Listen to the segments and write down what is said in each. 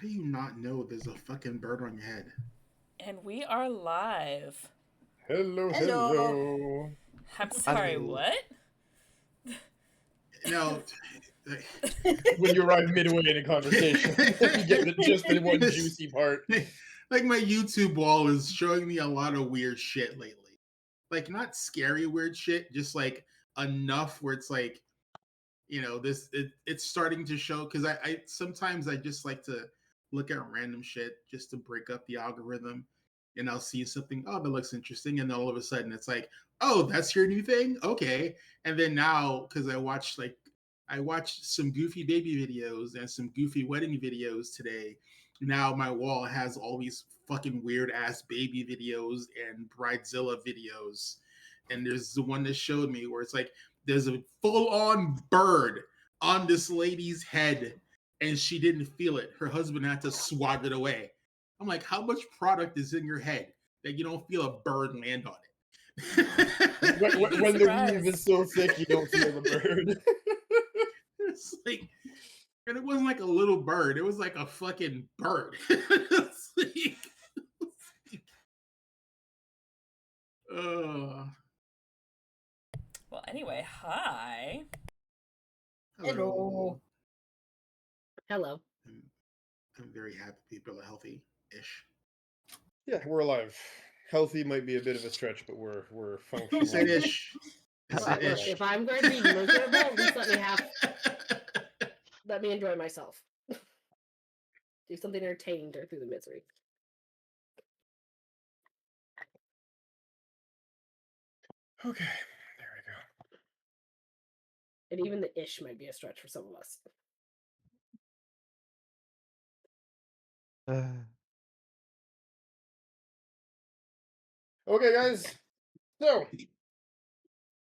do you not know there's a fucking bird on your head? And we are live. Hello, Hello. hello. I'm sorry, Hello. what? No, When you arrive midway in a conversation, you get just the one juicy part. like my YouTube wall is showing me a lot of weird shit lately. Like not scary weird shit, just like enough where it's like, it's starting to show because I sometimes I just like to look at random shit just to break up the algorithm, and I'll see something, oh, that looks interesting, and then all of a sudden it's like, oh, that's your new thing, okay. And then now because I watched some goofy baby videos and some goofy wedding videos today. Now my wall has all these fucking weird ass baby videos and bridezilla videos, and there's the one that showed me where it's like there's a full-on bird on this lady's head, and she didn't feel it. Her husband had to swat it away. I'm like, how much product is in your head that you don't feel a bird land on it? When the weave is so thick, you don't feel the bird. It's like, and it wasn't like a little bird. It was like a fucking bird. uh, Well, anyway, hi. hello. Hello. I'm very happy people are healthy-ish. Yeah, we're alive. Healthy might be a bit of a stretch, but we're functional. I said ish. I said Look, ish. if I'm going to be miserable, at least let me enjoy myself. Do something entertaining through the misery. Okay, there we go. And even the ish might be a stretch for some of us. Okay, guys. So,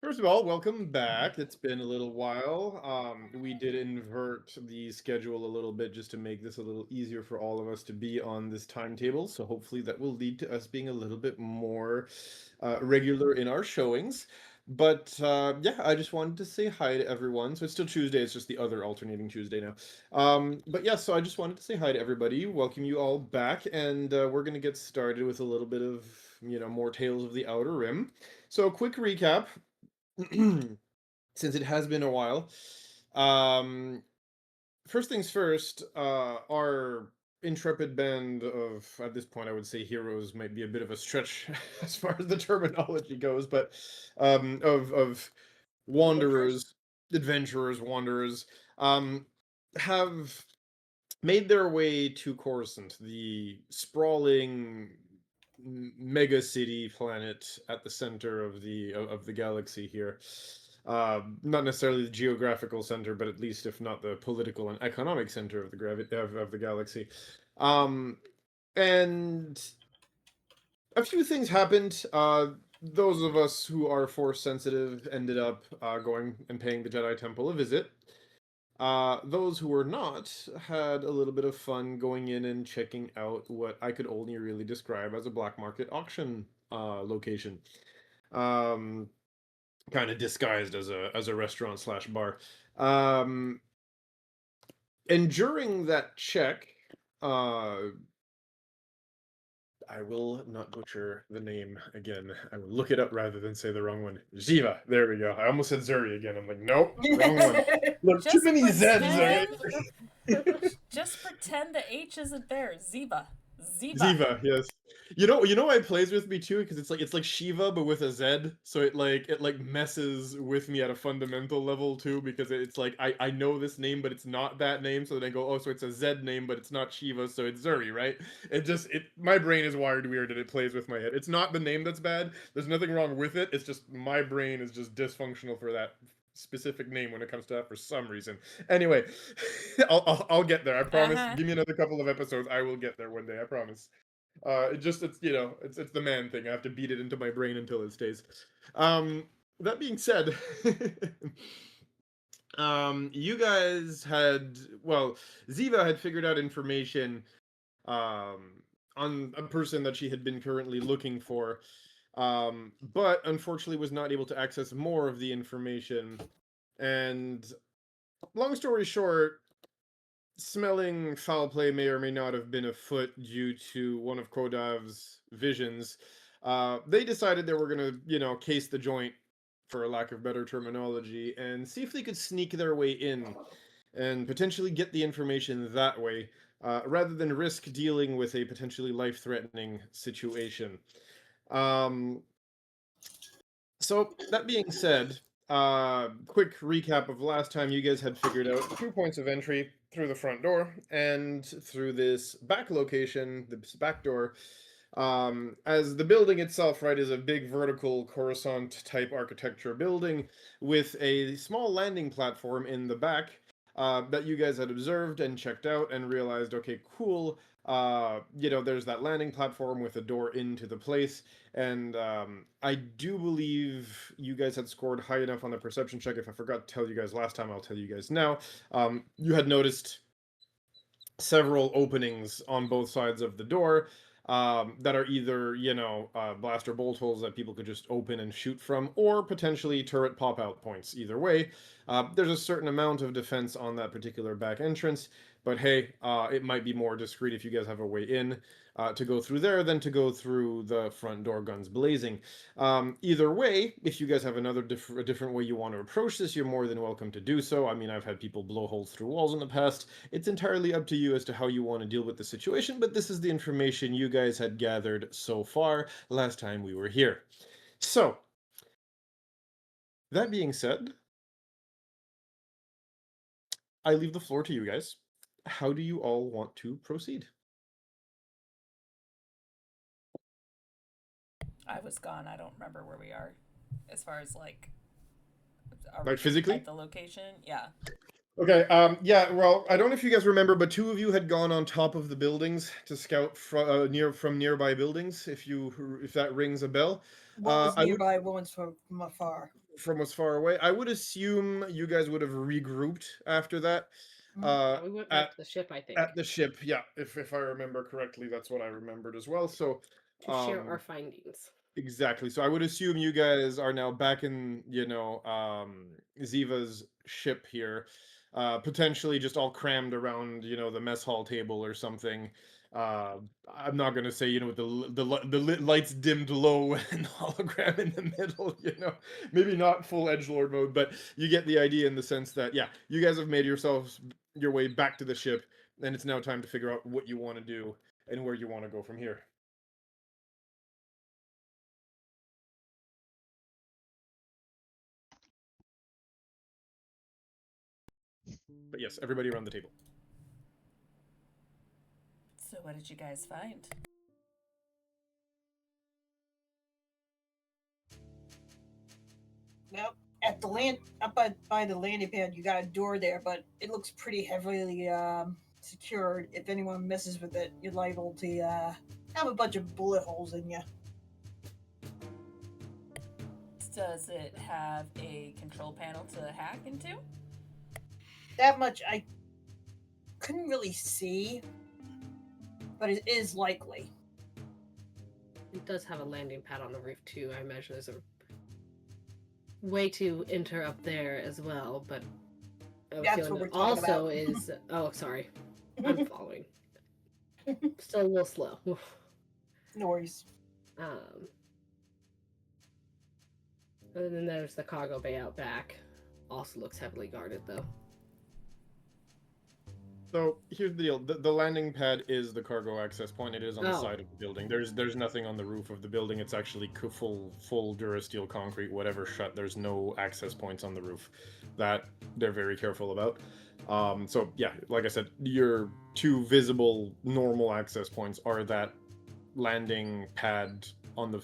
first of all, welcome back. It's been a little while. We did invert the schedule a little bit just to make this a little easier for all of us to be on this timetable. So hopefully that will lead to us being a little bit more regular in our showings. But yeah, I just wanted to say hi to everyone. So it's still Tuesday, it's just the other alternating Tuesday now. But yeah, so I just wanted to say hi to everybody, welcome you all back, and we're going to get started with a little bit of, more Tales of the Outer Rim. So, quick recap. Since it has been a while. First things first, our intrepid band of, at this point, I would say heroes might be a bit of a stretch as far as the terminology goes, but of wanderers, adventurers, wanderers, have made their way to Coruscant, the sprawling mega city planet at the center of the galaxy here. Not necessarily the geographical center, but at least, if not the political and economic center of the galaxy. And a few things happened. Those of us who are force sensitive ended up going and paying the Jedi Temple a visit. Those who were not had a little bit of fun going in and checking out what I could only really describe as a black market auction location. Kind of disguised as a restaurant slash bar. And during that check, I will not butcher the name again. I will look it up rather than say the wrong one. Ziva. There we go. I almost said Zuri again. I'm like, nope, wrong one. Look, too Just many Zs. Just pretend the H isn't there. Ziva. Ziva, yes. You know why it plays with me too, because it's like Shiva but with a Z, so it messes with me at a fundamental level too, because it's like I know this name but it's not that name, so then I go, oh, so it's a Z name but it's not Shiva, so it's Zuri, right? My brain is wired weird and it plays with my head. It's not the name that's bad. There's nothing wrong with it. It's just my brain is just dysfunctional for that specific name when it comes to that for some reason. Anyway, I'll get there. I promise. Uh-huh. Give me another couple of episodes. I will get there one day. I promise. It's it's the man thing. I have to beat it into my brain until it stays. That being said, you guys had, well, Ziva had figured out information on a person that she had been currently looking for, but unfortunately was not able to access more of the information. And long story short, smelling foul play may or may not have been afoot due to one of Kodav's visions, they decided they were gonna, case the joint, for a lack of better terminology, and see if they could sneak their way in and potentially get the information that way, rather than risk dealing with a potentially life-threatening situation. Um, so that being said, quick recap of last time. You guys had figured out 2 points of entry through the front door and through this back location, this back door. As the building itself, right, is a big vertical Coruscant type architecture building with a small landing platform in the back, that you guys had observed and checked out and realized, okay, cool. There's that landing platform with a door into the place. And I do believe you guys had scored high enough on the perception check. If I forgot to tell you guys last time, I'll tell you guys now. You had noticed several openings on both sides of the door, that are either, blaster bolt holes that people could just open and shoot from, or potentially turret pop-out points. Either way, there's a certain amount of defense on that particular back entrance, but hey, it might be more discreet if you guys have a way in, to go through there than to go through the front door guns blazing. Either way, if you guys have a different way you want to approach this, you're more than welcome to do so. I mean, I've had people blow holes through walls in the past. It's entirely up to you as to how you want to deal with the situation, but this is the information you guys had gathered so far last time we were here. So, that being said, I leave the floor to you guys. How do you all want to proceed? I was gone. I don't remember where we are, as far as are Like physically? at the location. Yeah. Okay, yeah, well, I don't know if you guys remember, but two of you had gone on top of the buildings to scout from nearby buildings, if that rings a bell. One was nearby, one was from afar. From as far away. I would assume you guys would have regrouped after that. We went back to the ship, I think. At the ship, yeah, if I remember correctly, that's what I remembered as well. So to share our findings. exactly. So I would assume you guys are now back in, Ziva's ship here, potentially just all crammed around, the mess hall table or something. I'm not gonna say, with the lights dimmed low and hologram in the middle, maybe not full edgelord mode, but you get the idea in the sense that, yeah, you guys have made yourselves your way back to the ship, and it's now time to figure out what you want to do and where you want to go from here. But yes, everybody around the table. So what did you guys find? Well, at the up by the landing pad, you got a door there, but it looks pretty heavily secured. If anyone messes with it, you're liable to have a bunch of bullet holes in you. Does it have a control panel to hack into? That much I couldn't really see, but it is likely. It does have a landing pad on the roof too. I imagine there's a way to enter up there as well, but That's what we're talking also about. is oh sorry. I'm following. Still a little slow. No worries. And then there's the cargo bay out back. Also looks heavily guarded though. So here's the deal: the landing pad is the cargo access point. It is on the side of the building. There's nothing on the roof of the building. It's actually full Durasteel concrete, whatever shut. There's no access points on the roof. That they're very careful about. So yeah, like I said, your two visible normal access points are that landing pad on the.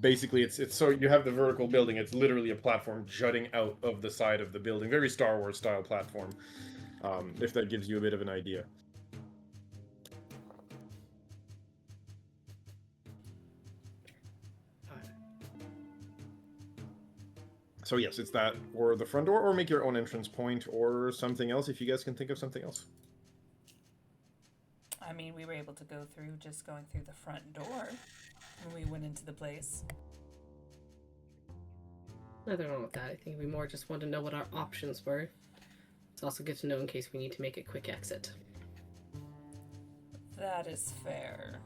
Basically, it's so you have the vertical building. It's literally a platform jutting out of the side of the building. Very Star Wars style platform. If that gives you a bit of an idea. So yes, it's that, or the front door, or make your own entrance point, or something else, if you guys can think of something else. I mean, we were able to go through just going through the front door when we went into the place. Nothing wrong with that. I think we more just want to know what our options were. It's also good to know in case we need to make a quick exit. That is fair.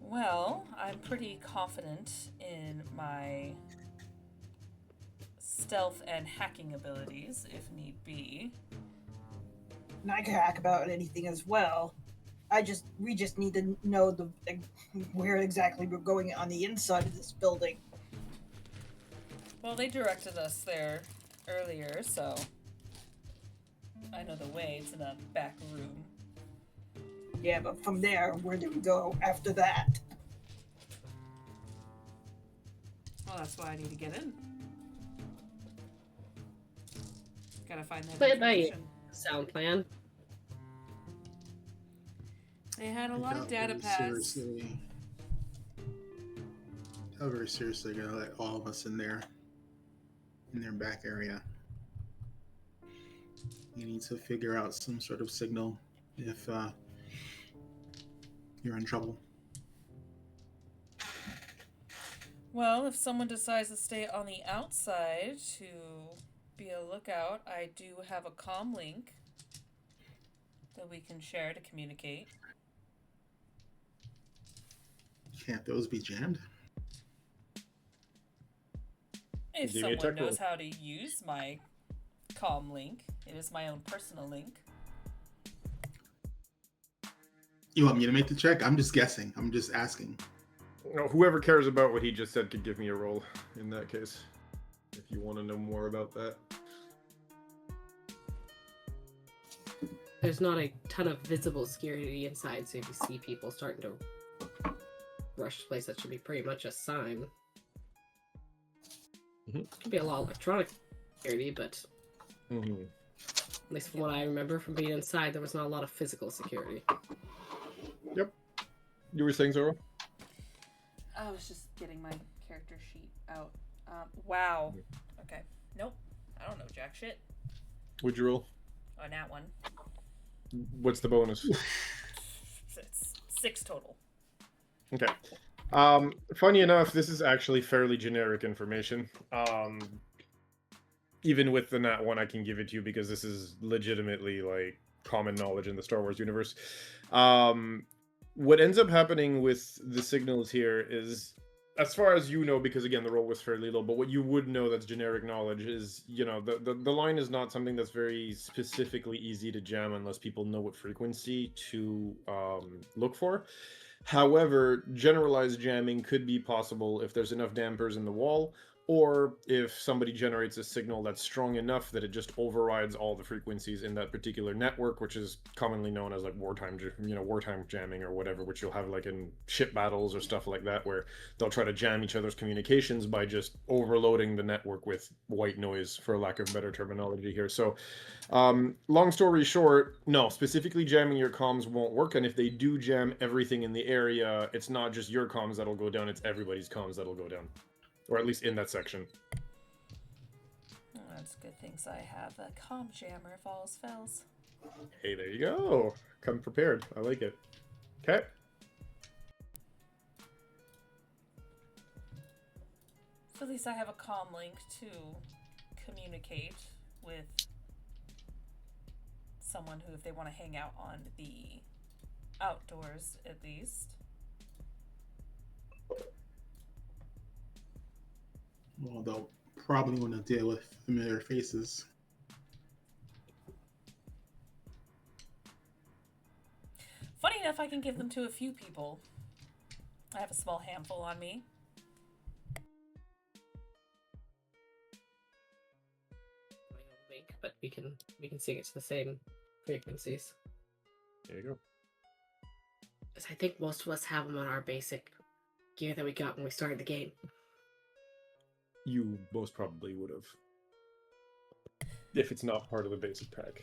Well, I'm pretty confident in my stealth and hacking abilities, if need be. And I can hack about anything as well. We just need to know where exactly we're going on the inside of this building. Well, they directed us there earlier, so I know the way. It's in a back room. Yeah, but from there, where do we go after that? Well, that's why I need to get in. Gotta find that Play it by ear. information. Sound plan. They had a lot of How data very pads. How very seriously gonna let all of us in their back area? You need to figure out some sort of signal if you're in trouble. Well, if someone decides to stay on the outside to be a lookout, I do have a comm link that we can share to communicate. Can't those be jammed? If Give me a someone tech roll. knows how to use my comm link, it is my own personal link. You want me to make the check? I'm just guessing. I'm just asking. No, whoever cares about what he just said could give me a roll in that case. If you want to know more about that. There's not a ton of visible security inside, so if you see people starting to rush the place, that should be pretty much a sign. Could be a lot of electronic security, but at least from what I remember from being inside, there was not a lot of physical security. Yep. You were saying, Zoro? I was just getting my character sheet out. Wow. Okay. Nope. I don't know jack shit. Would you roll? Oh, nat one. What's the bonus? It's 6 total. Okay. Funny enough, this is actually fairly generic information. Even with the nat one, I can give it to you because this is legitimately like common knowledge in the Star Wars universe. What ends up happening with the signals here is, as far as you know, because again the roll was fairly low, but what you would know that's generic knowledge is, you know, the line is not something that's very specifically easy to jam unless people know what frequency to look for. However, generalized jamming could be possible if there's enough dampers in the wall, or if somebody generates a signal that's strong enough that it just overrides all the frequencies in that particular network, which is commonly known as like wartime jamming or whatever, which you'll have like in ship battles or stuff like that, where they'll try to jam each other's communications by just overloading the network with white noise, for lack of better terminology here. So, long story short, no, specifically jamming your comms won't work, and if they do jam everything in the area, it's not just your comms that'll go down, it's everybody's comms that'll go down. Or at least in that section. Oh, that's good things I have a comm jammer if all else fails. Hey, there you go. Come prepared. I like it. Okay. So at least I have a comm link to communicate with someone who, if they want to hang out on the outdoors at least. Well, they'll probably want to deal with familiar faces. Funny enough, I can give them to a few people. I have a small handful on me. But we can sing it to the same frequencies. There you go. 'Cause I think most of us have them on our basic gear that we got when we started the game. You most probably would have. If it's not part of the basic pack.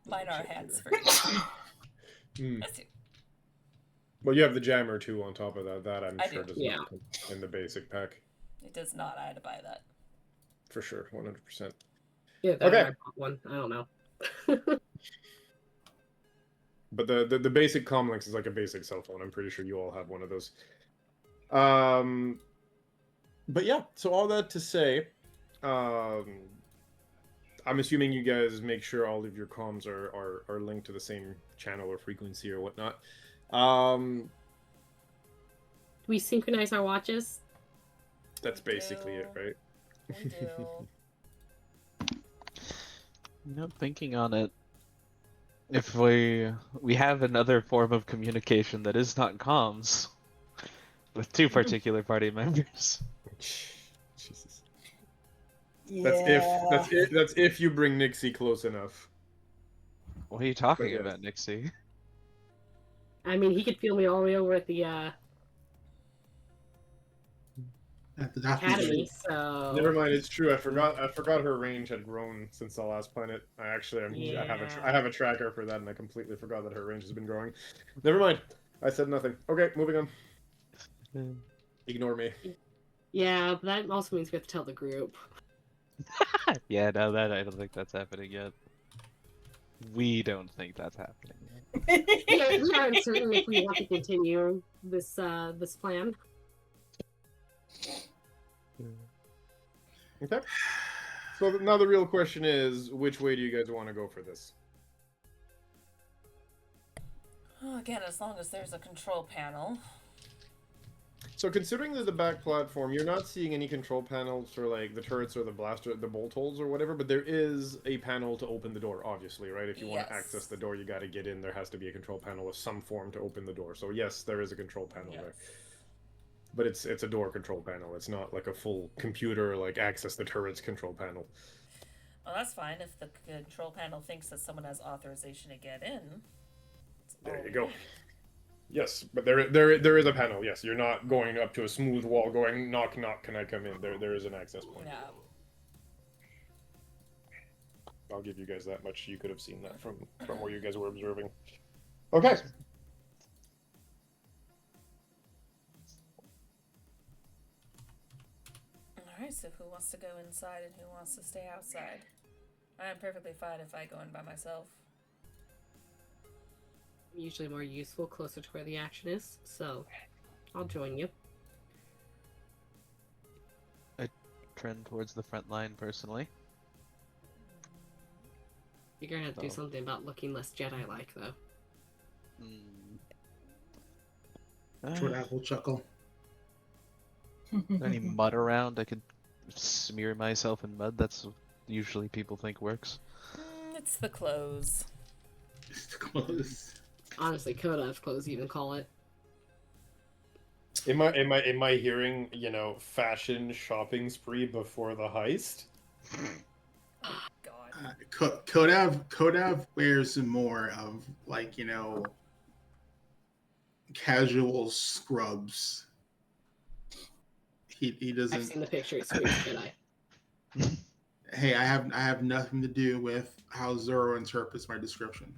Mine are hands free. That's it. Well, you have the jammer too on top of that. That I'm I sure do. does Yeah. not come in the basic pack. It does not. I had to buy that. For sure, 100%. Yeah, that Okay. I bought one. I don't know. But the basic comlinks is like a basic cell phone. I'm pretty sure you all have one of those. But yeah, so all that to say, I'm assuming you guys make sure all of your comms are linked to the same channel or frequency or whatnot. We synchronize our watches. That's We basically it, do. right? We do. Thinking on it, if we have another form of communication that is not comms with two particular party members. Jesus. Yeah. That's if you bring Nixie close enough. What are you talking yes. about, Nixie? I mean, he could feel me all the way over at the At the doctor's academy. street. So Never mind, it's true. I forgot her range had grown since the last planet. I have a tracker for that, and I completely forgot that her range has been growing. Never mind. I said nothing. Okay, moving on. Ignore me. yeah, but that also means we have to tell the group. Yeah, no, that I don't think that's happening yet. We don't think that's happening yet. We aren't certain if we want to continue this this plan. Okay. So now the real question is, which way do you guys want to go for this? Oh, again, as long as there's a control panel. So considering that the back platform, you're not seeing any control panels for like the turrets or the blaster, the bolt holes or whatever, but there is a panel to open the door, obviously, right? If you want to Yes. access the door, you got to get in. There has to be a control panel of some form to open the door. So yes, there is a control panel there. But it's a door control panel. It's not like a full computer, like access the turrets control panel. Well, that's fine if the control panel thinks that someone has authorization to get in. There you go. Yes, but there is a panel. Yes, you're not going up to a smooth wall going knock knock. Can I come in? There is an access point. Yeah. I'll give you guys that much. You could have seen that from where you guys were observing. Okay. Alright, so who wants to go inside and who wants to stay outside? I am perfectly fine if I go in by myself. Usually more useful closer to where the action is, so I'll join you. I trend towards the front line personally. You're gonna have to do something about looking less Jedi-like, though. Short apple chuckle. Any mud around? I could smear myself in mud. That's what usually people think works. It's the clothes. Just close. Honestly, Kodav's clothes even call it. Am I hearing, fashion shopping spree before the heist? Oh, God. Kodav wears more of casual scrubs. He doesn't. I've seen the picture. It's screams Jedi. Hey, I have nothing to do with how Zoro interprets my description.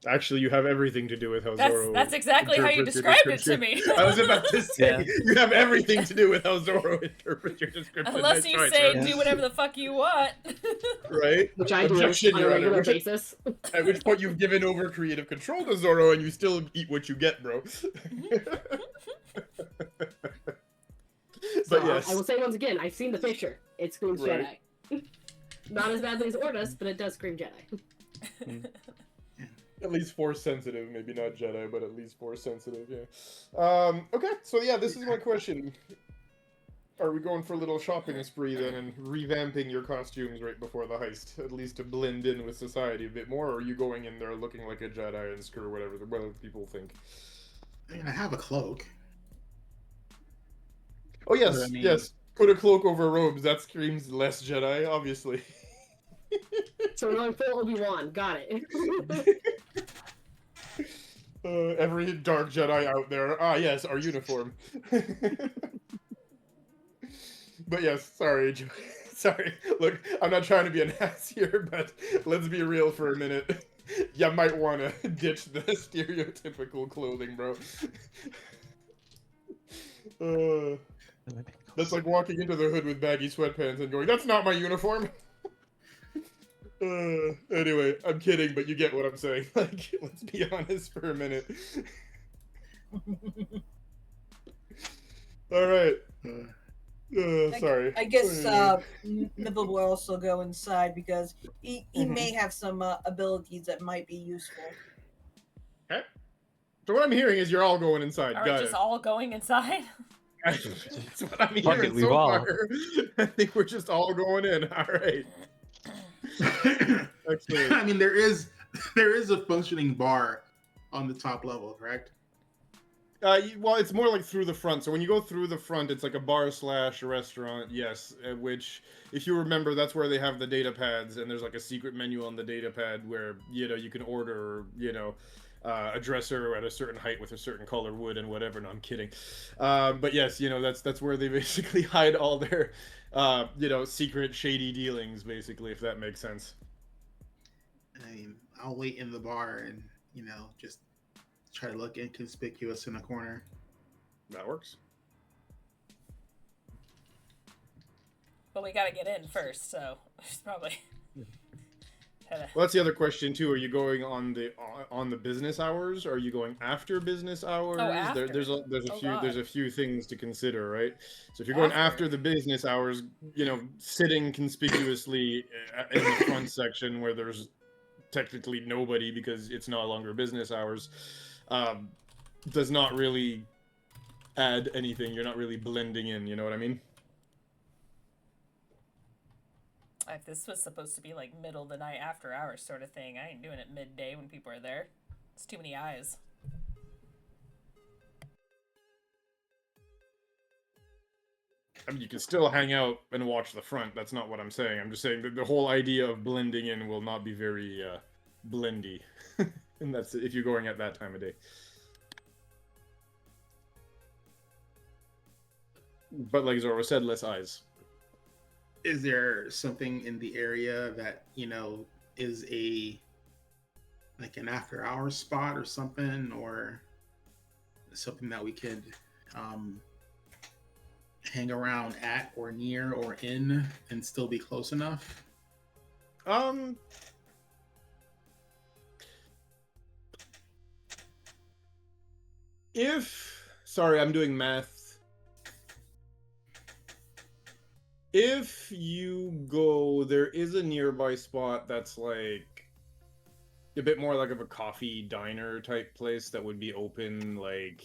Actually, you have everything to do with how Zoro. That's exactly how you interprets your described it to description. me. I was about to say, Yeah. you have everything to do with how Zoro interprets your description. Unless Nice you try, say sir. do whatever the fuck you want. Right? Which I do Objection, on a Your Honor. regular basis. At which point you've given over creative control to Zoro, and you still eat what you get, bro. So But yes. I will say once again, I've seen the picture. It screams Right. Jedi. Not as badly as Ordus, but it does scream Jedi. At least Force sensitive, maybe not Jedi, but at least Force sensitive, yeah. Okay, so yeah, this is my question. Are we going for a little shopping spree then and revamping your costumes right before the heist, at least to blend in with society a bit more, or are you going in there looking like a Jedi and screw whatever people think? I mean, I have a cloak. Oh yes, But I mean- yes. Put a cloak over robes, that screams less Jedi, obviously. So we're going full Obi-Wan. Got it. Every dark Jedi out there. Ah, yes, our uniform. But yes, sorry. Sorry. Look, I'm not trying to be an ass here, but let's be real for a minute. You might want to ditch the stereotypical clothing, bro. That's like walking into the hood with baggy sweatpants and going, that's not my uniform. Anyway, I'm kidding, but you get what I'm saying. Like, let's be honest for a minute. All right. Sorry. I guess Nibble will also go inside because he may have some abilities that might be useful. Okay. So what I'm hearing is you're all going inside. Are we Got just it. all going inside? That's what I'm Fuck hearing it, we've so all. far. I think we're just all going in. All right. Excellent. I mean, there is a functioning bar on the top level, correct? Well, it's more like through the front. So when you go through the front, it's like a bar / restaurant. Yes, which, if you remember, that's where they have the data pads, and there's like a secret menu on the data pad where you can order a dresser at a certain height with a certain color wood and whatever. No, I'm kidding. But yes, that's where they basically hide all their secret shady dealings, basically, if that makes sense. I mean, I'll wait in the bar and just try to look inconspicuous in a corner. That works. But we gotta get in first, so it's probably. Well, that's the other question too. Are you going on the business hours? Or are you going after business hours? After. There's a few things to consider, right? So if you're going After. after the business hours, sitting conspicuously in the front section where there's technically nobody because it's no longer business hours, does not really add anything. You're not really blending in. You know what I mean? If this was supposed to be like middle of the night after hours sort of thing, I ain't doing it midday when people are there. It's too many eyes. I mean, you can still hang out and watch the front. That's not what I'm saying. I'm just saying that the whole idea of blending in will not be very blendy. And that's if you're going at that time of day. But like Zoro said, less eyes. Is there something in the area that is an after hours spot or something, or something that we could hang around at or near or in and still be close enough? Sorry, I'm doing math. If you go, there is a nearby spot that's like a bit more like of a coffee diner type place that would be open like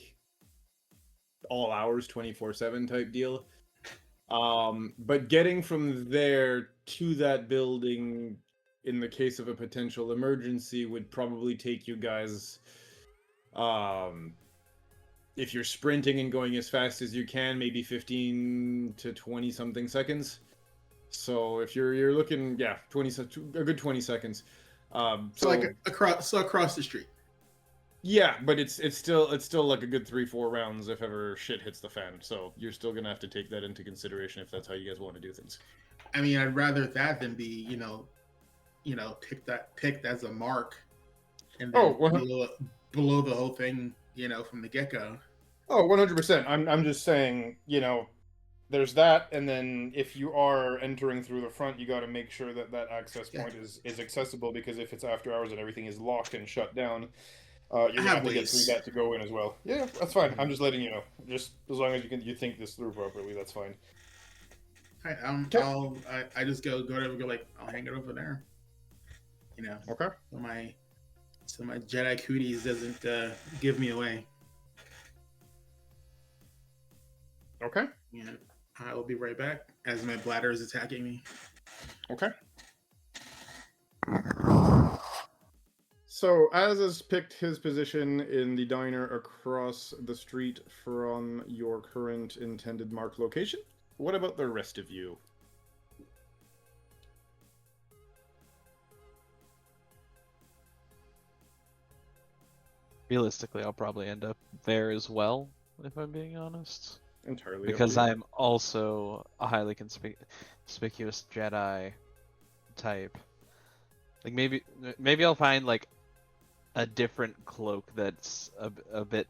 all hours, 24/7 type deal. But getting from there to that building in the case of a potential emergency would probably take you guys, if you're sprinting and going as fast as you can, maybe 15 to 20 something seconds. So if you're looking, a good 20 seconds. So like across the street. Yeah, but it's still like a good 3-4 rounds if ever shit hits the fan. So you're still gonna have to take that into consideration if that's how you guys want to do things. I mean, I'd rather that than be picked as a mark, and then below the whole thing, from the get go. Oh, 100%. I'm just saying, there's that, and then if you are entering through the front, you got to make sure that access point is accessible, because if it's after hours and everything is locked and shut down, you're gonna have to get through that to go in as well. Yeah, that's fine. I'm just letting you know. Just as long as you think this through properly, that's fine. I just go like I'll hang it over there. Okay. So my Jedi cooties doesn't give me away. Okay. Yeah, I will be right back as my bladder is attacking me. Okay. So, Az has picked his position in the diner across the street from your current intended marked location. What about the rest of you? Realistically, I'll probably end up there as well, if I'm being honest. Entirely. Because I'm also a highly conspicuous Jedi type. Like maybe I'll find like a different cloak that's a bit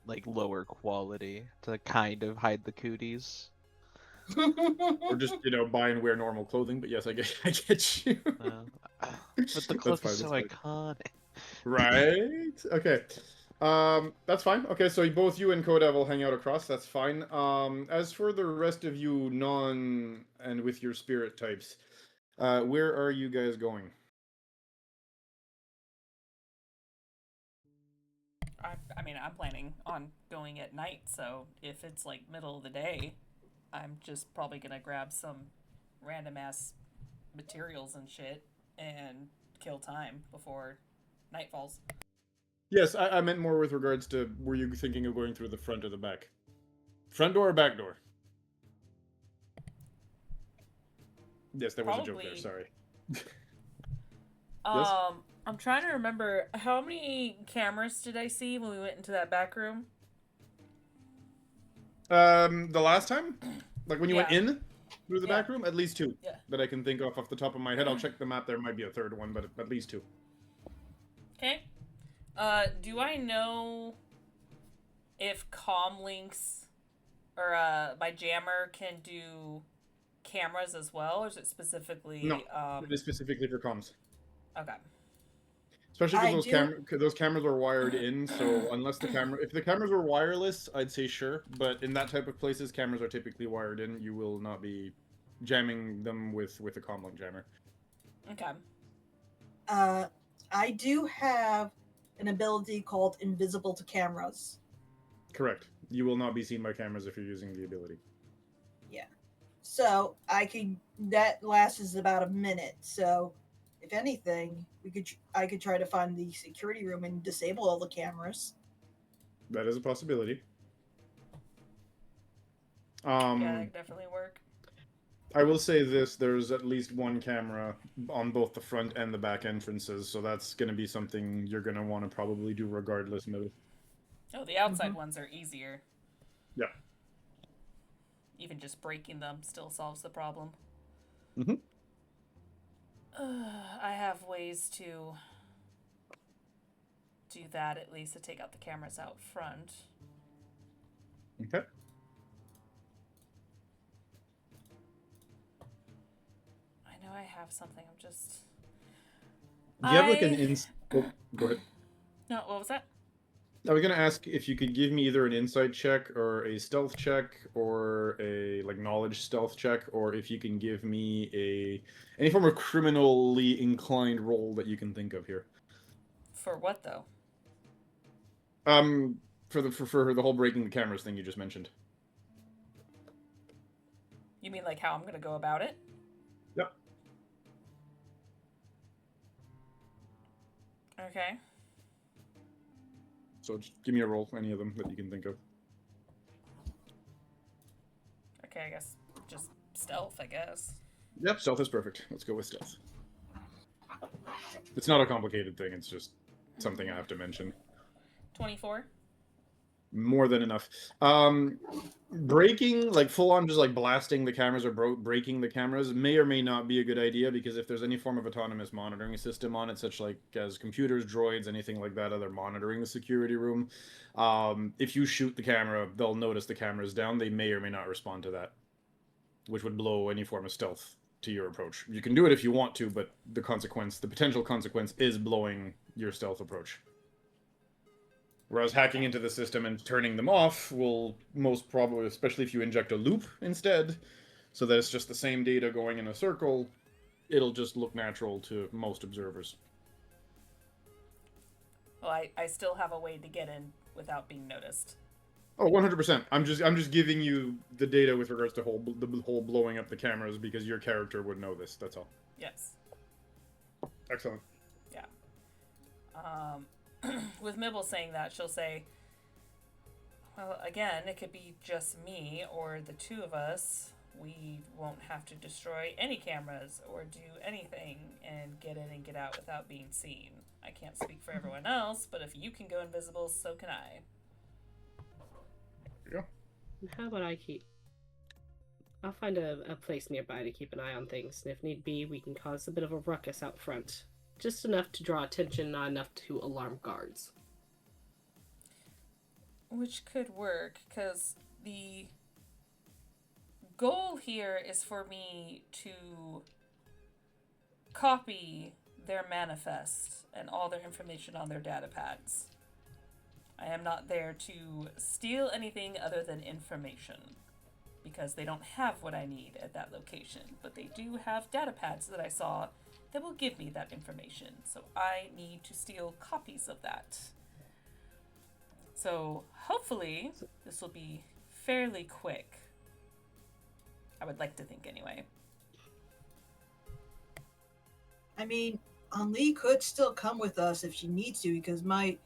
like lower quality to kind of hide the cooties. Or just buy and wear normal clothing. But yes, I get you. But the cloak is so iconic. Right? Okay. That's fine. Okay, so both you and Koda will hang out across. That's fine. As for the rest of you, non and with your spirit types, where are you guys going? I mean, I'm planning on going at night, so if it's like middle of the day, I'm just probably gonna grab some random ass materials and shit and kill time before night falls. Yes, I meant more with regards to were you thinking of going through the front or the back? Front door or back door? Yes, there was a joke there. Probably. Sorry. Yes? I'm trying to remember how many cameras did I see when we went into that back room? The last time, like when you went Yeah. in through the Yeah. back room, at least two Yeah. that I can think of off the top of my head. I'll check the map. There might be a third one, but at least two. Okay. Do I know if comm links or my jammer can do cameras as well, or is it specifically No, it is specifically for comms. Okay. Especially I because those cameras are wired in, so unless if the cameras were wireless, I'd say sure. But in that type of places, cameras are typically wired in. You will not be jamming them with a comlink jammer. Okay. I do have an ability called invisible to cameras. Correct. You will not be seen by cameras if you're using the ability. So that lasts about a minute. So if anything, I could try to find the security room and disable all the cameras. That is a possibility. Yeah, that could definitely work. I will say this: there's at least one camera on both the front and the back entrances, so that's going to be something you're going to want to probably do regardless. Move. Oh, the outside ones are easier. Yeah. Even just breaking them still solves the problem. Mm-hmm. I have ways to do that, at least to take out the cameras out front. Okay. I know I have something. I'm just. Do you have like an Oh, go ahead. No, what was that? I was gonna ask if you could give me either an insight check or a stealth check or a like knowledge stealth check, or if you can give me any form of criminally inclined roll that you can think of here. For what though? For the whole breaking the cameras thing you just mentioned. You mean like how I'm gonna go about it? Yep. Okay. So just give me a roll, any of them that you can think of. Okay, I guess just stealth, I guess. Yep, stealth is perfect. Let's go with stealth. It's not a complicated thing, it's just something I have to mention. 24. More than enough. Breaking, like full on just like blasting the cameras or breaking the cameras may or may not be a good idea, because if there's any form of autonomous monitoring system on it, such like as computers, droids, anything like that, they're monitoring the security room. If you shoot the camera, they'll notice the camera's down. They may or may not respond to that, which would blow any form of stealth to your approach. You can do it if you want to, but the potential consequence is blowing your stealth approach. Whereas hacking into the system and turning them off will most probably, especially if you inject a loop instead, so that it's just the same data going in a circle, it'll just look natural to most observers. Well, I still have a way to get in without being noticed. Oh, 100%. I'm just giving you the data with regards to the whole blowing up the cameras, because your character would know this. That's all. Yes. Excellent. Yeah. With Mibble saying that, she'll say, well, again, it could be just me or the two of us. We won't have to destroy any cameras or do anything and get in and get out without being seen. I can't speak for everyone else, but if you can go invisible, so can I. There you go. How about I'll find a place nearby to keep an eye on things, and if need be, we can cause a bit of a ruckus out front. Just enough to draw attention, not enough to alarm guards. Which could work, because the goal here is for me to copy their manifest and all their information on their data pads. I am not there to steal anything other than information, because they don't have what I need at that location, but they do have data pads that I saw that will give me that information, so I need to steal copies of that. So hopefully this will be fairly quick. I would like to think anyway. I mean, Anli could still come with us if she needs to, because my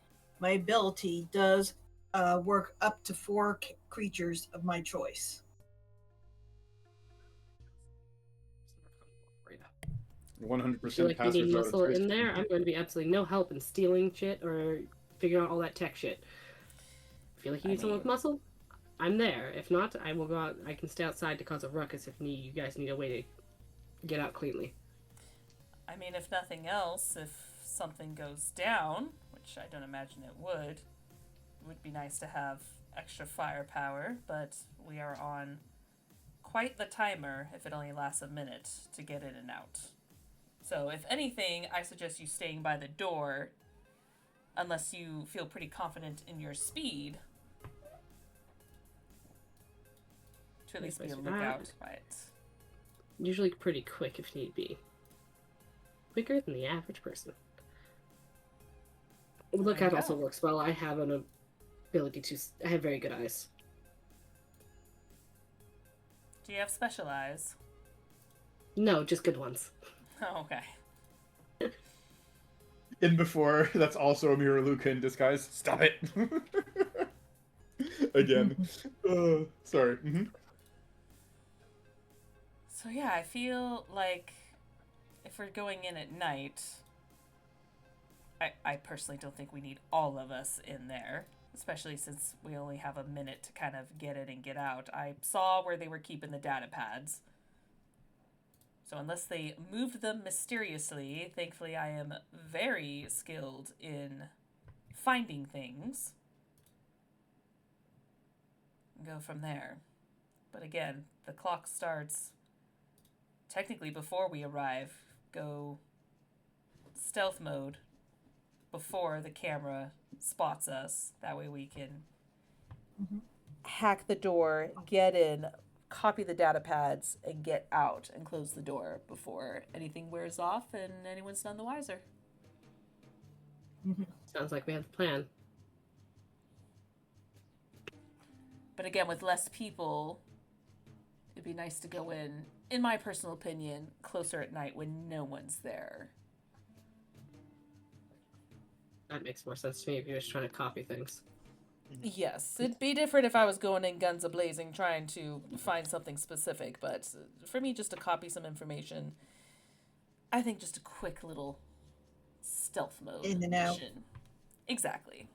ability does work up to 4 creatures of my choice. 100% Feel like we need passers out muscle of choice. in there. I'm going to be absolutely no help in stealing shit or figuring out all that tech shit. Feel like you need someone with muscle? I'm there. If not, I will go out. I can stay outside to cause a ruckus if you guys need a way to get out cleanly. I mean, if nothing else, if something goes down, which I don't imagine it would be nice to have extra firepower, but we are on quite the timer if it only lasts a minute to get in and out. So if anything, I suggest you staying by the door unless you feel pretty confident in your speed to at least be a lookout by it. Usually pretty quick if need be. Quicker than the average person. Lookout also works well. I have an ability to... I have very good eyes. Do you have special eyes? No, just good ones. Oh, okay. In before, that's also a Miraluka in disguise. Stop it! Again. Sorry. So yeah, I feel like if we're going in at night, I personally don't think we need all of us in there, especially since we only have a minute to kind of get in and get out. I saw where they were keeping the data pads. So unless they moved them mysteriously, thankfully I am very skilled in finding things. And go from there. But again, the clock starts technically before we arrive. Go stealth mode before the camera spots us. That way we can hack the door, get in, copy the data pads, and get out and close the door before anything wears off and anyone's none the wiser. Sounds like we have a plan. But again, with less people, it'd be nice to go in my personal opinion, closer at night when no one's there. That makes more sense to me if you're just trying to copy things. Yes, it'd be different if I was going in guns a-blazing trying to find something specific, but for me just to copy some information, I think just a quick little stealth mode In and out. mission. Exactly.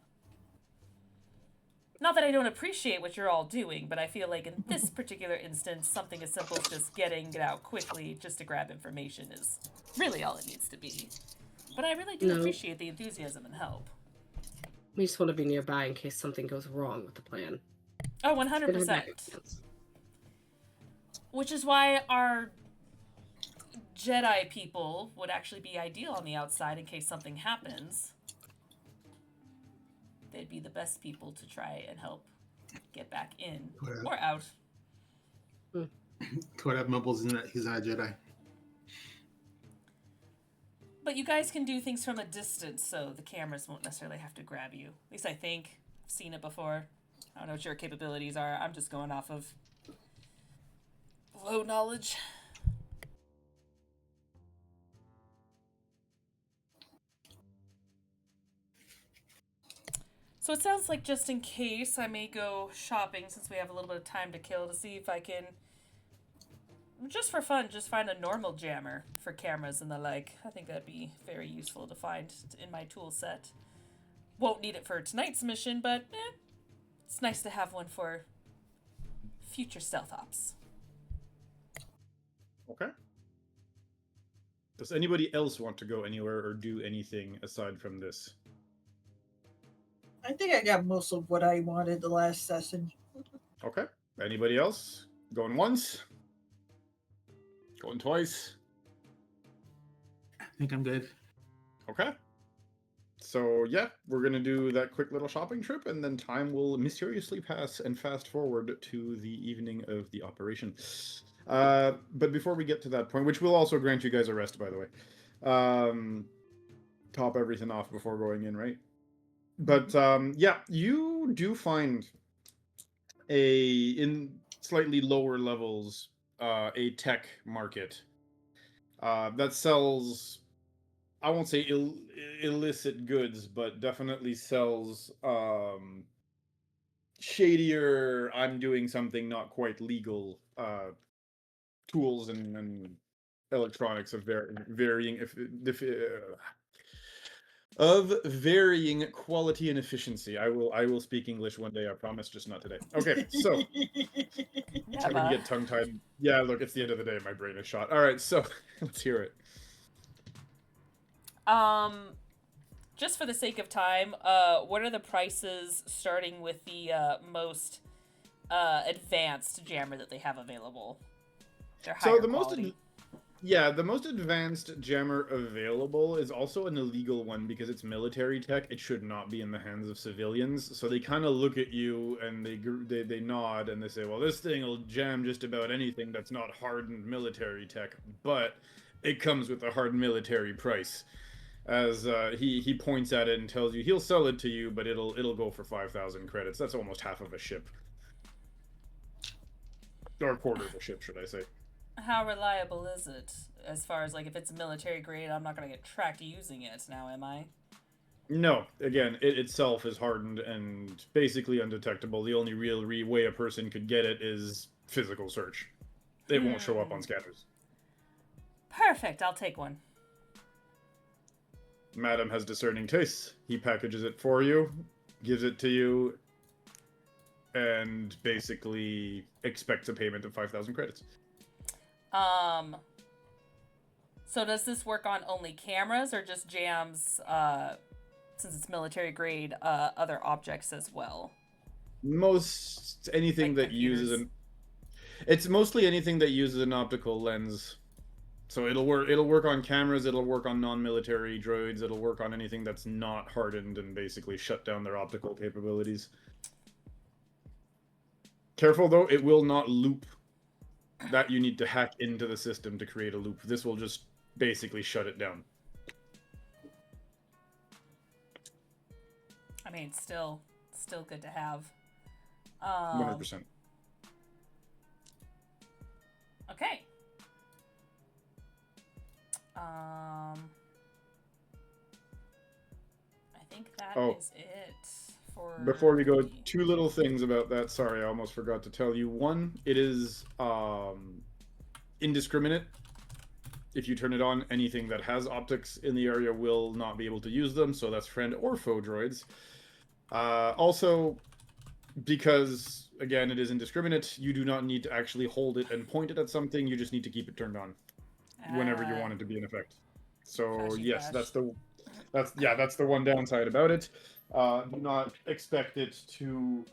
Not that I don't appreciate what you're all doing, but I feel like in this particular instance, something as simple as just get out quickly just to grab information is really all it needs to be. But I really do appreciate the enthusiasm and help. We just want to be nearby in case something goes wrong with the plan. Oh, 100%. Which is why our Jedi people would actually be ideal on the outside in case something happens. They'd be the best people to try and help get back in or out. Kodak mumbles he's not a Jedi. But you guys can do things from a distance, so the cameras won't necessarily have to grab you. At least I think. I've seen it before. I don't know what your capabilities are. I'm just going off of low knowledge. So it sounds like just in case I may go shopping since we have a little bit of time to kill to see if I can, just for fun, just find a normal jammer for cameras and the like. I think that'd be very useful to find in my tool set. Won't need it for tonight's mission, but it's nice to have one for future stealth ops. Okay. Does anybody else want to go anywhere or do anything aside from this? I think I got most of what I wanted the last session. Okay. Anybody else? Going once? Going twice? I think I'm good. Okay. So yeah, we're gonna do that quick little shopping trip, and then time will mysteriously pass and fast forward to the evening of the operation. But before we get to that point, which will also grant you guys a rest, by the way, top everything off before going in, right? But yeah, you do find in slightly lower levels a tech market that sells, I won't say illicit goods, but definitely sells shadier, I'm doing something not quite legal tools and electronics of varying of varying quality and efficiency. I will speak English one day, I promise, just not today. Okay, so I'm gonna get tongue tied. Yeah, look, it's the end of the day. My brain is shot. All right, so let's hear it. Just for the sake of time, what are the prices starting with the most advanced jammer that they have available? They're higher So the quality. the most advanced jammer available is also an illegal one because it's military tech. It should not be in the hands of civilians. So they kind of look at you and they nod and they say, "Well, this thing will jam just about anything that's not hardened military tech, but it comes with a hard military price." As he points at it and tells you he'll sell it to you, but it'll go for 5,000 credits. That's almost half of a ship, or a quarter of a ship, should I say? How reliable is it? As far as, like, if it's military grade, I'm not going to get tracked using it now, am I? No. Again, it itself is hardened and basically undetectable. The only real way a person could get it is physical search. It won't show up on scanners. Perfect, I'll take one. Madam has discerning tastes. He packages it for you, gives it to you, and basically expects a payment of 5,000 credits. So does this work on only cameras or just jams, since it's military grade, other objects as well? Most anything Like that uses computers? it's mostly anything that uses an optical lens. So it'll work on cameras, it'll work on non-military droids, it'll work on anything that's not hardened and basically shut down their optical capabilities. Careful though, it will not loop. That you need to hack into the system to create a loop. This will just basically shut it down. I mean, still good to have. 100%. Okay. I think that is it for... Before we go, two little things about that. Sorry, I almost forgot to tell you. One, it is indiscriminate. If you turn it on, anything that has optics in the area will not be able to use them, so that's friend or foe droids. Also, because, again, it is indiscriminate, you do not need to actually hold it and point it at something, you just need to keep it turned on whenever you want it to be in effect. So, yes, that's the one downside about it. Do not expect it to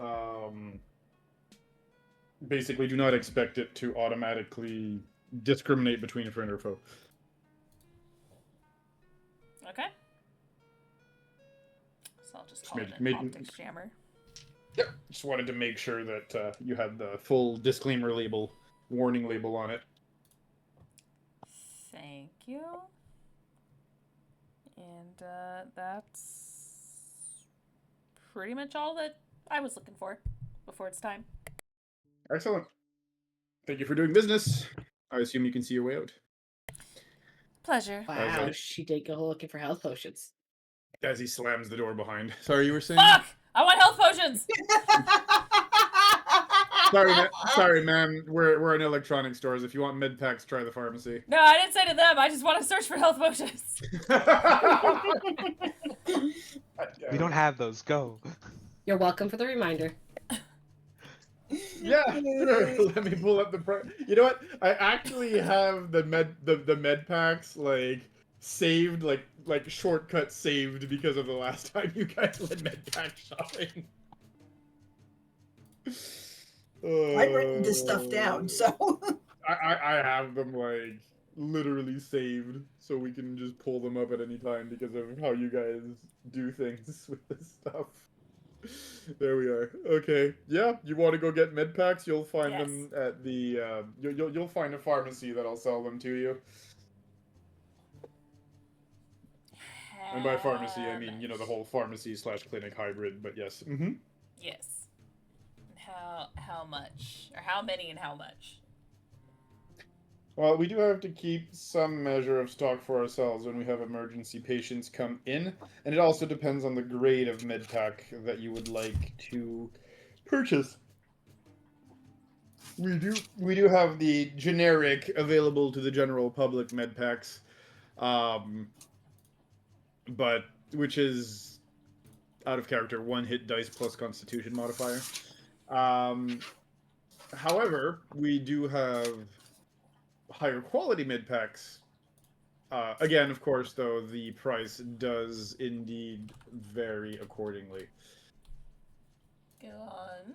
basically do not expect it to automatically discriminate between a friend or foe. Okay. So I'll just call it an optics jammer. Yep. Just wanted to make sure that you had the full disclaimer label, warning label on it. Thank you. And that's pretty much all that I was looking for before it's time. Excellent. Thank you for doing business. I assume you can see your way out. Pleasure. Wow, she did go looking for health potions. As he slams the door behind. Sorry, you were saying? Fuck! I want health potions! Sorry, ma'am. We're in electronic stores. If you want med packs, try the pharmacy. No, I didn't say to them. I just want to search for health potions. We don't have those. Go. You're welcome for the reminder. Yeah, sure. Let me pull up the You know what? I actually have the med packs like saved, like shortcut saved because of the last time you guys went med pack shopping. I've written this stuff down, so I have them like literally saved, so we can just pull them up at any time because of how you guys do things with this stuff. There we are. Okay. Yeah, you want to go get med packs? You'll find Yes. them at the. You'll find a pharmacy that'll sell them to you. And by pharmacy, I mean the whole pharmacy/clinic hybrid. But yes. Mm-hmm. Yes. How much? Or how many and how much? Well, we do have to keep some measure of stock for ourselves when we have emergency patients come in, and it also depends on the grade of med pack that you would like to purchase. We do have the generic available to the general public med packs, but which is out of character 1 hit dice plus Constitution modifier. However, we do have higher quality mid packs. Again, of course, though, the price does indeed vary accordingly. Go on.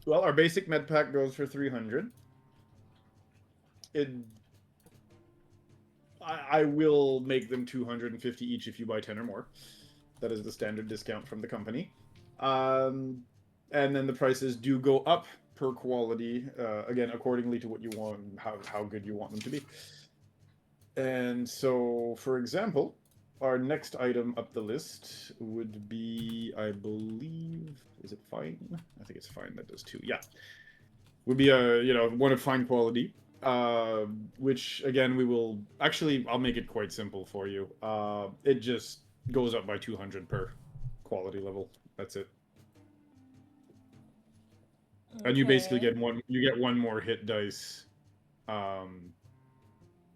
Well, our basic med pack goes for 300. I will make them 250 each if you buy 10 or more. That is the standard discount from the company. And then the prices do go up per quality, again, accordingly to what you want, how good you want them to be. And so, for example, our next item up the list would be, I believe, is it fine? I think it's fine. That does too. Yeah, would be one of fine quality, which again we will actually I'll make it quite simple for you. It just goes up by 200 per quality level. That's it. Okay. And you basically get one more hit dice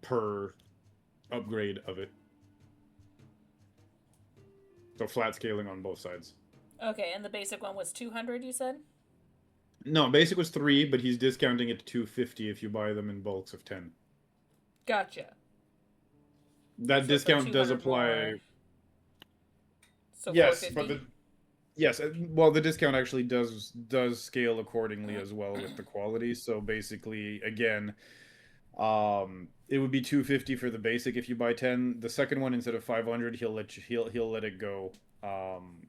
per upgrade of it. So flat scaling on both sides. Okay, and the basic one was 200, you said? No, basic was 3, but he's discounting it to 250 if you buy them in bulks of 10. Gotcha. That discount does apply. More. So yes, 450? well, the discount actually does scale accordingly as well with the quality. So basically, again, it would be 250 for the basic if you buy 10. The second one, instead of 500, he'll let it go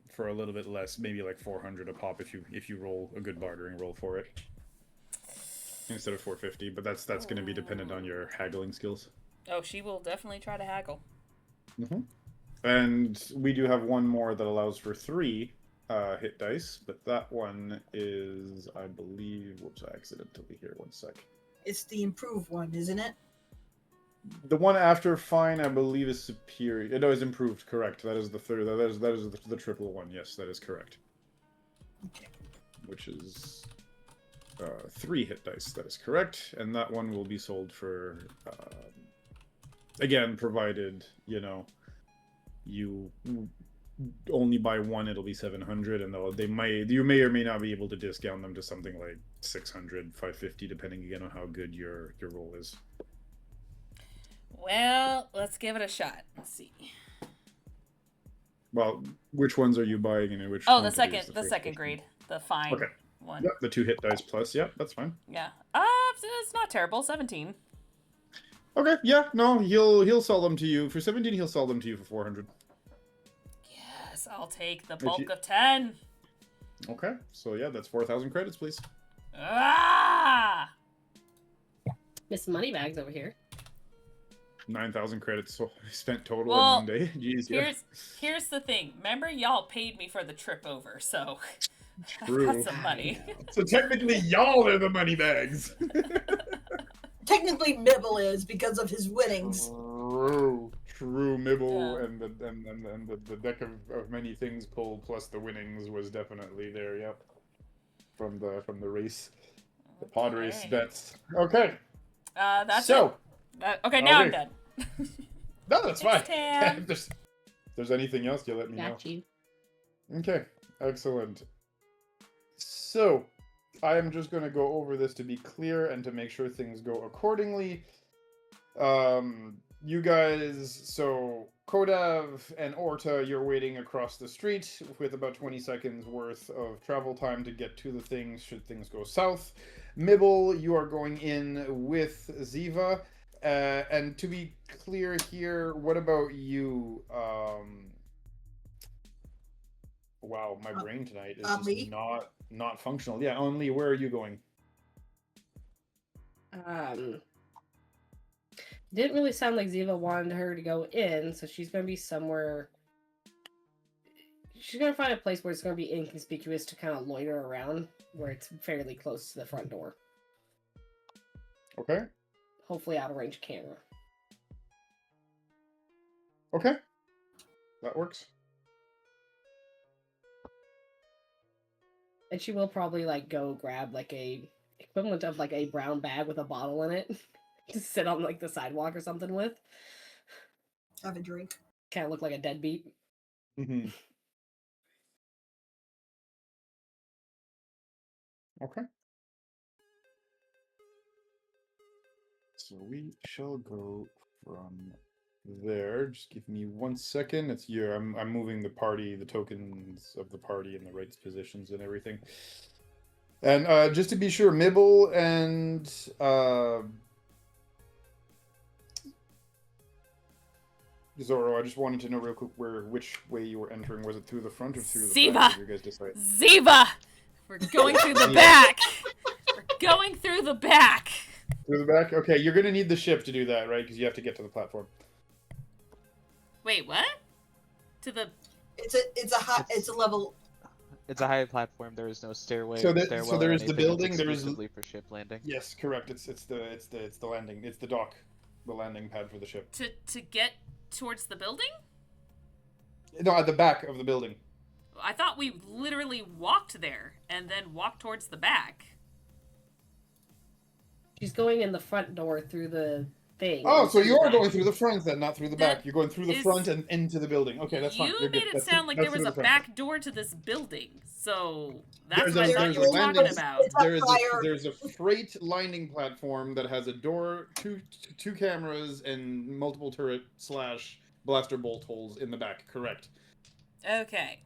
for a little bit less, maybe like 400 a pop if you roll a good bartering roll for it, instead of 450. But that's going to be dependent on your haggling skills. Oh, she will definitely try to haggle. Mm-hmm. And we do have one more that allows for 3 hit dice, but that one is, I believe, whoops, I accidentally here, 1 sec. It's the improved one, isn't it? The one after fine, I believe, is superior. No, is improved. Correct. That is the third. That is the triple one. Yes, that is correct. Okay. Which is 3 hit dice. That is correct, and that one will be sold for again, provided you only buy one, it'll be 700, and you may or may not be able to discount them to something like 600, 550, depending again on how good your roll is. Well, let's give it a shot. Let's see. Well, which ones are you buying and in which? Oh, the second grade, the fine one. Yep, the 2 hit dice plus. Yep, that's fine. Yeah. It's not terrible. 17. Okay, yeah, no, he'll sell them to you for 17. He'll sell them to you for 400. Yes, I'll take the bulk of 10. Okay, so yeah, that's 4,000 credits, please. Ah! Miss Moneybags over here. 9,000 credits spent total well, in 1 day. Jeez, here's the thing. Remember, y'all paid me for the trip over, so True. I got some money. So technically, y'all are the money bags. Technically, Mibble is because of his winnings. True. Mibble Yeah. and the deck of many things pulled plus the winnings was definitely there. Yep, from the race, the pod race bets. Okay. That's so. It. Okay, now I'm done. No, that's Thanks, fine. If there's anything else, you let me know. Got you. Okay, excellent. So, I am just going to go over this to be clear and to make sure things go accordingly. you guys, so Kodav and Orta, you're waiting across the street with about 20 seconds worth of travel time to get to the things should things go south. Mibble, you are going in with Ziva. And to be clear here, what about you? Wow, my brain tonight is just Lee? not functional. Yeah, on Lee, where are you going? Didn't really sound like Ziva wanted her to go in, so she's gonna be somewhere. She's gonna find a place where it's gonna be inconspicuous to kind of loiter around, where it's fairly close to the front door. Okay. Hopefully out of range camera. Okay. That works. And she will probably like go grab like a equivalent of like a brown bag with a bottle in it to sit on like the sidewalk or something with. Have a drink. Kind of look like a deadbeat. Mm-hmm. Okay. So we shall go from there. Just give me 1 second. It's here. I'm moving the party, the tokens of the party in the right positions and everything. And just to be sure, Mibble and Zoro, I just wanted to know real quick which way you were entering. Was it through the front or through the back? Ziva! You guys decide. Ziva! We're going through the back! We're going through the back! Through the back? Okay, you're gonna need the ship to do that, right? Because you have to get to the platform. Wait, what? To the... It's a level. It's a high platform. There is no stairway. So stairwell there or is the anything. building. It's There is exclusively for ship landing. Yes, correct. It's the landing. It's the dock, the landing pad for the ship. To get towards the building? No, at the back of the building. I thought we literally walked there and then walked towards the back. She's going in the front door through the thing. Oh, so you are back. going through the front then, not through the back. That You're going through the is- front and into the building. Okay, that's fine. You You're made good. it That's sound like there was through a the front. back door to this building, so that's There's what I a- thought there's you a were talking landing- about. It's a fire. There's a freight landing platform that has a door, two cameras, and multiple turret / blaster bolt holes in the back. Correct. Okay.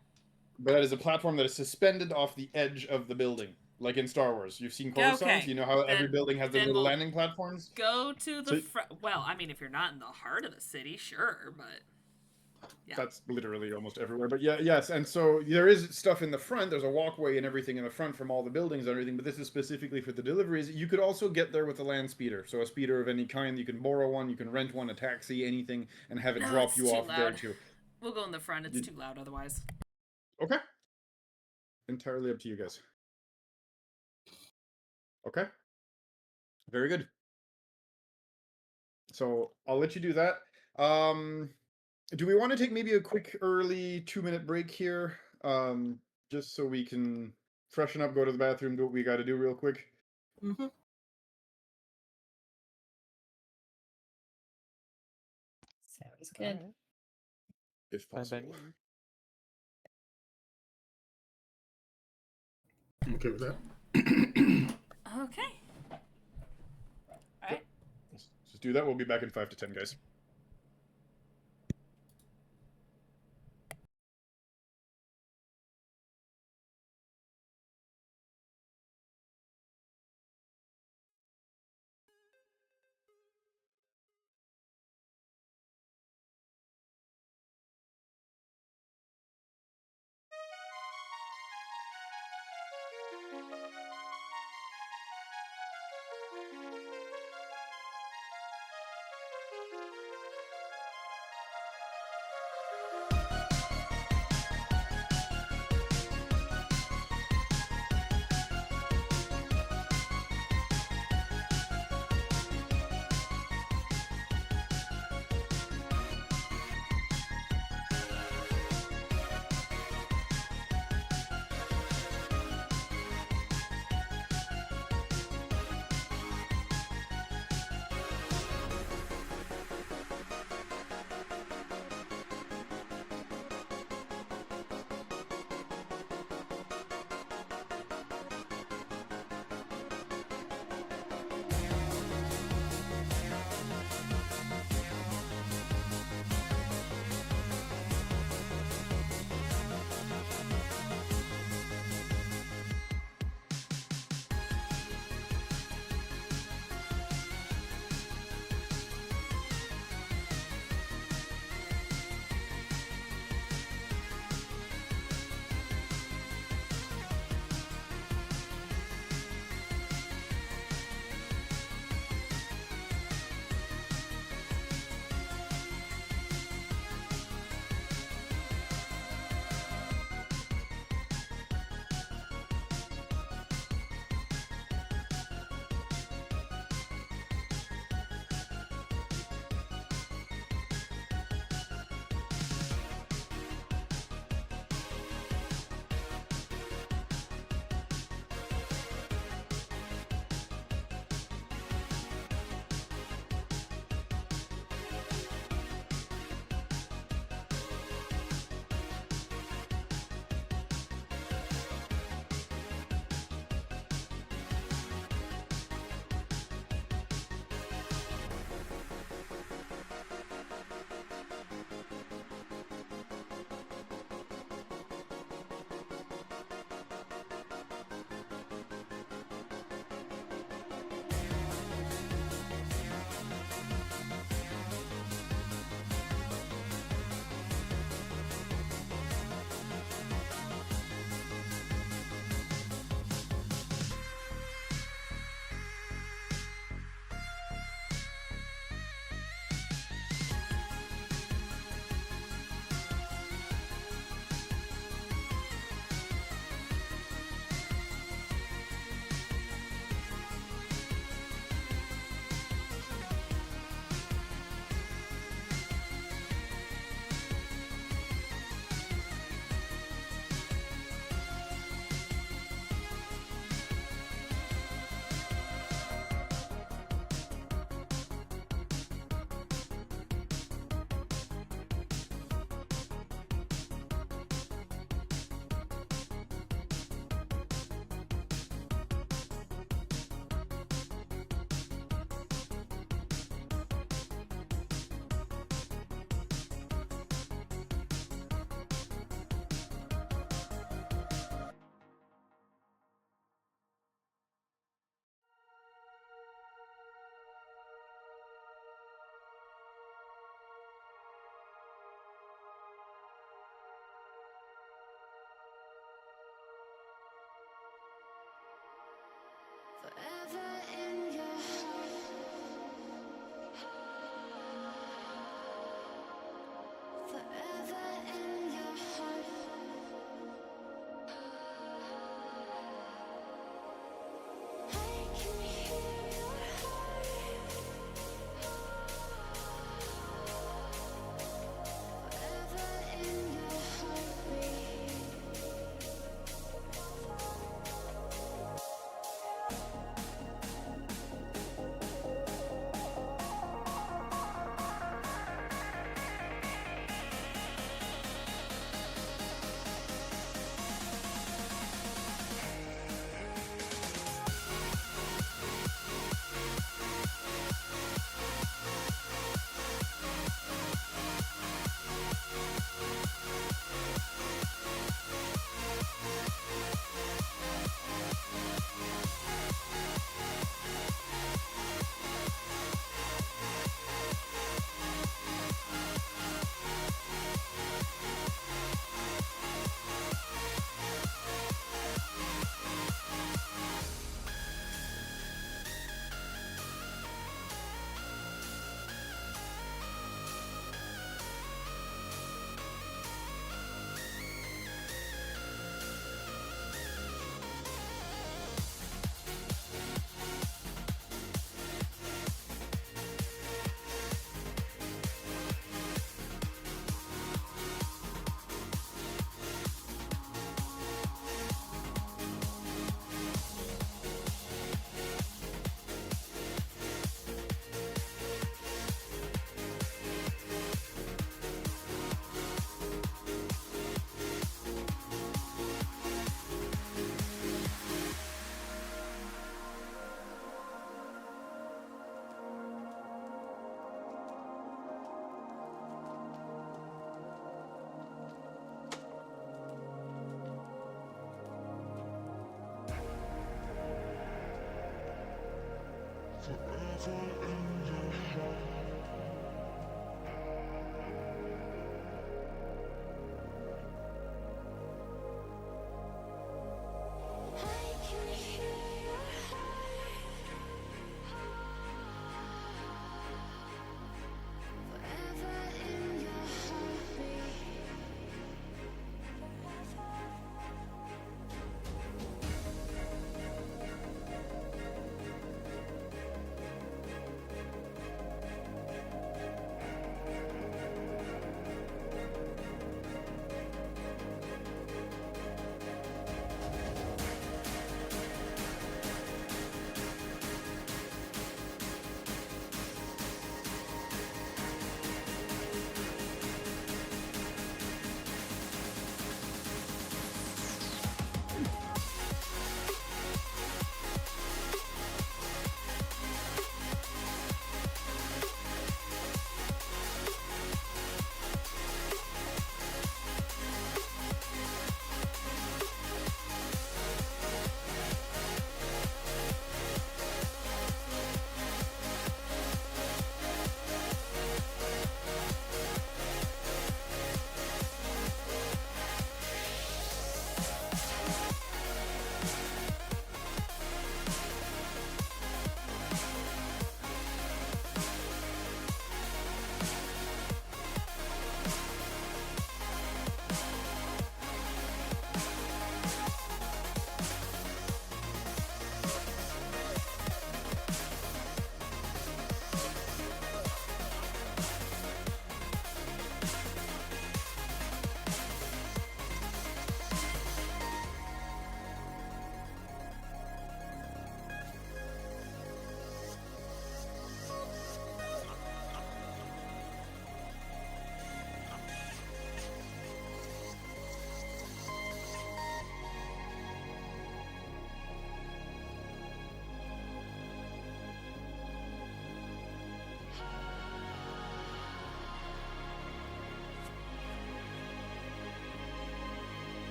But that is a platform that is suspended off the edge of the building, like in Star Wars. You've seen Coruscant. Okay. You know how every Then- building has the then little we'll landing platforms. Go to the So- front. Well, I mean, if you're not in the heart of the city, sure, but yeah. That's literally almost everywhere. But yeah, yes. And so there is stuff in the front. There's a walkway and everything in the front from all the buildings and everything. But this is specifically for the deliveries. You could also get there with a land speeder. So a speeder of any kind. You can borrow one. You can rent one, a taxi, anything, and have it No, drop it's you too off there loud. too. We'll go in the front. It's You- too loud otherwise. Okay. Entirely up to you guys. Okay. Very good. So I'll let you do that. Do we want to take maybe a quick early 2-minute break here? Just so we can freshen up, go to the bathroom, do what we got to do real quick. Mm-hmm. Sounds good. If Fine by possible. me. I'm okay with that. Okay. All right. Let's just do that. We'll be back in 5 to 10, guys.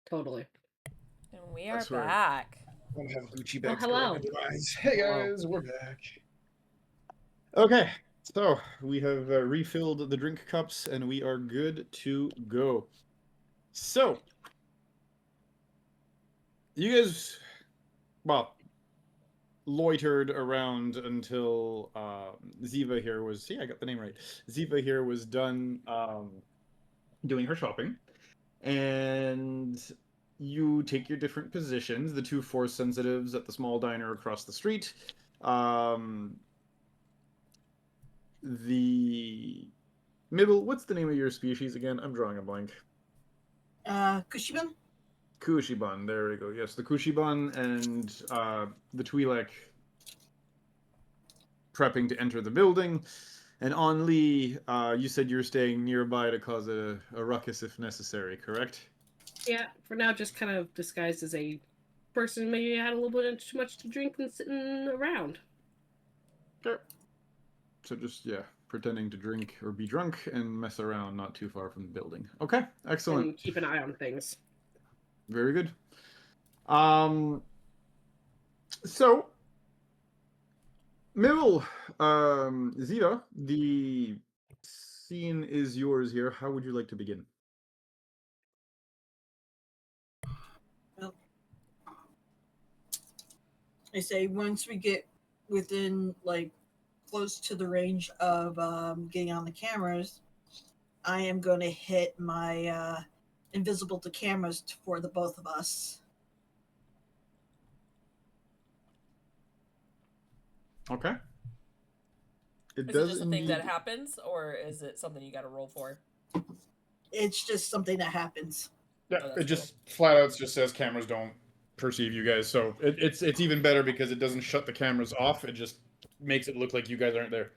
Totally. And we are That's right. back. I don't have Gucci Oh, bags hello. going otherwise. Hey Hello. guys, we're back. Okay, so we have refilled the drink cups and we are good to go. So, you guys, well, loitered around until Ziva here was, see, I got the name right. Ziva here was done doing her shopping. And you take your different positions, the two force sensitives at the small diner across the street. The Mibble, what's the name of your species again? I'm drawing a blank. Kushiban? Kushiban, there we go. Yes, the Kushiban and the Twi'lek prepping to enter the building. And On Lee, you said you're staying nearby to cause a ruckus if necessary, correct? Yeah, for now, just kind of disguised as a person who maybe had a little bit too much to drink and sitting around. Sure. So just, yeah, pretending to drink or be drunk and mess around not too far from the building. Okay, excellent. And keep an eye on things. Very good. So, Mibble, Zita, the scene is yours here. How would you like to begin? Well, I say once we get within, like, close to the range of getting on the cameras, I am going to hit my invisible to cameras for the both of us. Okay. It Is does it just a indeed. thing that happens, or is it something you got to roll for? It's just something that happens. Yeah, Oh, it that's just flat out just says cameras don't perceive you guys. So it's even better because it doesn't shut the cameras off. It just makes it look like you guys aren't there.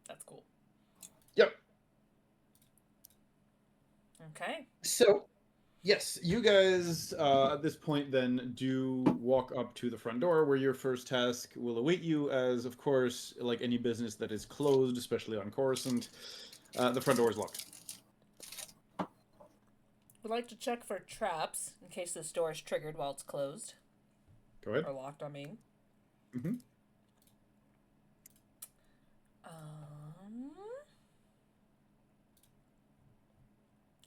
That's cool. Yep. Okay. So, yes, you guys at this point then do walk up to the front door where your first task will await you, as of course, like any business that is closed, especially on Coruscant, the front door is locked. Would like to check for traps in case this door is triggered while it's closed. Go ahead. Or locked, I mean. Mm-hmm.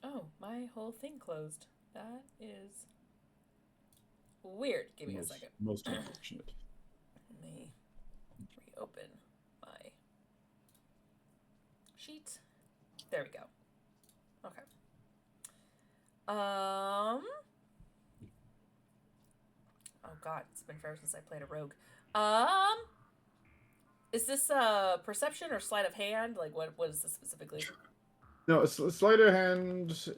Oh, my whole thing closed. That is weird. Give me a second. Most unfortunate. Let me reopen my sheet. There we go. Okay. Oh god, it's been forever since I played a rogue. Is this perception or sleight of hand? Like what is this specifically? No, sleight of hand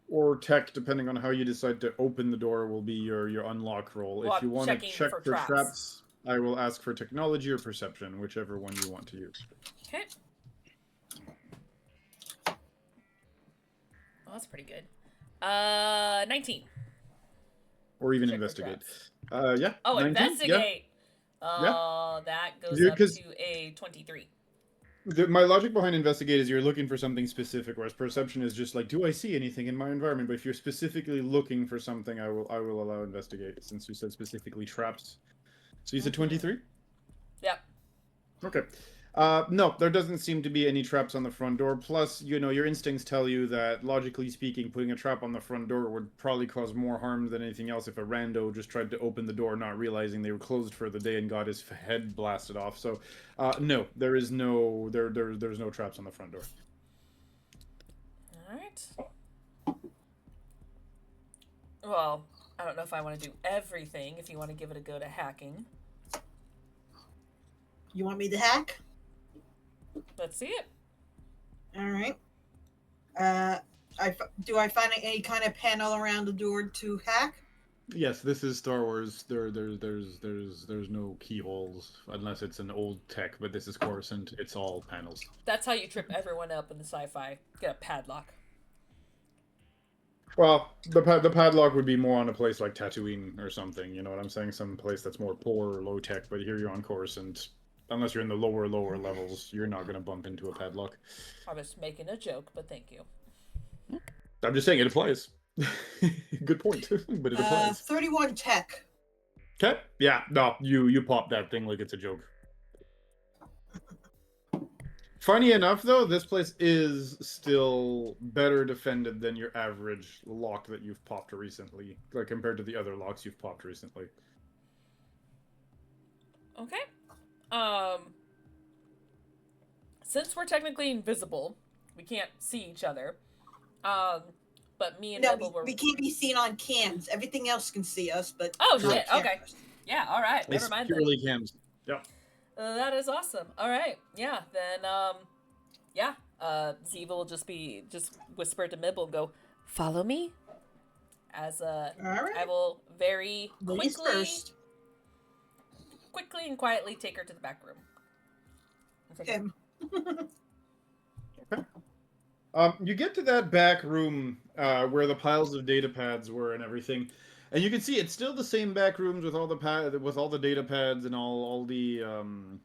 or tech, depending on how you decide to open the door, will be your unlock roll. Well, if you I'm want to checking check for for traps. traps, I will ask for technology or perception, whichever one you want to use. Okay. Oh, that's pretty good. 19. Or even Check for investigate. traps. Yeah. Oh, 19? investigate. Yeah. That goes Yeah, up 'cause- to a 23. My logic behind investigate is you're looking for something specific, whereas perception is just like, do I see anything in my environment? But if you're specifically looking for something, I will allow investigate, since you said specifically traps. So you said 23? Yep. Okay. No, there doesn't seem to be any traps on the front door. Plus, your instincts tell you that, logically speaking, putting a trap on the front door would probably cause more harm than anything else if a rando just tried to open the door, not realizing they were closed for the day and got his head blasted off. So, no, there's no traps on the front door. All right. Well, I don't know if I want to do everything. If you want to give it a go to hacking, You want me to hack? let's see it. All right. Do I find any kind of panel around the door to hack? Yes, this is Star Wars. There's no keyholes unless it's an old tech, but this is Coruscant. It's all panels. That's how you trip everyone up in the sci-fi. Get a padlock. Well, the padlock would be more on a place like Tatooine or something. You know what I'm saying? Some place that's more poor or low tech. But here you're on Coruscant. Unless you're in the lower levels, you're not going to bump into a padlock. I was making a joke, but thank you. I'm just saying it applies. Good point, but it applies. 31 tech. Okay. Yeah. No, you pop that thing like it's a joke. Funny enough, though, this place is still better defended than your average lock that you've popped recently, like compared to the other locks you've popped recently. Okay. Since we're technically invisible, we can't see each other. But me and No, Nibble were. we can't be seen on cams. Everything else can see us, but Oh not shit! Okay. cameras. Yeah. All right. Never mind. Then. Purely cams. Yeah. That is awesome. All right. Yeah. Then. Yeah. Ziva will just whisper to Mibble and go, "Follow me." As All right. I will very Ladies first. quickly and quietly take her to the back room. Okay. You get to that back room where the piles of data pads were and everything, and you can see it's still the same back rooms with all the data pads and all the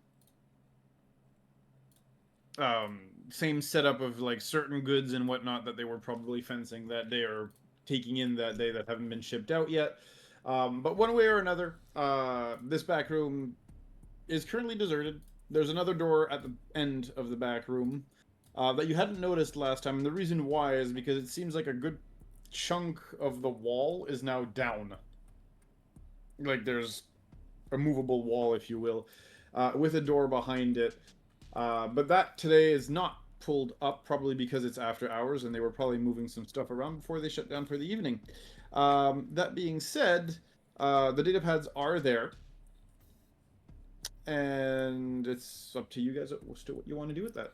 same setup of like certain goods and whatnot that they were probably fencing that day or taking in that day that haven't been shipped out yet. But one way or another, this back room is currently deserted. There's another door at the end of the back room that you hadn't noticed last time, and the reason why is because it seems like a good chunk of the wall is now down. Like there's a movable wall, if you will, with a door behind it. But that today is not pulled up, probably because it's after hours and they were probably moving some stuff around before they shut down for the evening. That being said, the data pads are there. And it's up to you guys as to what you want to do with that.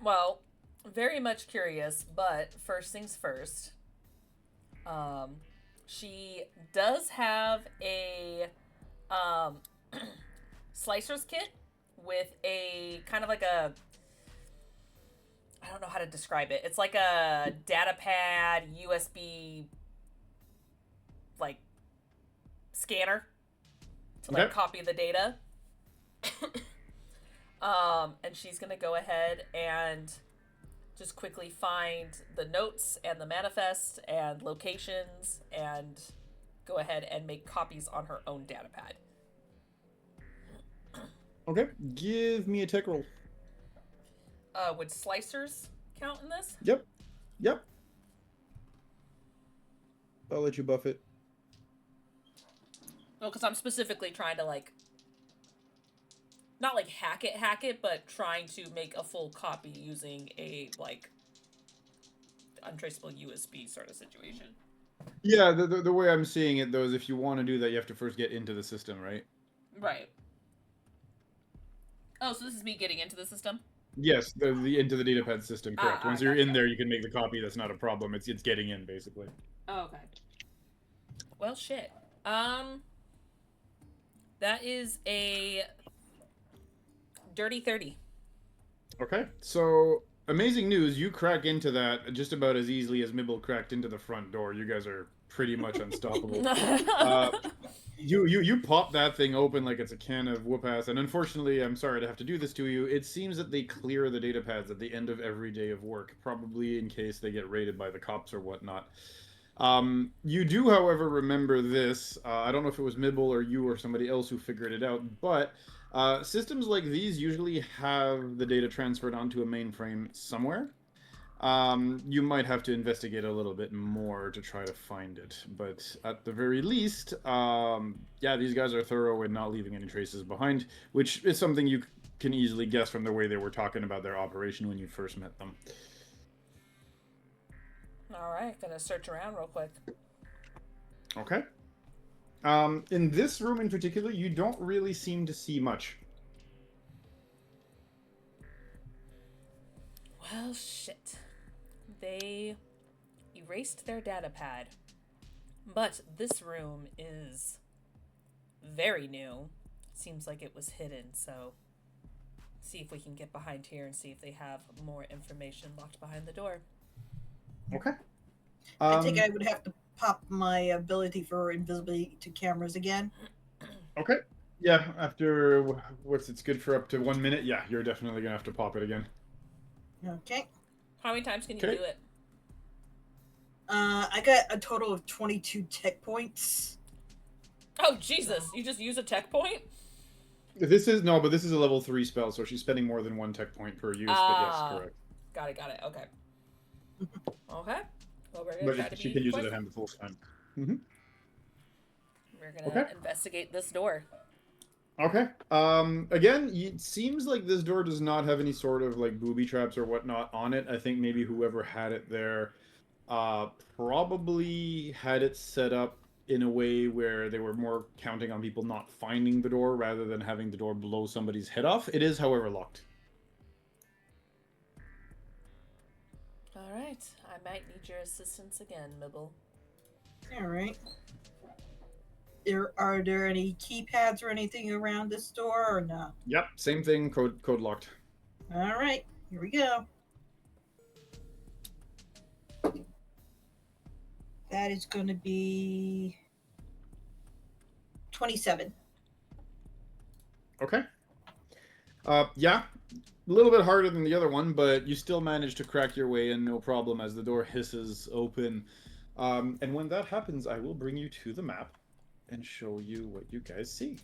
Well, very much curious, but first things first. She does have a slicer's kit with a kind of like a I don't know how to describe it. It's like a data pad, USB, like, scanner to, like, Okay. copy the data. And she's gonna go ahead and just quickly find the notes and the manifest and locations and go ahead and make copies on her own data pad. Okay. Give me a tech roll. Would slicers count in this? Yep. Yep. I'll let you buff it. Well, because I'm specifically trying to, like, not like hack it, but trying to make a full copy using a, like, untraceable USB sort of situation. Yeah, the way I'm seeing it, though, is if you want to do that, you have to first get into the system, right? Right. Oh, so this is me getting into the system? Yes, the into the datapad system, correct. Once you're gotcha. in there, you can make the copy. That's not a problem. It's getting in, basically. Oh, okay. Well, shit. That is a dirty 30. Okay, so amazing news. You crack into that just about as easily as Mibble cracked into the front door. You guys are pretty much unstoppable. You pop that thing open like it's a can of whoop-ass, and unfortunately, I'm sorry to have to do this to you, it seems that they clear the data pads at the end of every day of work, probably in case they get raided by the cops or whatnot. You do, however, remember this. I don't know if it was Mibble or you or somebody else who figured it out, but systems like these usually have the data transferred onto a mainframe somewhere. You might have to investigate a little bit more to try to find it, but at the very least, yeah, these guys are thorough in not leaving any traces behind, which is something you can easily guess from the way they were talking about their operation when you first met them. Alright, gonna search around real quick. Okay. In this room in particular, you don't really seem to see much. Well, shit. They erased their data pad. But this room is very new. Seems like it was hidden, so see if we can get behind here and see if they have more information locked behind the door. Okay. I think I would have to pop my ability for invisibility to cameras again. Okay. Yeah, after it's good for up to 1 minute. Yeah, you're definitely gonna have to pop it again. Okay. How many times can you Okay. do it? I got a total of 22 tech points. Oh, Jesus! You just use a tech point? This is a level 3 spell, so she's spending more than 1 tech point per use. But yes, correct. Got it. Okay. Okay. Well, we're gonna try to But she be can use quick. it at hand the full time. Mm-hmm. We're gonna Okay. investigate this door. Okay. Again, it seems like this door does not have any sort of like booby traps or whatnot on it. I think maybe whoever had it there, probably had it set up in a way where they were more counting on people not finding the door rather than having the door blow somebody's head off. It is, however, locked. All right. I might need your assistance again, Mibble. All right. Are there any keypads or anything around this door or no? Yep, same thing. Code locked. All right. Here we go. That is going to be 27. Okay. Yeah, a little bit harder than the other one, but you still manage to crack your way in, no problem, as the door hisses open. And when that happens, I will bring you to the map and show you what you guys see.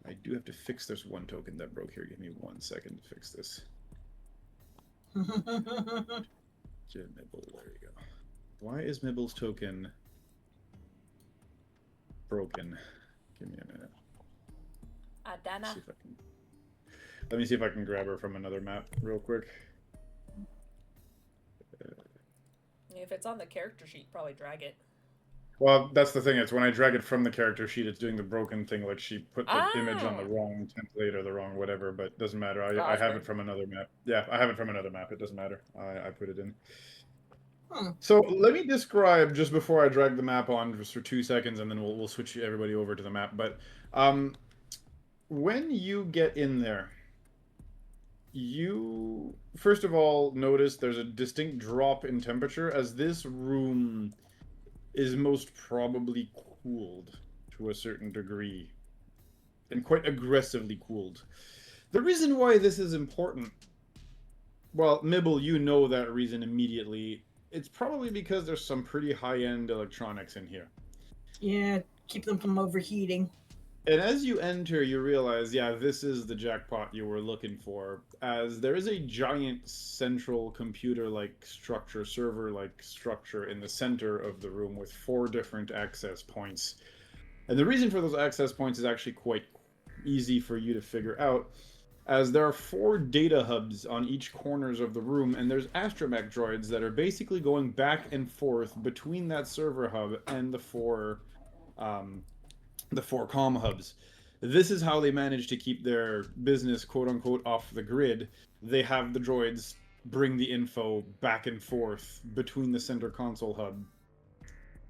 I do have to fix this one token that broke here. Give me 1 second to fix this. Mibble, there you go. Why is Mibble's token broken? Give me a minute. Adana. Let me see if I can grab her from another map real quick. If it's on the character sheet, probably drag it. Well, that's the thing. It's when I drag it from the character sheet, it's doing the broken thing. Like she put the image on the wrong template or the wrong whatever, but it doesn't matter. I have it from another map. Yeah, I have it from another map. It doesn't matter. I put it in. So let me describe just before I drag the map on just for 2 seconds, and then we'll switch everybody over to the map. But when you get in there, You, first of all, notice there's a distinct drop in temperature as this room is most probably cooled to a certain degree, and quite aggressively cooled. The reason why this is important, well, Mibble, you know that reason immediately. It's probably because there's some pretty high-end electronics in here. Yeah, keep them from overheating. And as you enter, you realize, yeah, this is the jackpot you were looking for, as there is a giant central computer-like structure, server-like structure in the center of the room with 4 different access points. And the reason for those access points is actually quite easy for you to figure out, as there are 4 data hubs on each corners of the room, and there's astromech droids that are basically going back and forth between that server hub and the 4 comm hubs. This is how they manage to keep their business, quote unquote, off the grid. They have the droids bring the info back and forth between the center console hub,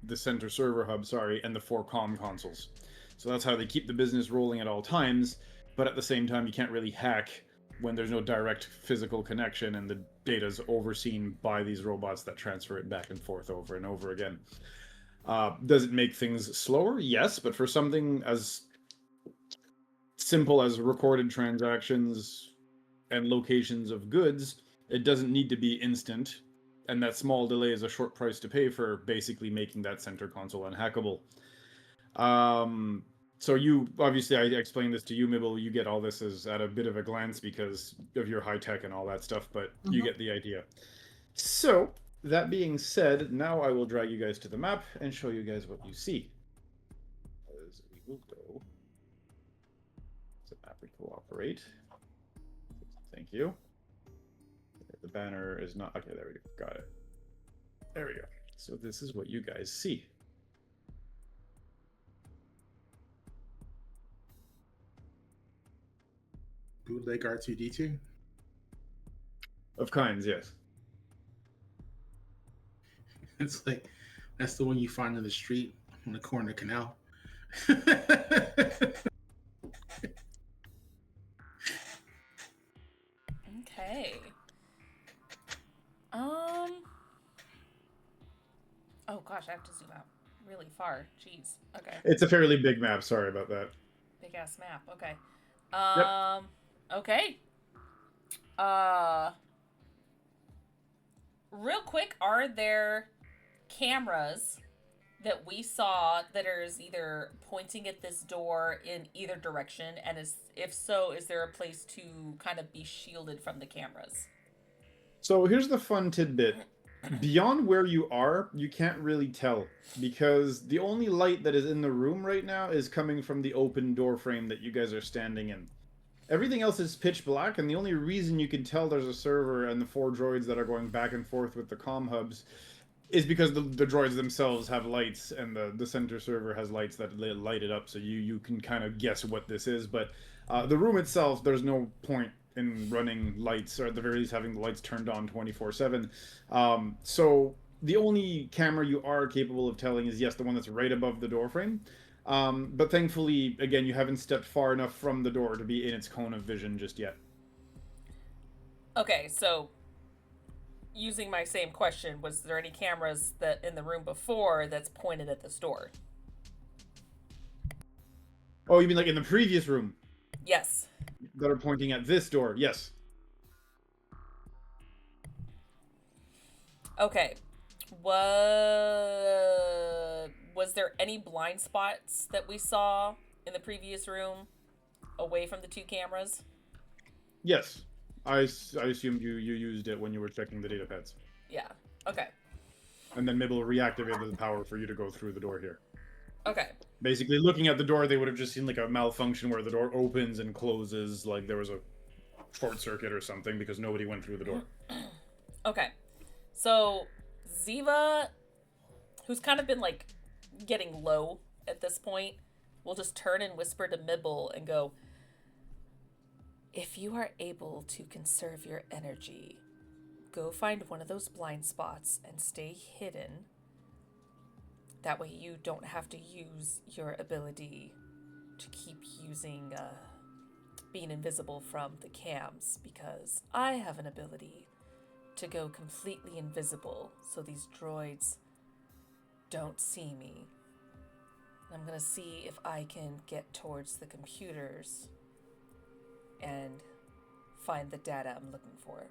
the center server hub, sorry, and the 4 comm consoles. So that's how they keep the business rolling at all times, but at the same time, you can't really hack when there's no direct physical connection and the data's overseen by these robots that transfer it back and forth over and over again. Does it make things slower? Yes, but for something as simple as recorded transactions and locations of goods, it doesn't need to be instant, and that small delay is a short price to pay for basically making that center console unhackable. So you, obviously, I explained this to you, Mibble, you get all this as at a bit of a glance because of your high tech and all that stuff, but you get the idea. So, that being said, now I will drag you guys to the map and show you guys what you see. As we will go. The map would cooperate. Thank you. The banner is not, okay, there we go, got it. There we go. So this is what you guys see. Bootleg R2D2? Of kinds, yes. It's like, that's the one you find in the street on the corner canal. Okay. Oh gosh, I have to zoom out really far. Jeez. Okay. It's a fairly big map, sorry about that. Big ass map. Okay. Yep. Okay. Real quick, are there cameras that we saw that is either pointing at this door in either direction, and if so, is there a place to kind of be shielded from the cameras? So here's the fun tidbit. Beyond where you are, you can't really tell, because the only light that is in the room right now is coming from the open door frame that you guys are standing in. Everything else is pitch black, and the only reason you can tell there's a server and the 4 droids that are going back and forth with the comm hubs is because the droids themselves have lights, and the center server has lights that light it up, so you can kind of guess what this is. But the room itself, there's no point in running lights, or at the very least having the lights turned on 24/7. So the only camera you are capable of telling is, yes, the one that's right above the doorframe. But thankfully, again, you haven't stepped far enough from the door to be in its cone of vision just yet. Okay, so using my same question, was there any cameras that in the room before that's pointed at this door? Oh, you mean like in the previous room? Yes. That are pointing at this door? Yes. Okay. Was there any blind spots that we saw in the previous room away from the 2 cameras? Yes. I assumed you used it when you were checking the data pads. Yeah. Okay. And then Mibble reactivated the power for you to go through the door here. Okay. Basically, looking at the door, they would have just seen like a malfunction where the door opens and closes, like there was a short circuit or something, because nobody went through the door. Okay. So, Ziva, who's kind of been like getting low at this point, will just turn and whisper to Mibble and go, "If you are able to conserve your energy, go find one of those blind spots and stay hidden. That way you don't have to use your ability to keep using being invisible from the cams, because I have an ability to go completely invisible so these droids don't see me. I'm gonna see if I can get towards the computers and find the data I'm looking for.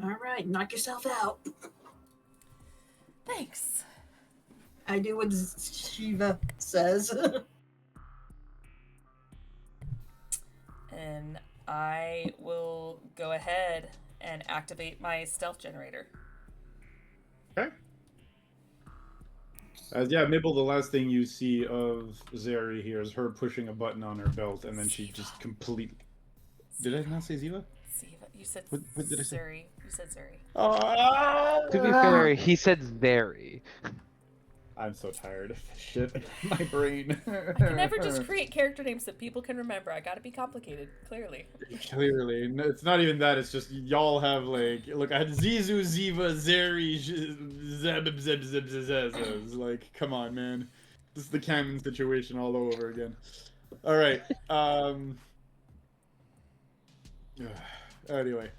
All right, knock yourself out. Thanks. I do what Shiva says. And I will go ahead and activate my stealth generator. Okay. Yeah, Mibble, the last thing you see of Zeri here is her pushing a button on her belt, and then she just completely... Did I not say Ziva? Ziva. You said What did I say? Zeri. You said Zeri. To be fair, he said Zeri. I'm so tired of this shit. My brain. I can never just create character names that people can remember. I gotta be complicated, clearly. Clearly. No, it's not even that, it's just y'all have like... Look, I had Zizu, Ziva, Zeri, Zeb, Zeb, Zeb, Zeb. Like, come on, man. This is the canon situation all over again. Alright, anyway.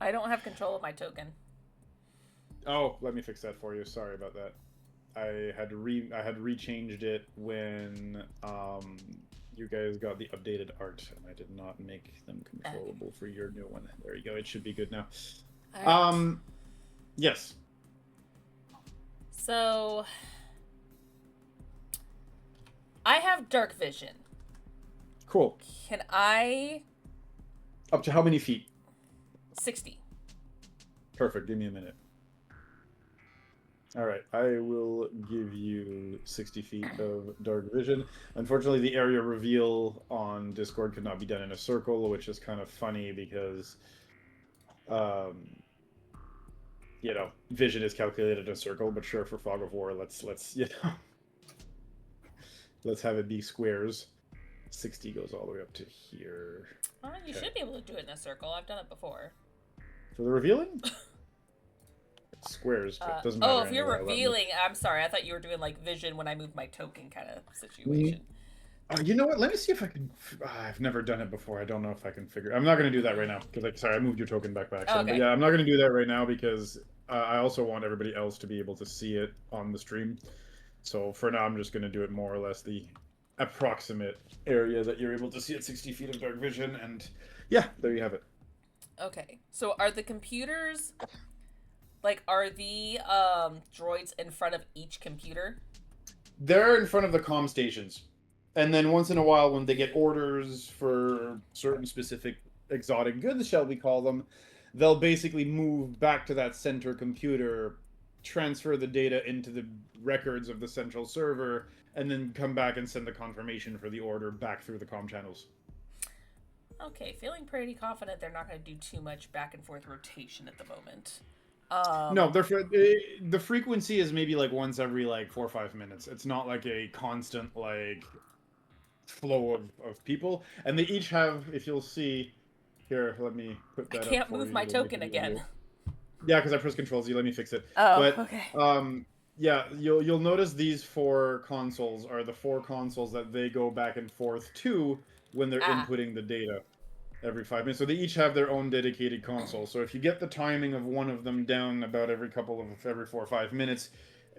I don't have control of my token. Oh, let me fix that for you. Sorry about that. I had rechanged it when you guys got the updated art, and I did not make them controllable for your new one. There you go. It should be good now. Right. Yes. So I have dark vision. Cool. Can I... Up to how many feet? 60. Perfect. Give me a minute. All right, I will give you 60 feet of dark vision. Unfortunately, the area reveal on Discord could not be done in a circle, which is kind of funny because, you know, vision is calculated in a circle. But sure, for Fog of War, let's you know, let's have it be squares. 60 goes all the way up to here. You should be able to do it in a circle. I've done it before. For the revealing? Squares, but it doesn't matter. Oh, if you're anyway. revealing, I'm sorry. I thought you were doing like vision when I moved my token kind of situation. You know what? Let me see if I can. I've never done it before. I don't know if I can figure. I'm not going to do that right now because, sorry, I moved your token back. Okay. But yeah, I'm not going to do that right now because I also want everybody else to be able to see it on the stream. So for now, I'm just going to do it more or less the approximate area that you're able to see at 60 feet of dark vision, and yeah, there you have it. Okay, so are the computers, like, are the droids in front of each computer? They're in front of the comm stations. And then once in a while, when they get orders for certain specific exotic goods, shall we call them, they'll basically move back to that center computer, transfer the data into the records of the central server, and then come back and send the confirmation for the order back through the comm channels. Okay, feeling pretty confident they're not going to do too much back and forth rotation at the moment. No, the frequency is maybe like once every like 4 or 5 minutes. It's not like a constant like flow of people. And they each have, if you'll see here, let me put that I up can't for move you my to token make it again. easier. Yeah, because I pressed Control Z. Let me fix it. Oh, but, okay. Yeah, you'll notice these 4 consoles are the 4 consoles that they go back and forth to when they're inputting the data every 5 minutes. So they each have their own dedicated console. So if you get the timing of one of them down about every 4 or 5 minutes,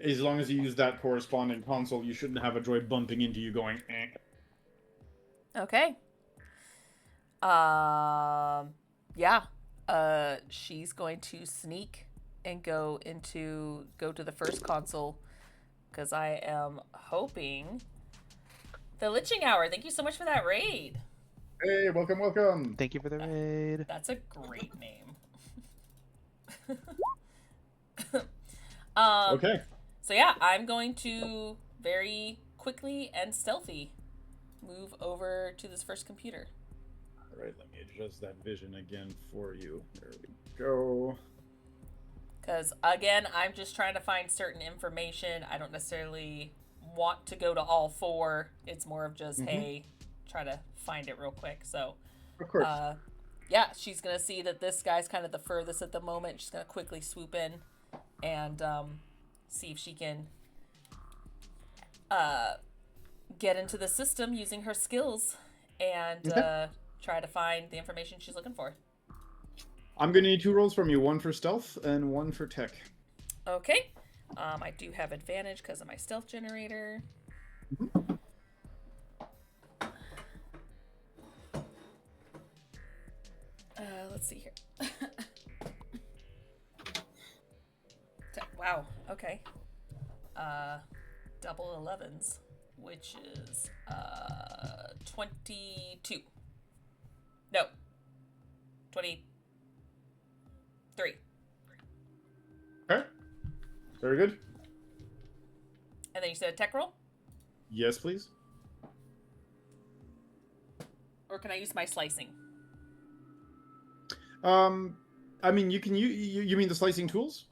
as long as you use that corresponding console, you shouldn't have a droid bumping into you going, eh. Okay. Yeah. She's going to sneak and go to the first console, because I am hoping the Liching Hour. Thank you so much for that raid. Hey, welcome, welcome. Thank you for the raid. That's a great name. Okay. So yeah, I'm going to very quickly and stealthy move over to this first computer. All right, let me adjust that vision again for you. There we go. Because, again, I'm just trying to find certain information. I don't necessarily want to go to all 4. It's more of just, hey, try to find it real quick. So, of course. Yeah, she's going to see that this guy's kind of the furthest at the moment. She's going to quickly swoop in and see if she can get into the system using her skills and Okay. try to find the information she's looking for. I'm gonna need 2 rolls from you, 1 for stealth and 1 for tech. Okay. I do have advantage because of my stealth generator. Let's see here. Wow. Okay. Double 11s, which is 22. No. 23. Okay. Very good. And then you said a tech roll? Yes, please. Or can I use my slicing? I mean, you can you mean the slicing tools?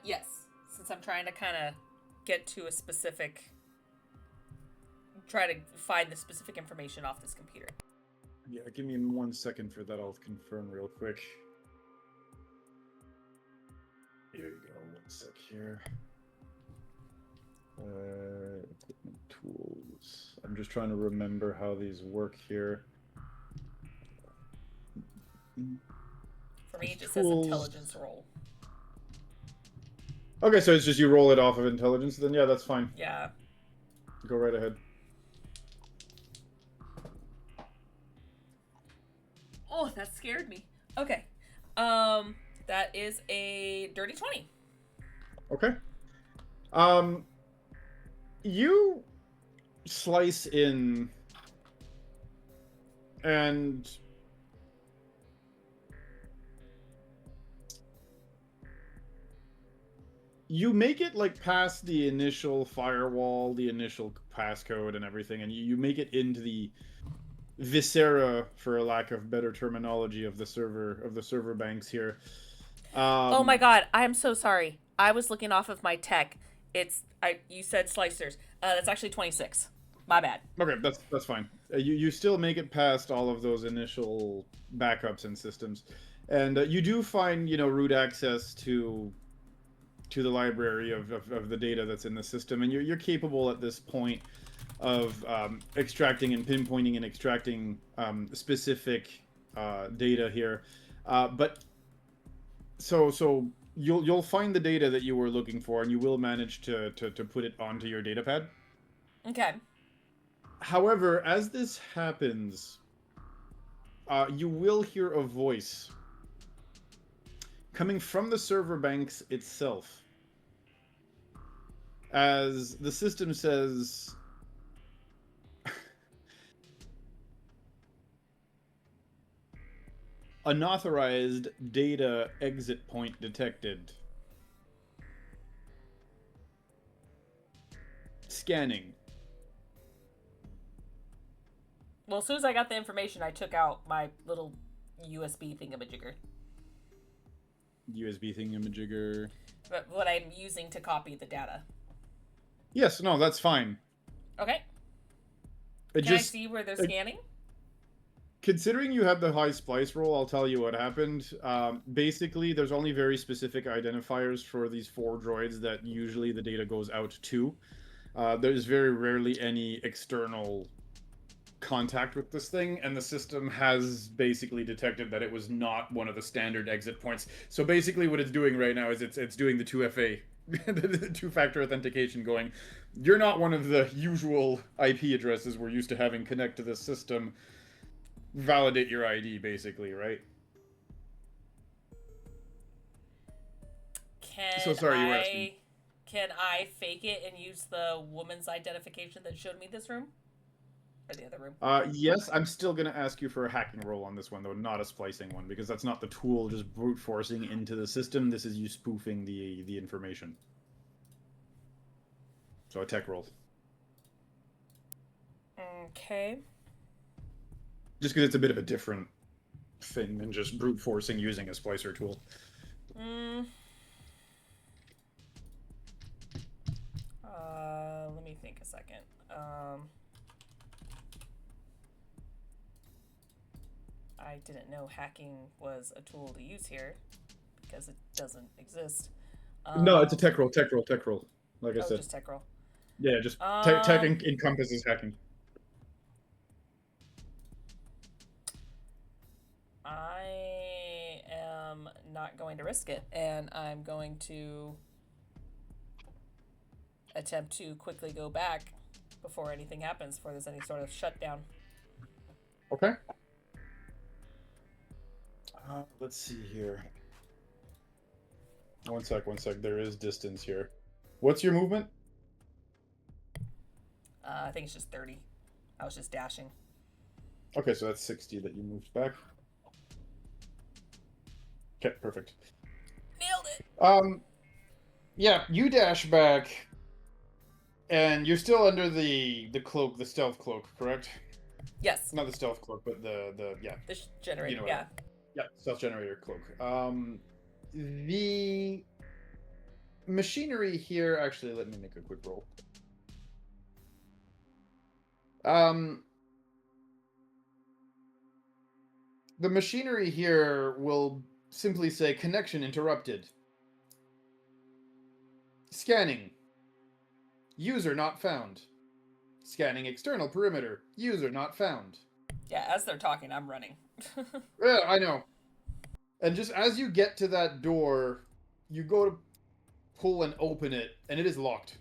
Yes. Since I'm trying to kind of get to a specific... Try to find the specific information off this computer. Yeah, give me 1 second for that. I'll confirm real quick. Here you go. 1 sec here. Equipment tools. I'm just trying to remember how these work here. For me, it just says Tools. intelligence roll. Okay, so it's just you roll it off of intelligence, then yeah, that's fine. Yeah. Go right ahead. Oh, that scared me. Okay. That is a dirty 20. Okay. You slice in and you make it like past the initial firewall, the initial passcode and everything, and you make it into the viscera, for a lack of better terminology, of the server banks here. Oh my god, I'm so sorry. I was looking off of my tech. You said slicers. That's actually 26. My bad. Okay, that's fine. You still make it past all of those initial backups and systems, and you do find root access to the library of the data that's in the system, and you're capable at this point of extracting and pinpointing and extracting specific data here, but so you'll find the data that you were looking for, and you will manage to put it onto your data pad. Okay. However, as this happens, you will hear a voice coming from the server banks itself, as the system says, unauthorized data exit point detected. Scanning. Well, as soon as I got the information, I took out my little USB thingamajigger. USB thingamajigger. But what I'm using to copy the data. Yes, no, that's fine. Okay. It Can I just, see where they're scanning? considering you have the high splice roll, I'll tell you what happened. Basically, there's only very specific identifiers for these 4 droids that usually the data goes out to. There's very rarely any external contact with this thing, and the system has basically detected that it was not one of the standard exit points. So basically what it's doing right now is it's doing the 2FA, the two-factor authentication, going, you're not one of the usual IP addresses we're used to having connect to this system. Validate your ID, basically, right? Can So sorry, you were asking. Can I fake it and use the woman's identification that showed me this room? Or the other room? Yes, I'm still going to ask you for a hacking roll on this one, though, not a splicing one, because that's not the tool just brute forcing into the system. This is you spoofing the information. So a tech roll. Okay. Just because it's a bit of a different thing than just brute forcing using a splicer tool. Let me think a second. I didn't know hacking was a tool to use here because it doesn't exist. No, it's a tech roll. Like I said. Just tech roll. Yeah, just tech encompasses hacking. I am not going to risk it, and I'm going to attempt to quickly go back before anything happens, before there's any sort of shutdown. Okay. Let's see here. One sec. There is distance here. What's your movement? I think it's just 30. I was just dashing. Okay, so that's 60 that you moved back. Okay, perfect. Nailed it! Yeah, you dash back, and you're still under the cloak, the stealth cloak, correct? Yes. Not the stealth cloak, but the yeah. The generator, You know yeah. Yeah, stealth generator cloak. The machinery here, actually, let me make a quick roll. The machinery here will simply say connection interrupted. Scanning. User not found. Scanning external perimeter. User not found. Yeah, as they're talking, I'm running. Yeah, I know. And just as you get to that door, you go to pull and open it, and it is locked.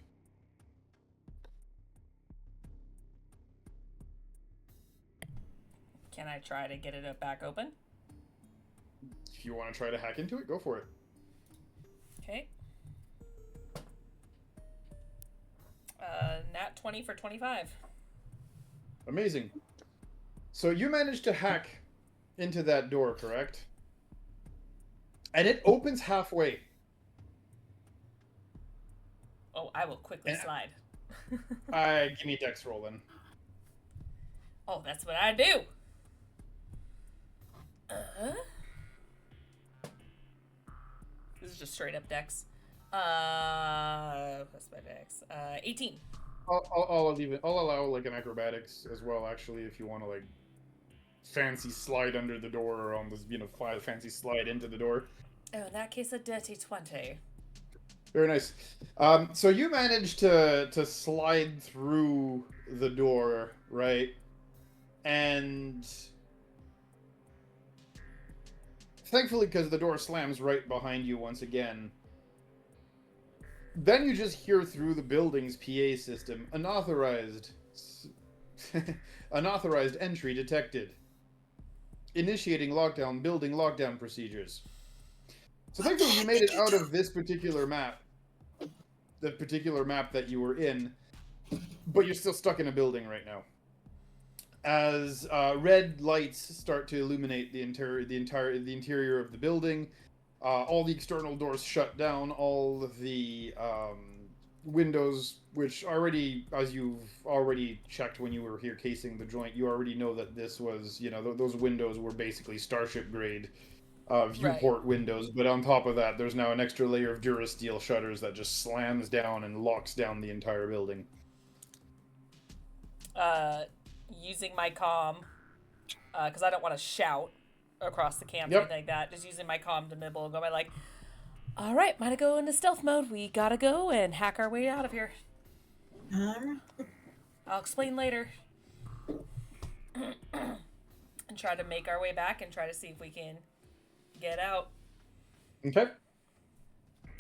Can I try to get it back open? If you want to try to hack into it, go for it. Okay. Nat 20 for 25. Amazing. So you managed to hack into that door, correct? And it opens halfway. Oh, I will quickly slide. Give me a dex roll then. Oh, that's what I do. This is just straight up dex. What's my dex? 18. I'll allow like an acrobatics as well, actually, if you want to like fancy slide under the door or on this, fancy slide into the door. Oh, in that case, a dirty 20. Very nice. So you managed to slide through the door, right? And thankfully, because the door slams right behind you once again, then you just hear through the building's PA system, unauthorized entry detected. Initiating lockdown, building lockdown procedures. So thankfully you made it out of this particular map. The particular map that you were in, but you're still stuck in a building right now. As red lights start to illuminate the interior of the building, all the external doors shut down, all of the windows, which already, as you've already checked when you were here casing the joint, you already know that this was, those windows were basically Starship grade viewport windows, but on top of that, there's now an extra layer of Durasteel shutters that just slams down and locks down the entire building. Using my comm, because I don't want to shout across the camp or anything like that, just using my comm to nibble and go by like, all right, might go into stealth mode. We gotta go and hack our way out of here. I'll explain later. And try to make our way back and try to see if we can get out. Okay.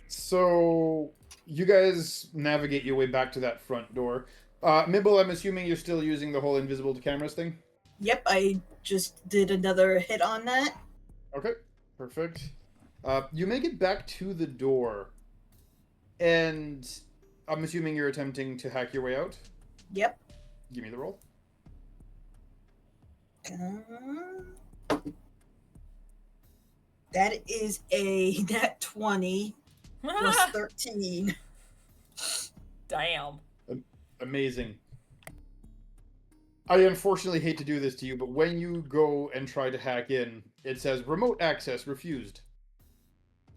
So you guys navigate your way back to that front door. Mibble, I'm assuming you're still using the whole invisible to cameras thing? Yep, I just did another hit on that. Okay, perfect. You make it back to the door, and I'm assuming you're attempting to hack your way out? Yep. Give me the roll. That is a nat 20 plus 13. Damn. Amazing. I unfortunately hate to do this to you, but when you go and try to hack in, it says remote access refused.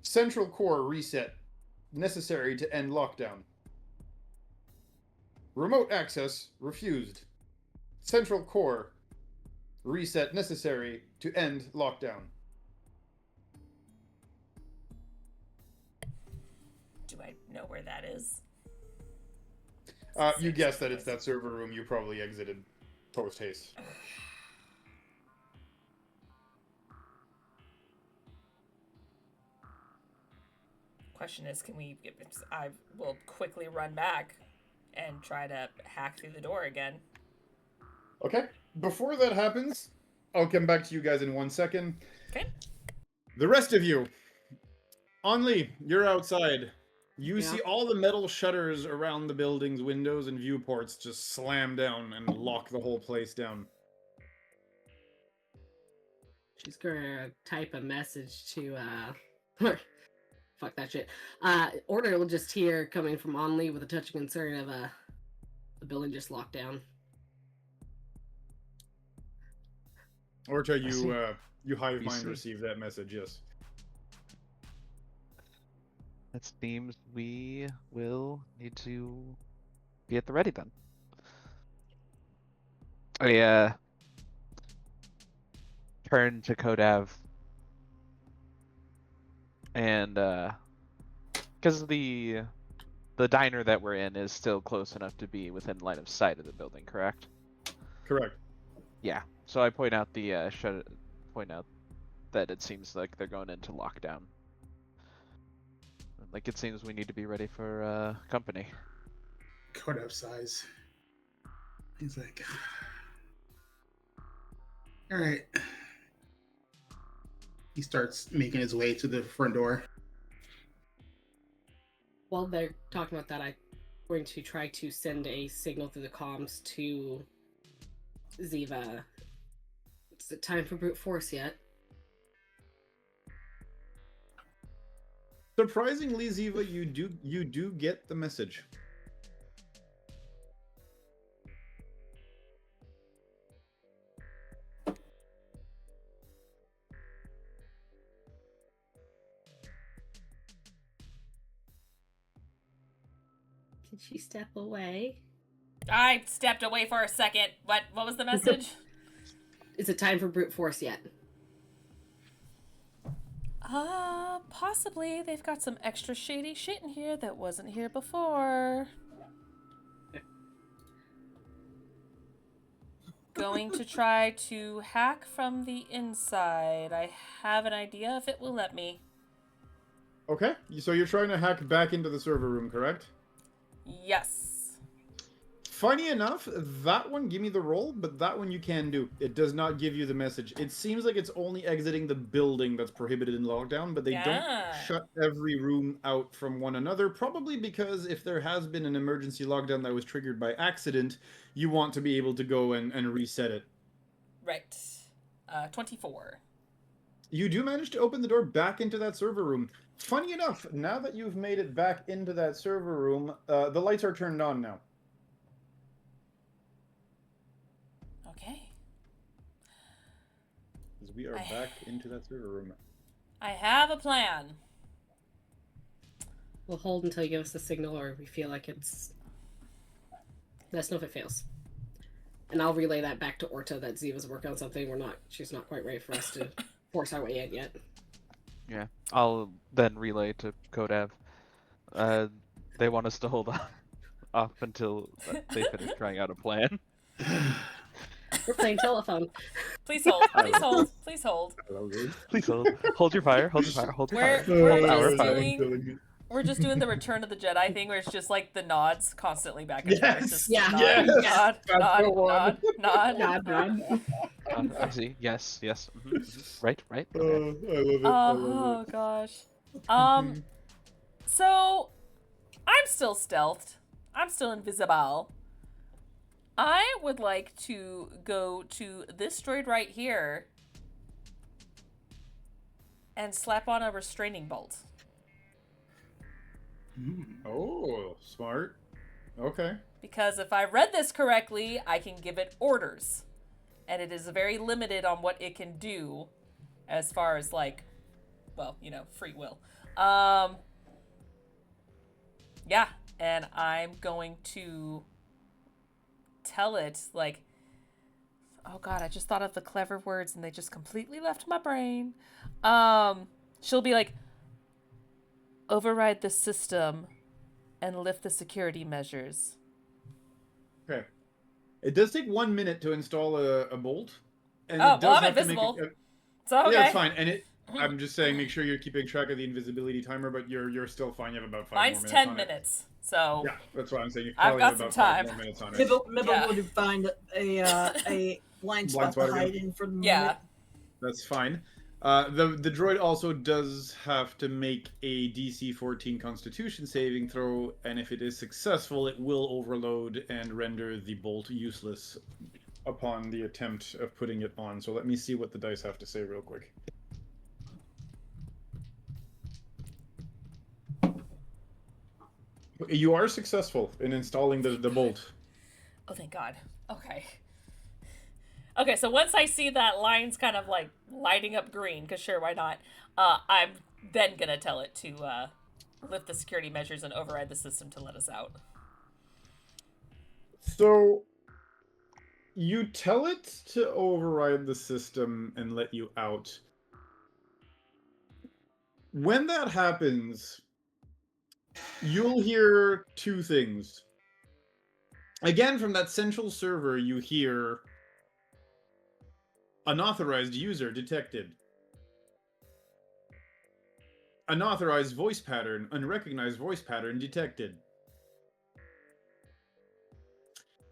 Central core reset necessary to end lockdown. Remote access refused. Central core reset necessary to end lockdown. Do I know where that is? You guess that it's that server room you probably exited post-haste. question is, can we? I will quickly run back and try to hack through the door again. Okay. Before that happens, I'll come back to you guys in 1 second. Okay. The rest of you, Only, you're outside. You Yeah. see all the metal shutters around the building's windows and viewports just slam down and lock the whole place down. She's gonna type a message to fuck that shit. Order will just hear coming from Only with a touch of concern of the building just locked down. Orta, see. you hive You mind see. receive that message, yes. It seems we will need to be at the ready then. I turn to Kodav and because the diner that we're in is still close enough to be within line of sight of the building, correct? Correct. Yeah. So I point out point out that it seems like they're going into lockdown. Like it seems we need to be ready for company. Kodav sighs. He's like, all right. He starts making his way to the front door. While they're talking about that, I'm going to try to send a signal through the comms to Ziva. Is it time for brute force yet? Surprisingly, Ziva, you do get the message. Did she step away? I stepped away for a second. What was the message? Is it time for brute force yet? Possibly. They've got some extra shady shit in here that wasn't here before. Going to try to hack from the inside. I have an idea if it will let me. Okay, so you're trying to hack back into the server room, correct? Yes. Funny enough, that one, give me the roll, but that one you can do. It does not give you the message. It seems like it's only exiting the building that's prohibited in lockdown, but they don't shut every room out from one another, probably because if there has been an emergency lockdown that was triggered by accident, you want to be able to go and reset it. Right. 24. You do manage to open the door back into that server room. Funny enough, now that you've made it back into that server room, the lights are turned on now. Okay. Because we are back into that server room. I have a plan. We'll hold until you give us the signal or we feel like it's... Let us know if it fails. And I'll relay that back to Orta that Ziva's working on something. She's not quite ready for us to force our way in yet. Yeah. I'll then relay to Kodav. They want us to hold off until they finish trying out a plan. We're playing telephone. Please hold. Please hold. Please hold. Please hold. Hold your fire. Hold your fire. Hold your fire. We're just doing the Return of the Jedi thing where it's just like the nods constantly back and forth. Yes! Just Yeah. nod, Yes! nod. I see. Yes. Yes. Mm-hmm. Right. Right. I Okay. love it. I love it. Gosh. So I'm still stealthed. I'm still invisible. I would like to go to this droid right here and slap on a restraining bolt. Oh, smart. Okay. Because if I read this correctly, I can give it orders. And it is very limited on what it can do as far as, like, well, free will. Yeah, and I'm going to tell it, like, oh god, I just thought of the clever words and they just completely left my brain. She'll be like, override the system and lift the security measures. Okay. It does take 1 minute to install a bolt. And Oh, it does well, I'm have to invisible. make it, So, okay. Yeah, it's fine. And I'm just saying, make sure you're keeping track of the invisibility timer, but you're still fine. You have about 5 Mine's more minutes 10 on minutes, so it. Yeah, that's what I'm saying. You I've probably got have some about 5 time. more minutes on it. Mibble Yeah. would find a blind spot spot to again? hide in for the moment. yeah. That's fine. The droid also does have to make a DC 14 Constitution saving throw, and if it is successful, it will overload and render the bolt useless upon the attempt of putting it on. So let me see what the dice have to say real quick. You are successful in installing the bolt. Oh, thank God. Okay. Okay, so once I see that line's kind of like lighting up green, because sure, why not? I'm then gonna tell it to lift the security measures and override the system to let us out. So you tell it to override the system and let you out. When that happens, you'll hear two things. Again, from that central server, you hear unauthorized user detected. Unauthorized voice pattern, unrecognized voice pattern detected.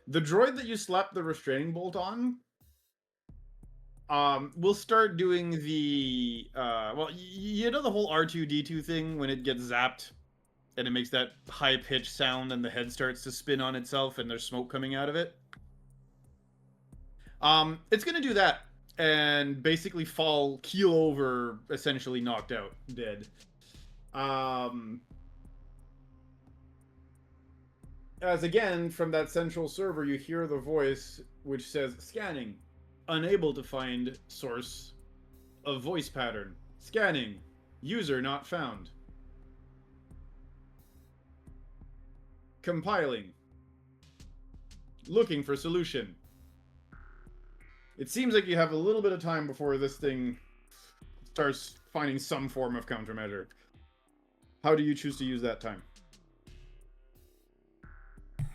The droid that you slap the restraining bolt on will start doing the well, you know the whole R2D2 thing when it gets zapped and it makes that high-pitched sound and the head starts to spin on itself and there's smoke coming out of it? It's gonna do that and basically fall keel over, essentially knocked out, dead. As again, from that central server, you hear the voice which says, scanning, unable to find source of voice pattern. Scanning, user not found. Compiling. Looking for solution. It seems like you have a little bit of time before this thing starts finding some form of countermeasure. How do you choose to use that time?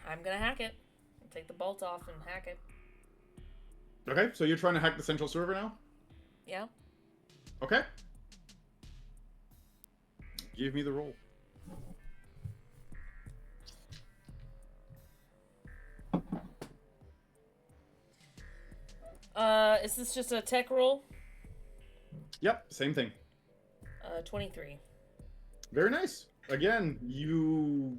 I'm gonna hack it. I'll take the bolt off and hack it. Okay, so you're trying to hack the central server now? Yeah. Okay. Give me the roll. Is this just a tech roll? Yep, same thing. 23. Very nice. Again, you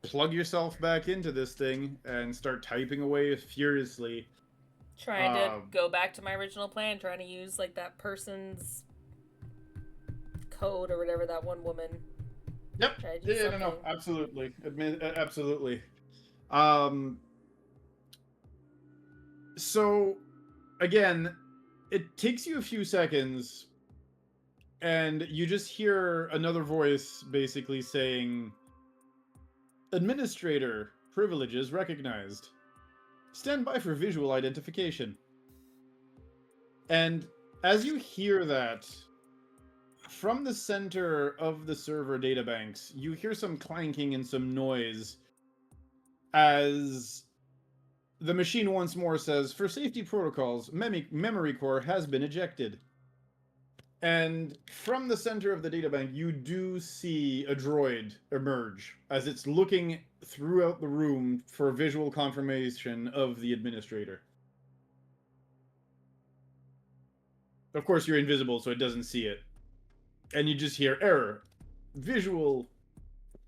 plug yourself back into this thing and start typing away furiously. Trying to go back to my original plan, trying to use like that person's code or whatever, that one woman. Yep. Try to do Yeah, no, something. absolutely. Absolutely. So, again, it takes you a few seconds, and you just hear another voice basically saying, Administrator, privileges recognized. Stand by for visual identification. And as you hear that, from the center of the server databanks, you hear some clanking and some noise as the machine once more says, for safety protocols, memory core has been ejected. And from the center of the databank, you do see a droid emerge as it's looking throughout the room for visual confirmation of the administrator. Of course, you're invisible, so it doesn't see it. And you just hear error. Visual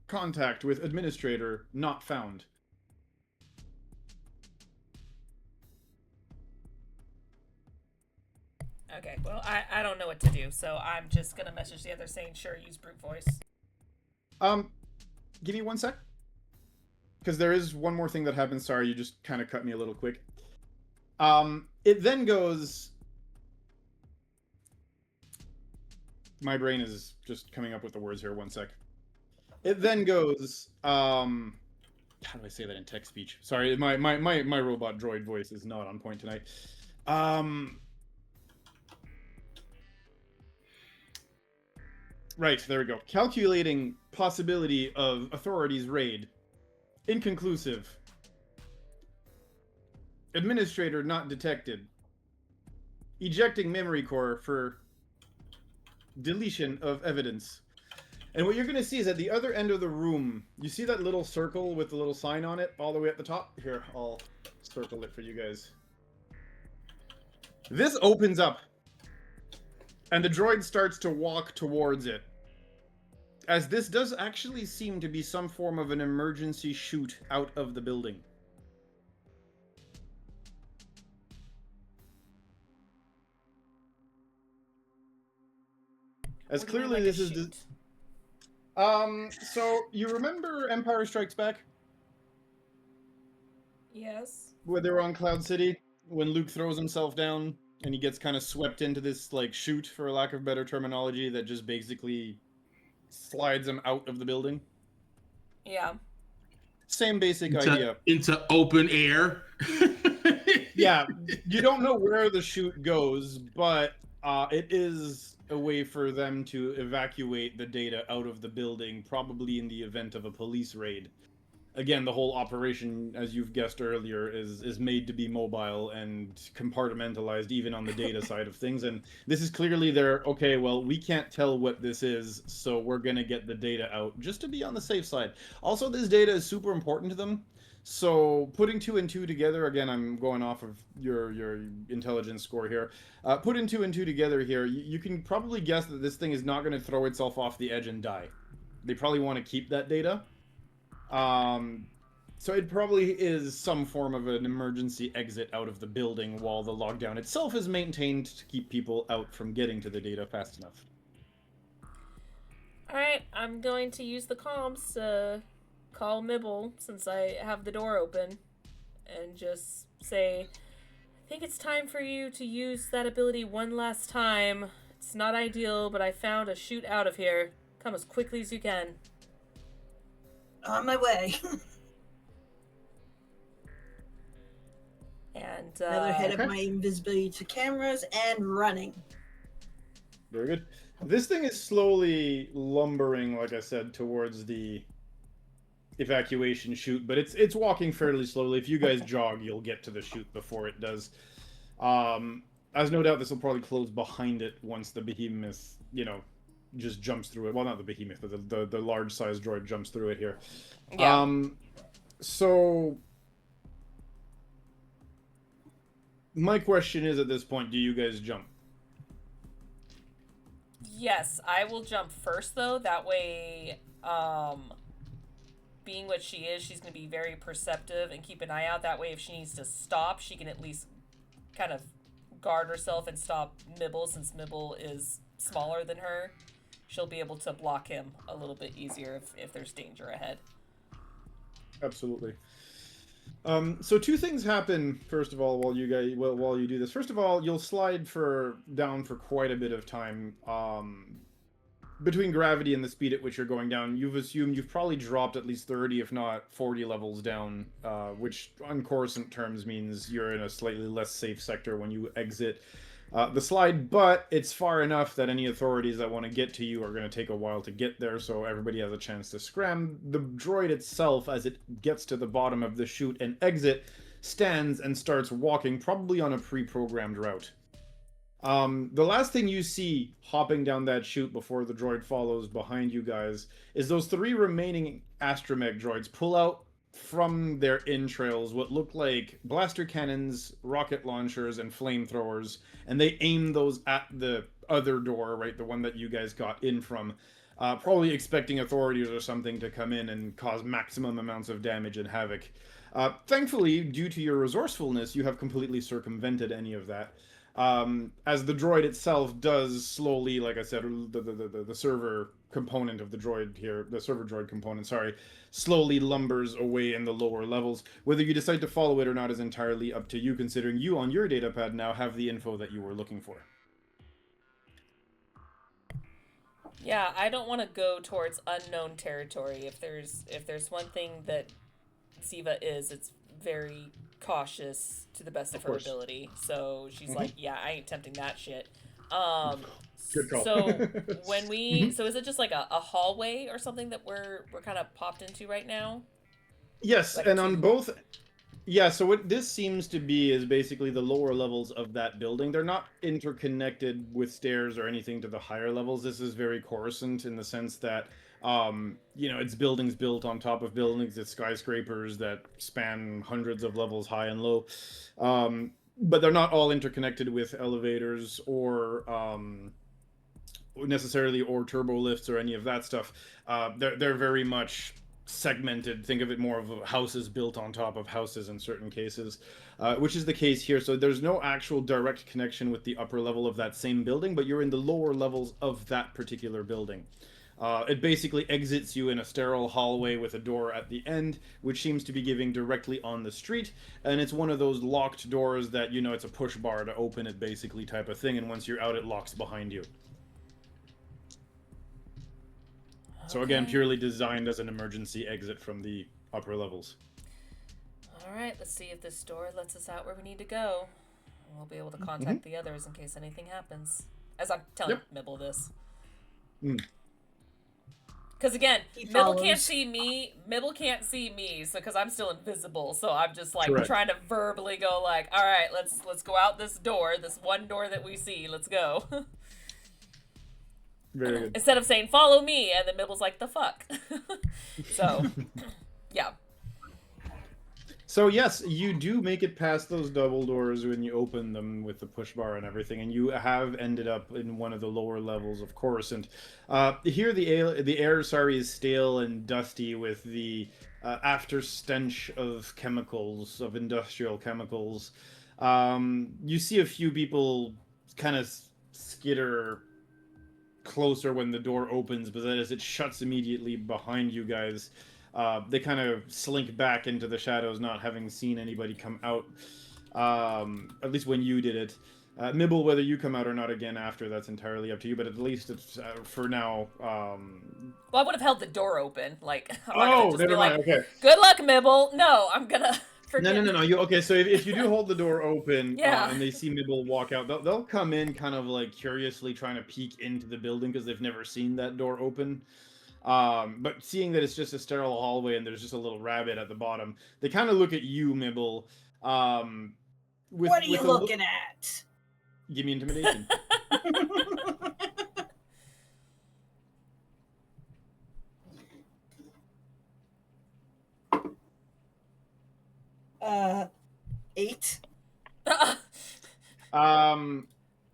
contact with administrator not found. Okay, well, I don't know what to do, so I'm just gonna message the other saying, sure, use brute voice. Give me 1 sec. Because there is one more thing that happens. Sorry, you just kind of cut me a little quick. It then goes... My brain is just coming up with the words here. 1 sec. It then goes... How do I say that in text speech? Sorry, my robot droid voice is not on point tonight. Right, there we go. Calculating possibility of authorities raid. Inconclusive. Administrator not detected. Ejecting memory core for deletion of evidence. And what you're going to see is at the other end of the room, you see that little circle with the little sign on it all the way at the top? Here, I'll circle it for you guys. This opens up, and the droid starts to walk towards it. As this does actually seem to be some form of an emergency chute out of the building. As What do you mean, clearly like a this is... chute? So you remember Empire Strikes Back? Yes. Where they were on Cloud City? When Luke throws himself down and he gets kind of swept into this, like, chute, for a lack of better terminology, that just basically slides him out of the building? Yeah. Same basic idea. Into open air. Yeah, you don't know where the chute goes, but it is a way for them to evacuate the data out of the building, probably in the event of a police raid. Again, the whole operation, as you've guessed earlier, is made to be mobile and compartmentalized even on the data side of things. And this is clearly their, okay, well, we can't tell what this is, so we're going to get the data out just to be on the safe side. Also, this data is super important to them. So putting 2 and 2 together, again, I'm going off of your intelligence score here. Putting 2 and 2 together here, you can probably guess that this thing is not going to throw itself off the edge and die. They probably want to keep that data. So it probably is some form of an emergency exit out of the building while the lockdown itself is maintained to keep people out from getting to the data fast enough. Alright, I'm going to use the comms to call Mibble since I have the door open and just say, I think it's time for you to use that ability one last time. It's not ideal, but I found a chute out of here. Come as quickly as you can. On my way. And Another head okay. of my invisibility to cameras and running. Very good. This thing is slowly lumbering, like I said, towards the evacuation chute, but it's walking fairly slowly. If you guys jog, you'll get to the chute before it does. As no doubt this will probably close behind it once the behemoth, just jumps through it. Well, not the behemoth, but the large-sized droid jumps through it here. Yeah. So my question is, at this point, do you guys jump? Yes, I will jump first though. That way, being what she is, she's going to be very perceptive and keep an eye out. That way, if she needs to stop, she can at least kind of guard herself and stop Mibble, since Mibble is smaller than her. She'll be able to block him a little bit easier if there's danger ahead. Absolutely. So 2 things happen, first of all, while you do this. First of all, you'll slide down for quite a bit of time. Between gravity and the speed at which you're going down, you've probably dropped at least 30, if not 40 levels down, which on Coruscant terms means you're in a slightly less safe sector when you exit the slide, but it's far enough that any authorities that want to get to you are going to take a while to get there, so everybody has a chance to scram. The droid itself, as it gets to the bottom of the chute and exit, stands and starts walking, probably on a pre-programmed route. The last thing you see hopping down that chute before the droid follows behind you guys is those 3 remaining astromech droids pull out from their entrails what look like blaster cannons, rocket launchers, and flamethrowers, and they aim those at the other door, right, the one that you guys got in from, probably expecting authorities or something to come in and cause maximum amounts of damage and havoc. Thankfully, due to your resourcefulness, you have completely circumvented any of that. As the droid itself does slowly, like I said, the server component of the droid here, the server droid component, sorry, slowly lumbers away in the lower levels. Whether you decide to follow it or not is entirely up to you, considering you on your datapad now have the info that you were looking for. Yeah, I don't want to go towards unknown territory. If there's one thing that Siva is, it's very cautious to the best of her ability. So she's like, yeah, I ain't tempting that shit. Good call. So when we so is it just like a hallway or something that we're kind of popped into right now? Yes, Like and on both Yeah, so what this seems to be is basically the lower levels of that building. They're not interconnected with stairs or anything to the higher levels. This is very Coruscant in the sense that, it's buildings built on top of buildings. It's skyscrapers that span hundreds of levels high and low. But they're not all interconnected with elevators or necessarily or turbo lifts or any of that stuff. They're very much segmented. Think of it more of houses built on top of houses in certain cases, which is the case here. So there's no actual direct connection with the upper level of that same building, but you're in the lower levels of that particular building. It basically exits you in a sterile hallway with a door at the end, which seems to be giving directly on the street. And it's one of those locked doors that, it's a push bar to open it basically type of thing. And once you're out, it locks behind you. So again, purely designed as an emergency exit from the upper levels. All right, let's see if this door lets us out where we need to go. We'll be able to contact the others in case anything happens. As I'm telling Mibble this. Because again, Mibble can't see me. Mibble can't see me, so because I'm still invisible. So I'm just like trying to verbally go like, all right, let's go out this door, this one door that we see. Let's go. Very good. Instead of saying, follow me, and then Mibble's like, the fuck? So, yeah. So yes, you do make it past those double doors when you open them with the push bar and everything, and you have ended up in one of the lower levels of Coruscant. Here the air, is stale and dusty with the after stench of chemicals, of industrial chemicals. You see a few people kind of skitter closer when the door opens, but then as it shuts immediately behind you guys, they kind of slink back into the shadows, not having seen anybody come out, at least when you did it. Mibble, whether you come out or not again after, that's entirely up to you, but at least it's, for now... Well, I would have held the door open, like... Never mind, okay. Good luck, Mibble! No, I'm gonna... No. Okay, so if you do hold the door open and they see Mibble walk out, they'll come in kind of like curiously trying to peek into the building because they've never seen that door open. But seeing that it's just a sterile hallway and there's just a little rabbit at the bottom, they kind of look at you, Mibble. What are you looking at? Give me intimidation. 8.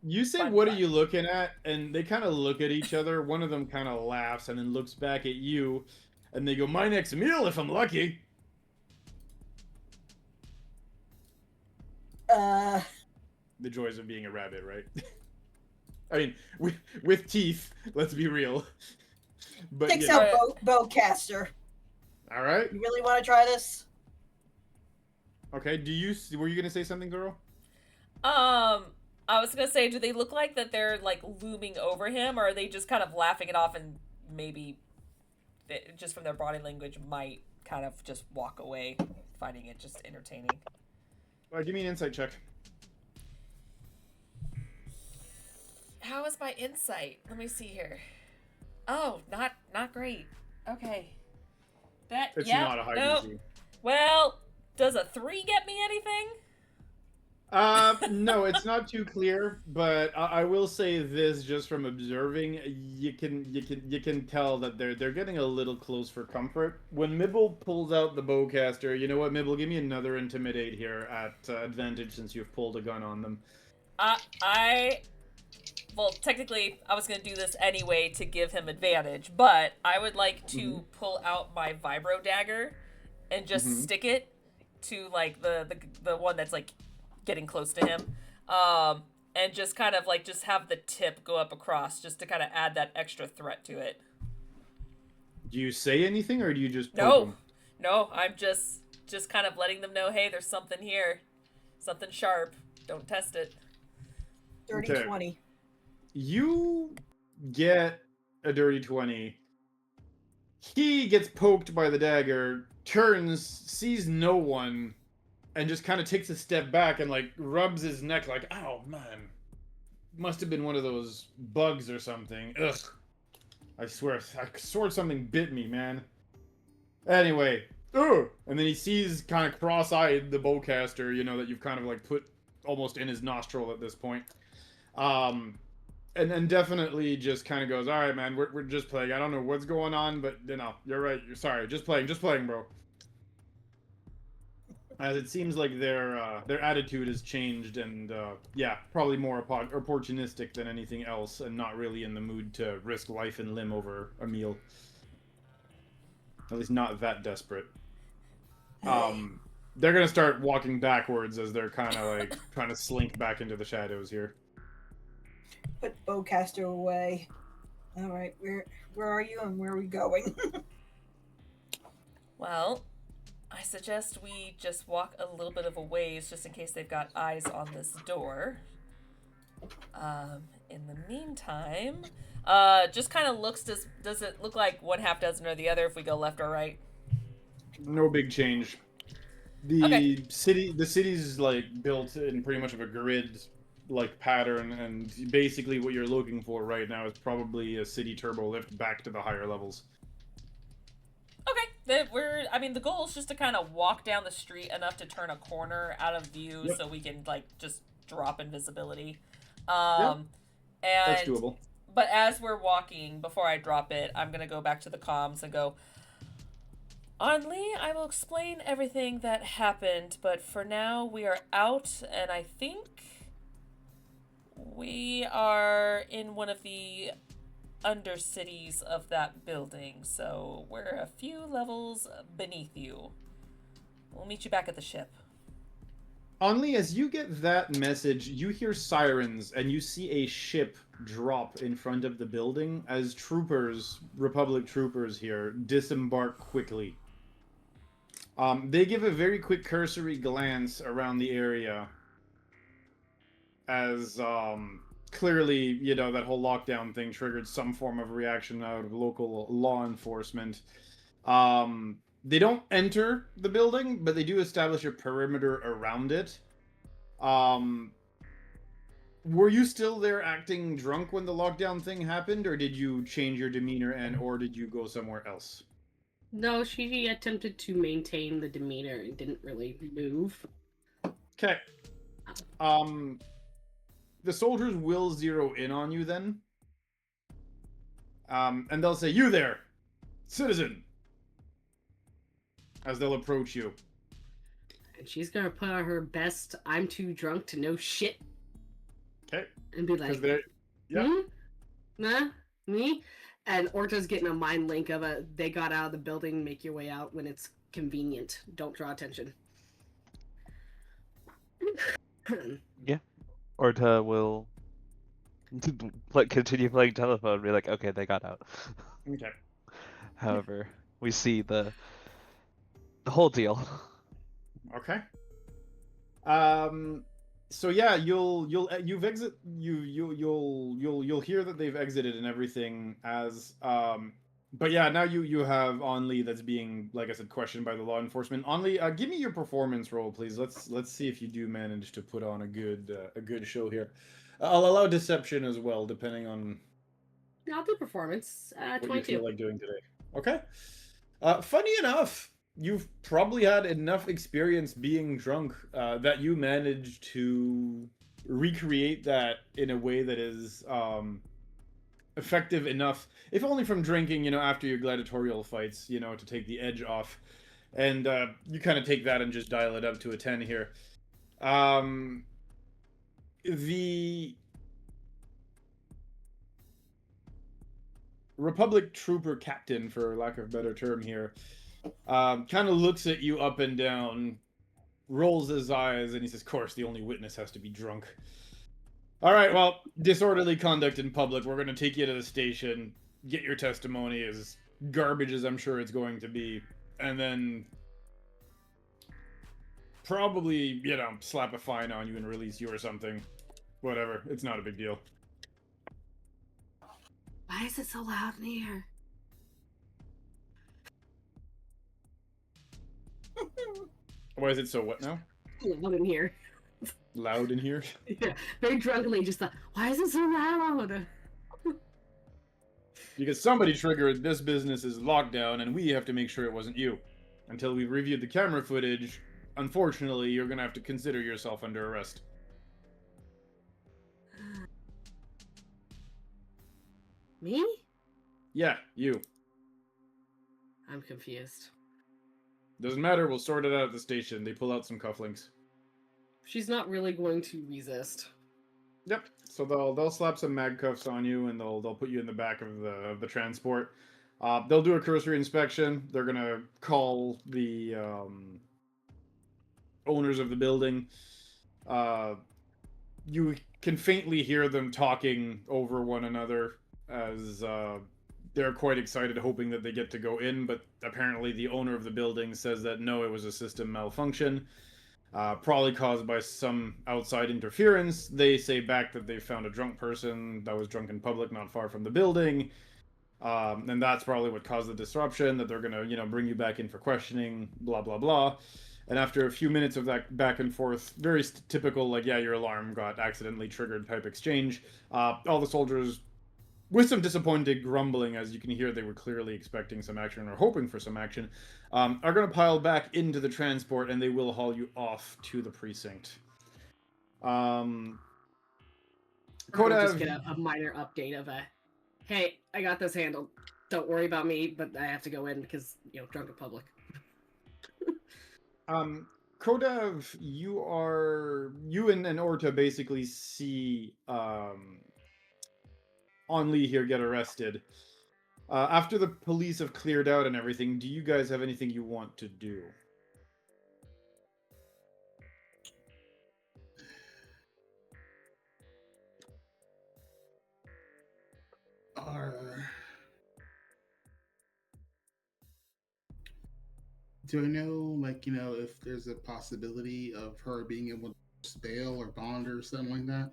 You say, what are you looking at? And they kind of look at each other. One of them kind of laughs and then looks back at you. And they go, my next meal if I'm lucky. The joys of being a rabbit, right? I mean, with teeth, let's be real. But Takes out bowcaster. All right. You really want to try this? Okay, were you going to say something, girl? I was gonna say, do they look like that they're like looming over him, or are they just kind of laughing it off and maybe just from their body language might kind of just walk away, finding it just entertaining? Give me an insight check. How is my insight? Let me see here. Oh, not great. Okay. It's not a high DC. Well, does a 3 get me anything? No, it's not too clear, but I will say this: just from observing, you can tell that they're getting a little close for comfort. When Mibble pulls out the bowcaster, you know what, Mibble, give me another intimidate here at advantage since you've pulled a gun on them. Well, technically, I was gonna do this anyway to give him advantage, but I would like to pull out my vibro dagger and just stick it to like the one that's like getting close to him, and just kind of like just have the tip go up across just to kind of add that extra threat to it. Do you say anything or do you just poke them? No, I'm just kind of letting them know, hey, there's something here, something sharp, don't test it. Dirty 20. You get a dirty 20. He gets poked by the dagger, turns, sees no one, and just kind of takes a step back and like rubs his neck like, oh man, must have been one of those bugs or something. Ugh, I swear something bit me, man. Anyway, "Ugh!" And then he sees kind of cross-eyed the bowcaster, you know, that you've kind of like put almost in his nostril at this point. And then definitely just kind of goes, "All right, man, we're just playing. I don't know what's going on, but you know, you're right. You're sorry. Just playing, bro." As it seems like their attitude has changed, and yeah, probably more opportunistic than anything else, and not really in the mood to risk life and limb over a meal. At least not that desperate. They're gonna start walking backwards as they're kind of like trying to slink back into the shadows here. Put bowcaster away. All right, where are you and where are we going? Well, I suggest we just walk a little bit of a ways just in case they've got eyes on this door. In the meantime, just kind of looks, does it look like one half dozen or the other if we go left or right? No big change. The Okay. city's like built in pretty much of a grid like pattern, and basically what you're looking for right now is probably a city turbo lift back to the higher levels. Okay. I mean, the goal is just to kind of walk down the street enough to turn a corner out of view so we can, like, just drop invisibility. And, That's doable. But as we're walking, before I drop it, I'm going to go back to the comms and go, "Only, I will explain everything that happened, but for now we are out, and I think we are in one of the undercities of that building, so we're a few levels beneath you. We'll meet you back at the ship." Only as you get that message, you hear sirens and you see a ship drop in front of the building as troopers, Republic troopers here, disembark quickly. They give a very quick cursory glance around the area as clearly, you know, that whole lockdown thing triggered some form of reaction out of local law enforcement. They don't enter the building, but they do establish a perimeter around it. Were you still there acting drunk when the lockdown thing happened, or did you change your demeanor or did you go somewhere else? No, she attempted to maintain the demeanor and didn't really move. Okay. The soldiers will zero in on you then. And they'll say, "You there, citizen," as they'll approach you. And she's gonna put on her best "I'm too drunk to know shit" Okay. and be like, yeah. Nah, me? And Orta's getting a mind link of they got out of the building, make your way out when it's convenient. Don't draw attention. Yeah. Orta will continue playing telephone and be like, "Okay, they got out." Okay. However, we see the whole deal. Okay. So yeah, you'll hear that they've exited and everything as but yeah, now you have Only that's being, like I said, questioned by the law enforcement. Only, give me your performance roll, please. Let's see if you do manage to put on a good show here. I'll allow deception as well, depending on I'll do performance. what 22. you feel like doing today. Okay. Funny enough, you've probably had enough experience being drunk that you managed to recreate that in a way that is effective enough, if only from drinking, you know, after your gladiatorial fights, you know, to take the edge off. And you kind of take that and just dial it up to a 10 here. The Republic trooper captain, for lack of a better term here, kind of looks at you up and down, rolls his eyes, and he says, "Of course, the only witness has to be drunk. All right, well, disorderly conduct in public. We're going to take you to the station, get your testimony as garbage as I'm sure it's going to be, and then probably, you know, slap a fine on you and release you or something. Whatever. It's not a big deal." Why is it so loud in here? Why is it so what now? Loud in here. Loud in here? Yeah, very drunkenly just thought, why is it so loud? Because somebody triggered this business's lockdown, and we have to make sure it wasn't you. Until we've reviewed the camera footage, unfortunately, you're gonna have to consider yourself under arrest. Me? Yeah, you. I'm confused. Doesn't matter, we'll sort it out at the station. They pull out some cufflinks. She's not really going to resist. Yep. So they'll slap some mag cuffs on you, and they'll put you in the back of the transport. They'll do a cursory inspection. They're gonna call the owners of the building. You can faintly hear them talking over one another as they're quite excited, hoping that they get to go in. But apparently, the owner of the building says that no, it was a system malfunction. Probably caused by some outside interference. They say back that they found a drunk person that was drunk in public not far from the building. And that's probably what caused the disruption, that they're going to, bring you back in for questioning, blah, blah, blah. And after a few minutes of that back and forth, very typical, like, yeah, your alarm got accidentally triggered type exchange, all the soldiers, with some disappointed grumbling, as you can hear, they were clearly expecting some action or hoping for some action, are going to pile back into the transport, and they will haul you off to the precinct. We'll just get a minor update of hey, I got this handled. Don't worry about me, but I have to go in because, drunk in public. Kodav, you and Orta basically see Only here get arrested. After the police have cleared out and everything, do you guys have anything you want to do? Do I know, if there's a possibility of her being able to bail or bond or something like that?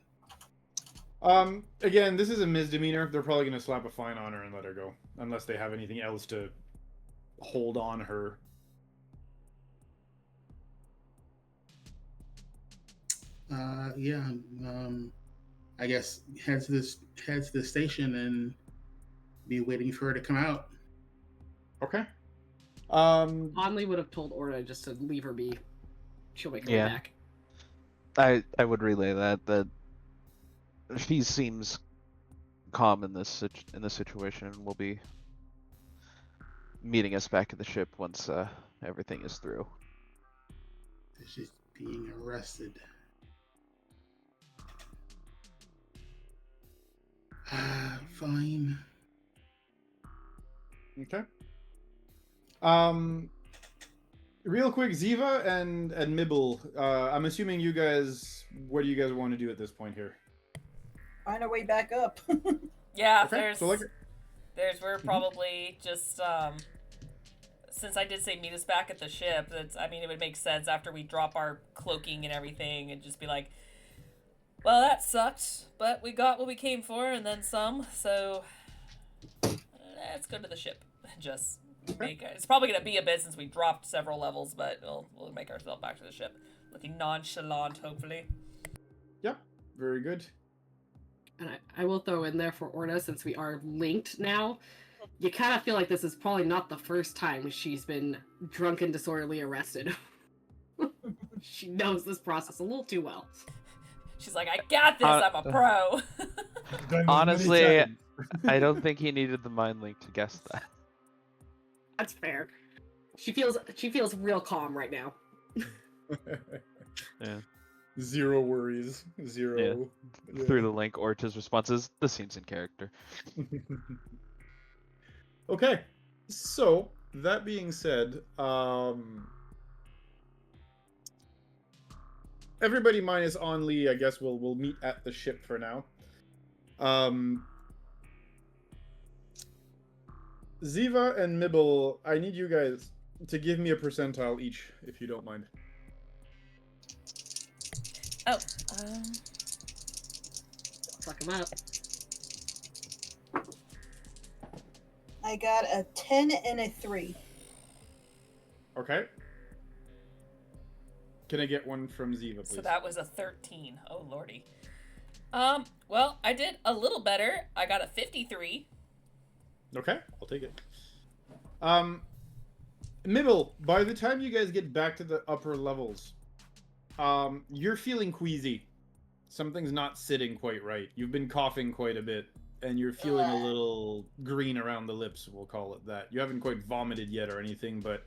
Again, this is a misdemeanor. They're probably going to slap a fine on her and let her go, unless they have anything else to hold on her. Yeah. I guess head to the station and be waiting for her to come out. Okay. Only would have told Orta just to leave her be. She'll make her way back. I would relay that she seems calm in this situation, and will be meeting us back at the ship once everything is through. She's being arrested. Fine. Okay. Real quick, Ziva and Mibble, I'm assuming you guys, what do you guys want to do at this point here? Find our way back up. Yeah, Okay, we're probably just, since I did say meet us back at the ship, it would make sense after we drop our cloaking and everything and just be like, well, that sucked, but we got what we came for and then some, so let's go to the ship. Just it's probably going to be a bit since we dropped several levels, but we'll make ourselves back to the ship. Looking nonchalant, hopefully. Yep, very good. And I will throw in there for Orta, since we are linked now, you kind of feel like this is probably not the first time she's been drunk and disorderly arrested. She knows this process a little too well. She's like, I got this, I'm a pro. Honestly, I don't think he needed the mind link to guess that. That's fair. She feels real calm right now. Yeah. Zero worries. Zero. Yeah. Through the link, Orta's responses, this seems in character. Okay. So, that being said, everybody minus Only, I guess we'll meet at the ship for now. Ziva and Mibble, I need you guys to give me a percentile each, if you don't mind. Oh, Fuck him up. I got a 10 and a 3. Okay. Can I get one from Ziva, please? so that was a 13. Oh, lordy. Well, I did a little better. I got a 53. Okay, I'll take it. Mibble, by the time you guys get back to the upper levels, you're feeling queasy. Something's not sitting quite right. You've been coughing quite a bit, and you're feeling a little green around the lips, we'll call it that. You haven't quite vomited yet or anything, but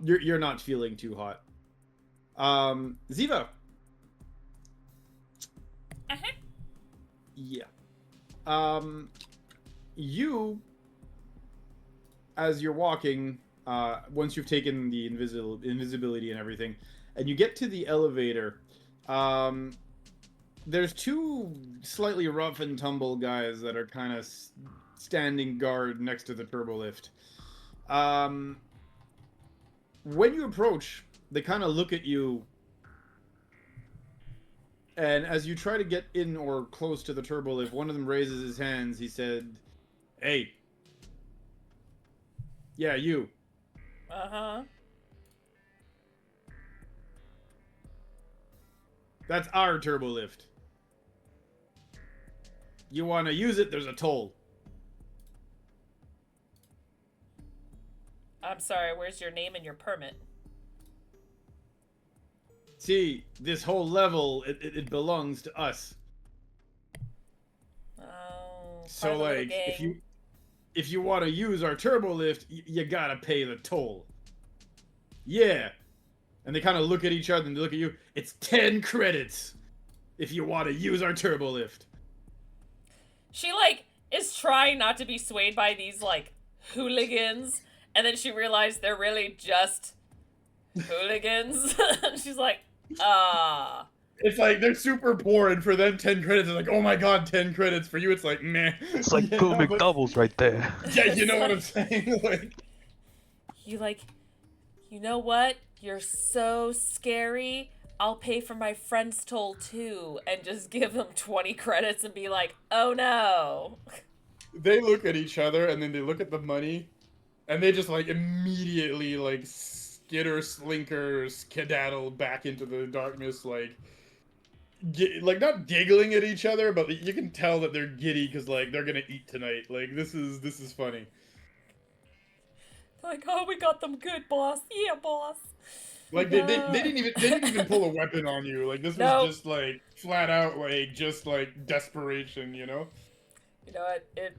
you're not feeling too hot. Ziva. Yeah. You, as you're walking, once you've taken the invisibility and everything, and you get to the elevator, there's two slightly rough and tumble guys that are kind of standing guard next to the turbo lift. When you approach, they kind of look at you, and as you try to get in or close to the turbo lift, one of them raises his hands. He said, "Hey. Yeah, you. Uh-huh. That's our turbo lift. You want to use it, there's a toll." I'm sorry, where's your name and your permit? See, this whole level, it belongs to us. Oh, So, part of the little like, gang. if you want to use our turbo lift, you gotta pay the toll. Yeah. And they kind of look at each other and they look at you. It's 10 credits if you want to use our turbo lift. She, like, is trying not to be swayed by these, like, hooligans, and then she realized they're really just hooligans. She's like, It's like, they're super poor, and for them, 10 credits is like, oh my god, 10 credits. For you, it's like, meh. It's like You two know, but- McDoubles right there. Yeah, you know what I'm It's saying? Like, you know what? You're so scary. I'll pay for my friend's toll too, and just give them 20 credits and be like, oh no. they look at each other, and then they look at the money, and they just, like, immediately, like, skitter, slinker, skedaddle back into the darkness, like, like, not giggling at each other, but you can tell that they're giddy because, like, they're gonna eat tonight. Like, this is funny. Like, oh, we got them good, boss. Yeah, boss. Like, they didn't even pull a weapon on you. Like, this was Nope. just, like, flat out, like, just, like, desperation, you know? You know what? It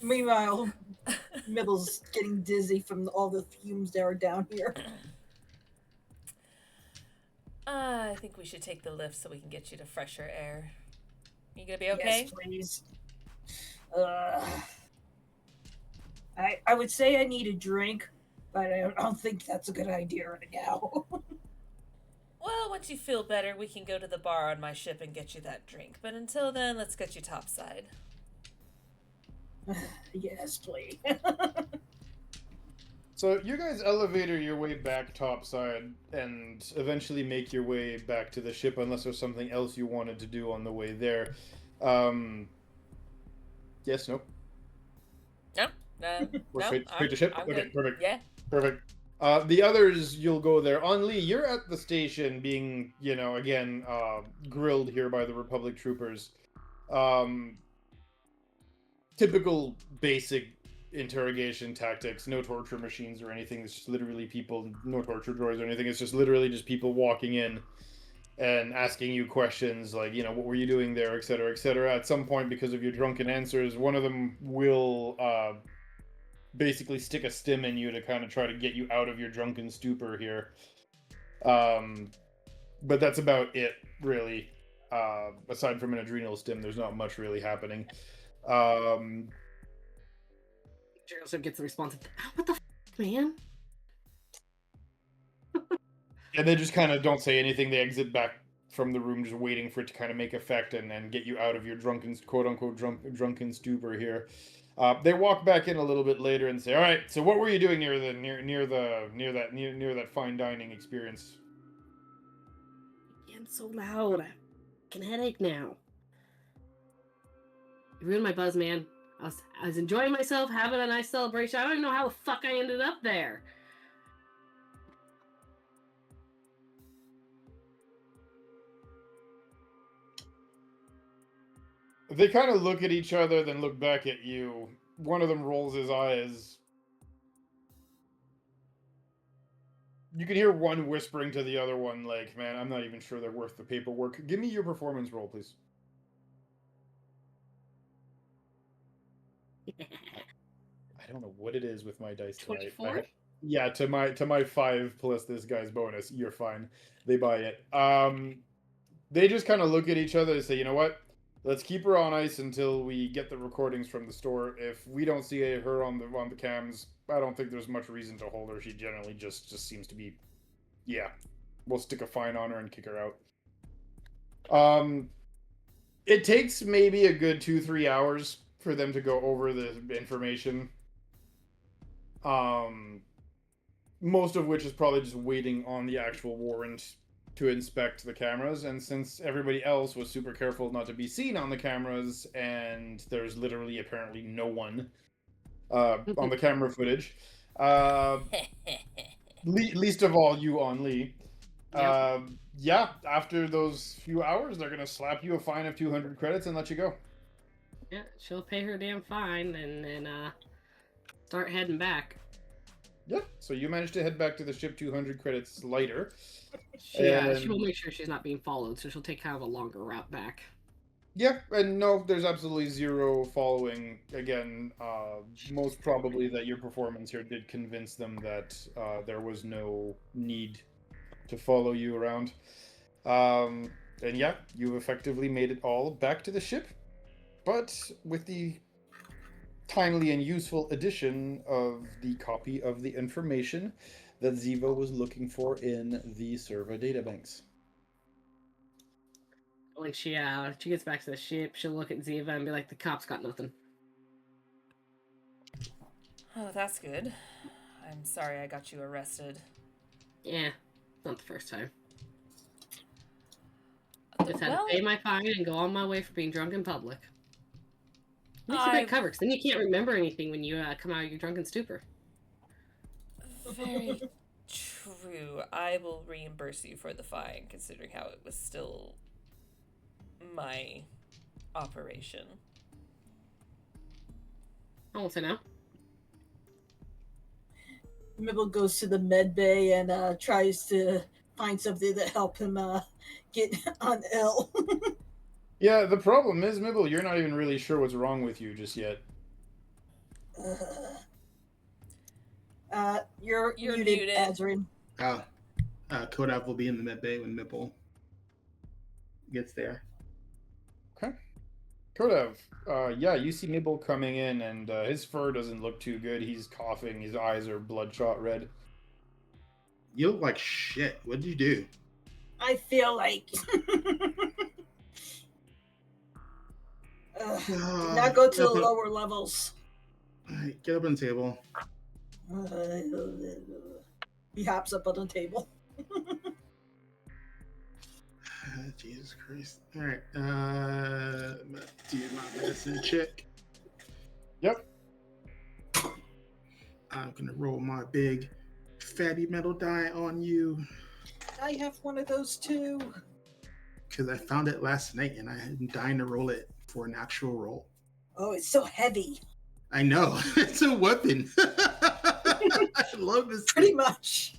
Meanwhile, Mibble's getting dizzy from all the fumes that are down here. I think we should take the lift so we can get you to fresher air. You gonna be okay? Yes, please. I would say I need a drink, but I don't think that's a good idea right now. Well, once you feel better, we can go to the bar on my ship and get you that drink. But until then, let's get you topside. Yes, please. So you guys elevator your way back topside and eventually make your way back to the ship unless there's something else you wanted to do on the way there. Yes, no? No? We're No, straight to ship? I'm Okay, good. perfect. Yeah. Perfect. The others, you'll go there. On Lee, you're at the station being, you know, again, grilled here by the Republic troopers. Typical basic interrogation tactics, no torture machines or anything. It's just literally people, no torture droids or anything. It's just literally just people walking in and asking you questions like, you know, what were you doing there, etc., etc. At some point, because of your drunken answers, one of them will basically stick a stim in you to kind of try to get you out of your drunken stupor here. But that's about it, really. Aside from an adrenal stim, there's not much really happening. Joseph gets the response of, what the man? And they just kind of don't say anything. They exit back from the room, just waiting for it to kind of make effect and get you out of your drunken, quote-unquote, drunken stupor here. They walk back in a little bit later and say, all right, so what were you doing near that fine dining experience? I'm so loud. I can headache now. You ruined my buzz, man. I was enjoying myself, having a nice celebration. I don't even know how the fuck I ended up there. They kind of look at each other, then look back at you. One of them rolls his eyes. You can hear one whispering to the other one, like, man, I'm not even sure they're worth the paperwork. Give me your performance roll, please. I don't know what it is with my dice tonight. 24? Yeah, to my 5 plus this guy's bonus, you're fine. They buy it. They just kind of look at each other and say, you know what? Let's keep her on ice until we get the recordings from the store. If we don't see her on the cams, I don't think there's much reason to hold her. She generally just seems to be, yeah. We'll stick a fine on her and kick her out. It takes maybe a good 2-3 hours for them to go over the information. Most of which is probably just waiting on the actual warrant to inspect the cameras, and since everybody else was super careful not to be seen on the cameras, and there's literally apparently no one on the camera footage, least of all you on Lee. Yeah, after those few hours, they're gonna slap you a fine of 200 credits and let you go. Yeah, she'll pay her damn fine and then start heading back. Yeah, so you managed to head back to the ship 200 credits lighter. She will make sure she's not being followed, so she'll take kind of a longer route back. Yeah, and no, there's absolutely zero following. Again, most probably that your performance here did convince them that there was no need to follow you around. And yeah, you've effectively made it all back to the ship, but with the timely and useful addition of the copy of the information that Ziva was looking for in the server databanks. When she gets back to the ship, she'll look at Ziva and be like, the cops got nothing. Oh, that's good. I'm sorry I got you arrested. Yeah, not the first time. Just had to Well, pay my fine and go on my way for being drunk in public. Makes a great cover, because then you can't remember anything when you come out of your drunken stupor. very true. I will reimburse you for the fine, considering how it was still my operation. I won't say no. Mibble goes to the med bay and tries to find something to help him get unill. Yeah, the problem is, Mibble, you're not even really sure what's wrong with you just yet. You're muted, Azrin. Kodav will be in the med bay when Mibble gets there. Okay. Kodav, yeah, you see Mibble coming in, and his fur doesn't look too good. He's coughing. His eyes are bloodshot red. You look like shit. What did you do? I feel like. Do not go to the lower levels. Alright, get up on the table. He hops up on the table. Jesus Christ. Alright, do my medicine check. Yep. I'm gonna roll my big fatty metal die on you. I have one of those too. Because I found it last night and I'm dying to roll it for an actual roll. Oh, it's so heavy. I know. It's a weapon. I love this Pretty thing. much.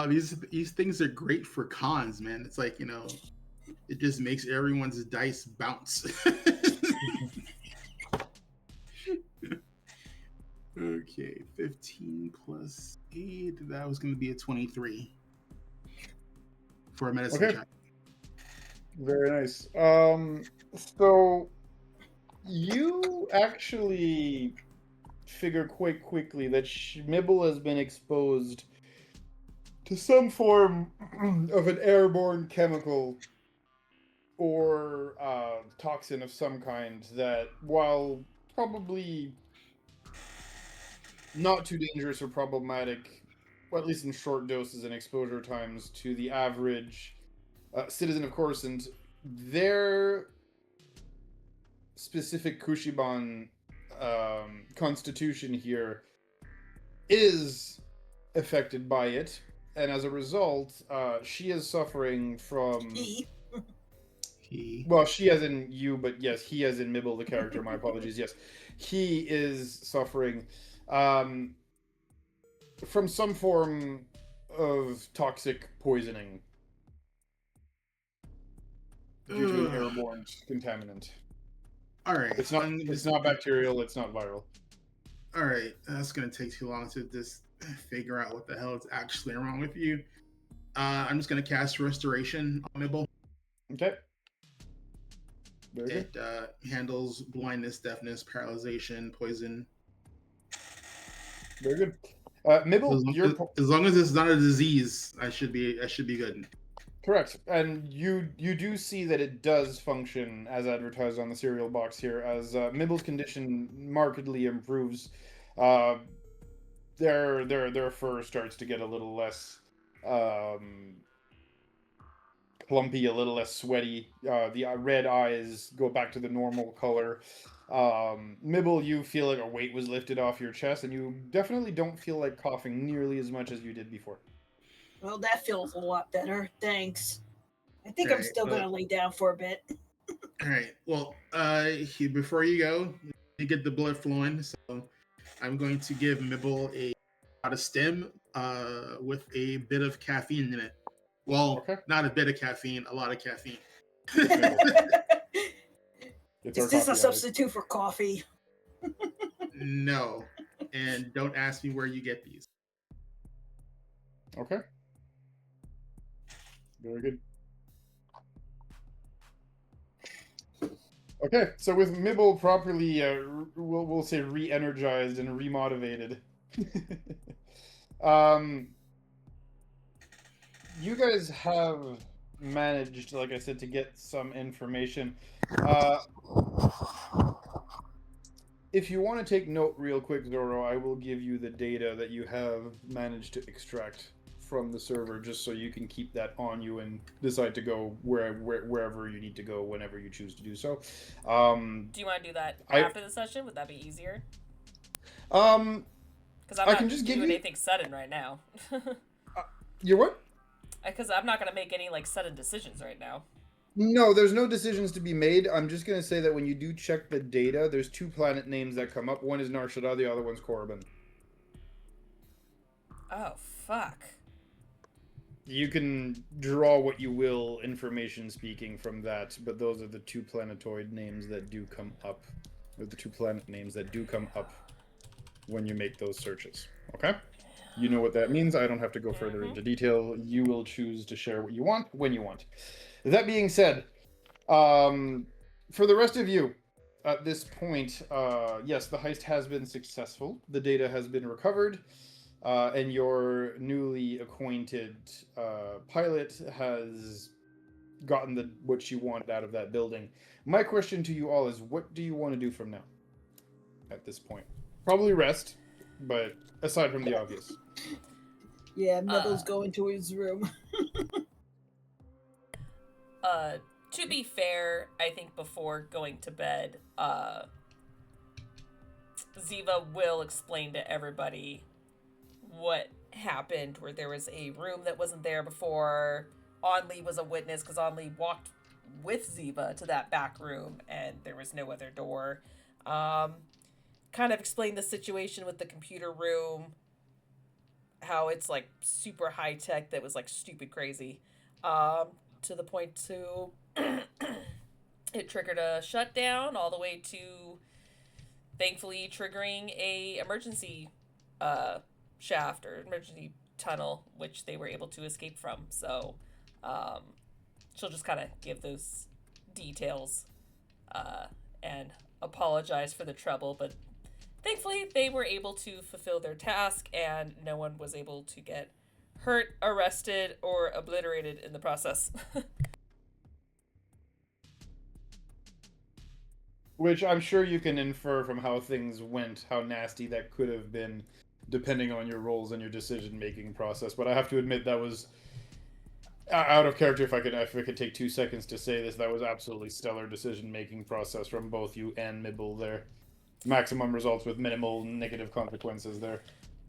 These things are great for cons, man. It's like, it just makes everyone's dice bounce. Okay, 15 plus 8. That was going to be a 23 for a medicine check. Very nice. So you actually figure quite quickly that Mibble has been exposed to some form of an airborne chemical or toxin of some kind that, while probably not too dangerous or problematic, well, at least in short doses and exposure times to the average citizen of Coruscant, their specific Kushiban constitution here is affected by it, and as a result, she is suffering from... Well, she as in you, but yes, he as in Mibble, the character, my apologies, yes. He is suffering from some form of toxic poisoning due to an airborne contaminant. All right. It's not bacterial. It's not viral. All right. That's gonna take too long to just figure out what the hell is actually wrong with you. I'm just gonna cast Restoration on Mibble. Okay. Very good. It handles blindness, deafness, paralyzation, poison. Very good. Mibble, as long as it's not a disease, I should be good. Correct. And you do see that it does function as advertised on the cereal box here. As Mibble's condition markedly improves, their fur starts to get a little less clumpy, a little less sweaty. The red eyes go back to the normal color. Mibble, you feel like a weight was lifted off your chest, and you definitely don't feel like coughing nearly as much as you did before. Well, that feels a lot better. Thanks. I think I'm still going to lay down for a bit. All right. Well, before you go, you get the blood flowing. So I'm going to give Mibble a stem with a bit of caffeine in it. Well, not a bit of caffeine, a lot of caffeine. Is this a substitute for coffee? No. And don't ask me where you get these. Okay. Very good. Okay, so with Mibble properly, we'll say re-energized and remotivated. You guys have managed, like I said, to get some information. If you want to take note real quick, Zoro, I will give you the data that you have managed to extract from the server, just so you can keep that on you and decide to go wherever you need to go whenever you choose to do so. Do you want to do that after the session? Would that be easier? Because I'm not doing anything sudden right now. You're what? Because I'm not going to make any sudden decisions right now. No, there's no decisions to be made. I'm just going to say that when you do check the data, there's 2 planet names that come up. One is Nar Shaddaa, the other one's Korriban. Oh, fuck. You can draw what you will, information speaking, from that, but those are the 2 planetoid names that do come up, or the 2 planet names that do come up when you make those searches. Okay? You know what that means. I don't have to go further into detail. You will choose to share what you want when you want. That being said, for the rest of you, at this point, yes, the heist has been successful. The data has been recovered. And your newly acquainted pilot has gotten what she wanted out of that building. My question to you all is, what do you want to do from now? At this point, probably rest, but aside from the obvious. Yeah, Mibble's going to his room. To be fair, I think before going to bed, Ziva will explain to everybody what happened, where there was a room that wasn't there before. Only was a witness because Only walked with Ziva to that back room and there was no other door. Kind of explain the situation with the computer room, how it's super high tech that was stupid crazy, to the point to it triggered a shutdown, all the way to thankfully triggering a emergency shaft or emergency tunnel, which they were able to escape from. So she'll just kind of give those details and apologize for the trouble, but thankfully they were able to fulfill their task and no one was able to get hurt, arrested, or obliterated in the process. Which I'm sure you can infer from how things went, how nasty that could have been, depending on your roles and your decision-making process. But I have to admit that was out of character. If I could take 2 seconds to say this, that was absolutely stellar decision-making process from both you and Mibble there. Maximum results with minimal negative consequences there.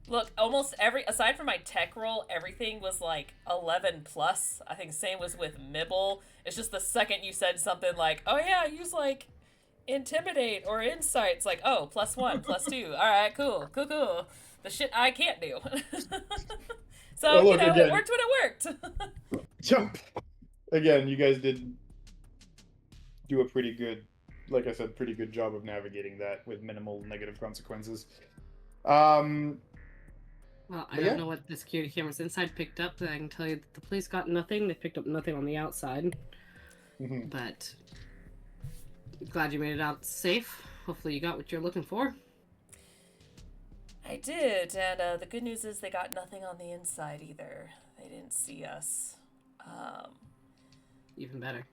Look, almost aside from my tech roll, everything was 11 plus. I think same was with Mibble. It's just the second you said something oh yeah, use intimidate or insight, it's oh, +1, +2. All right, cool. the shit I can't do. So, Well, look, it again- worked when it worked. Jump. Again, you guys did do a pretty good, like I said, pretty good job of navigating that with minimal negative consequences. Well, I Yeah. don't know what the security cameras inside picked up, but I can tell you that the police got nothing. They picked up nothing on the outside. Mhm. But glad you made it out safe. Hopefully you got what you're looking for. I did, and the good news is they got nothing on the inside either. They didn't see us. Even better.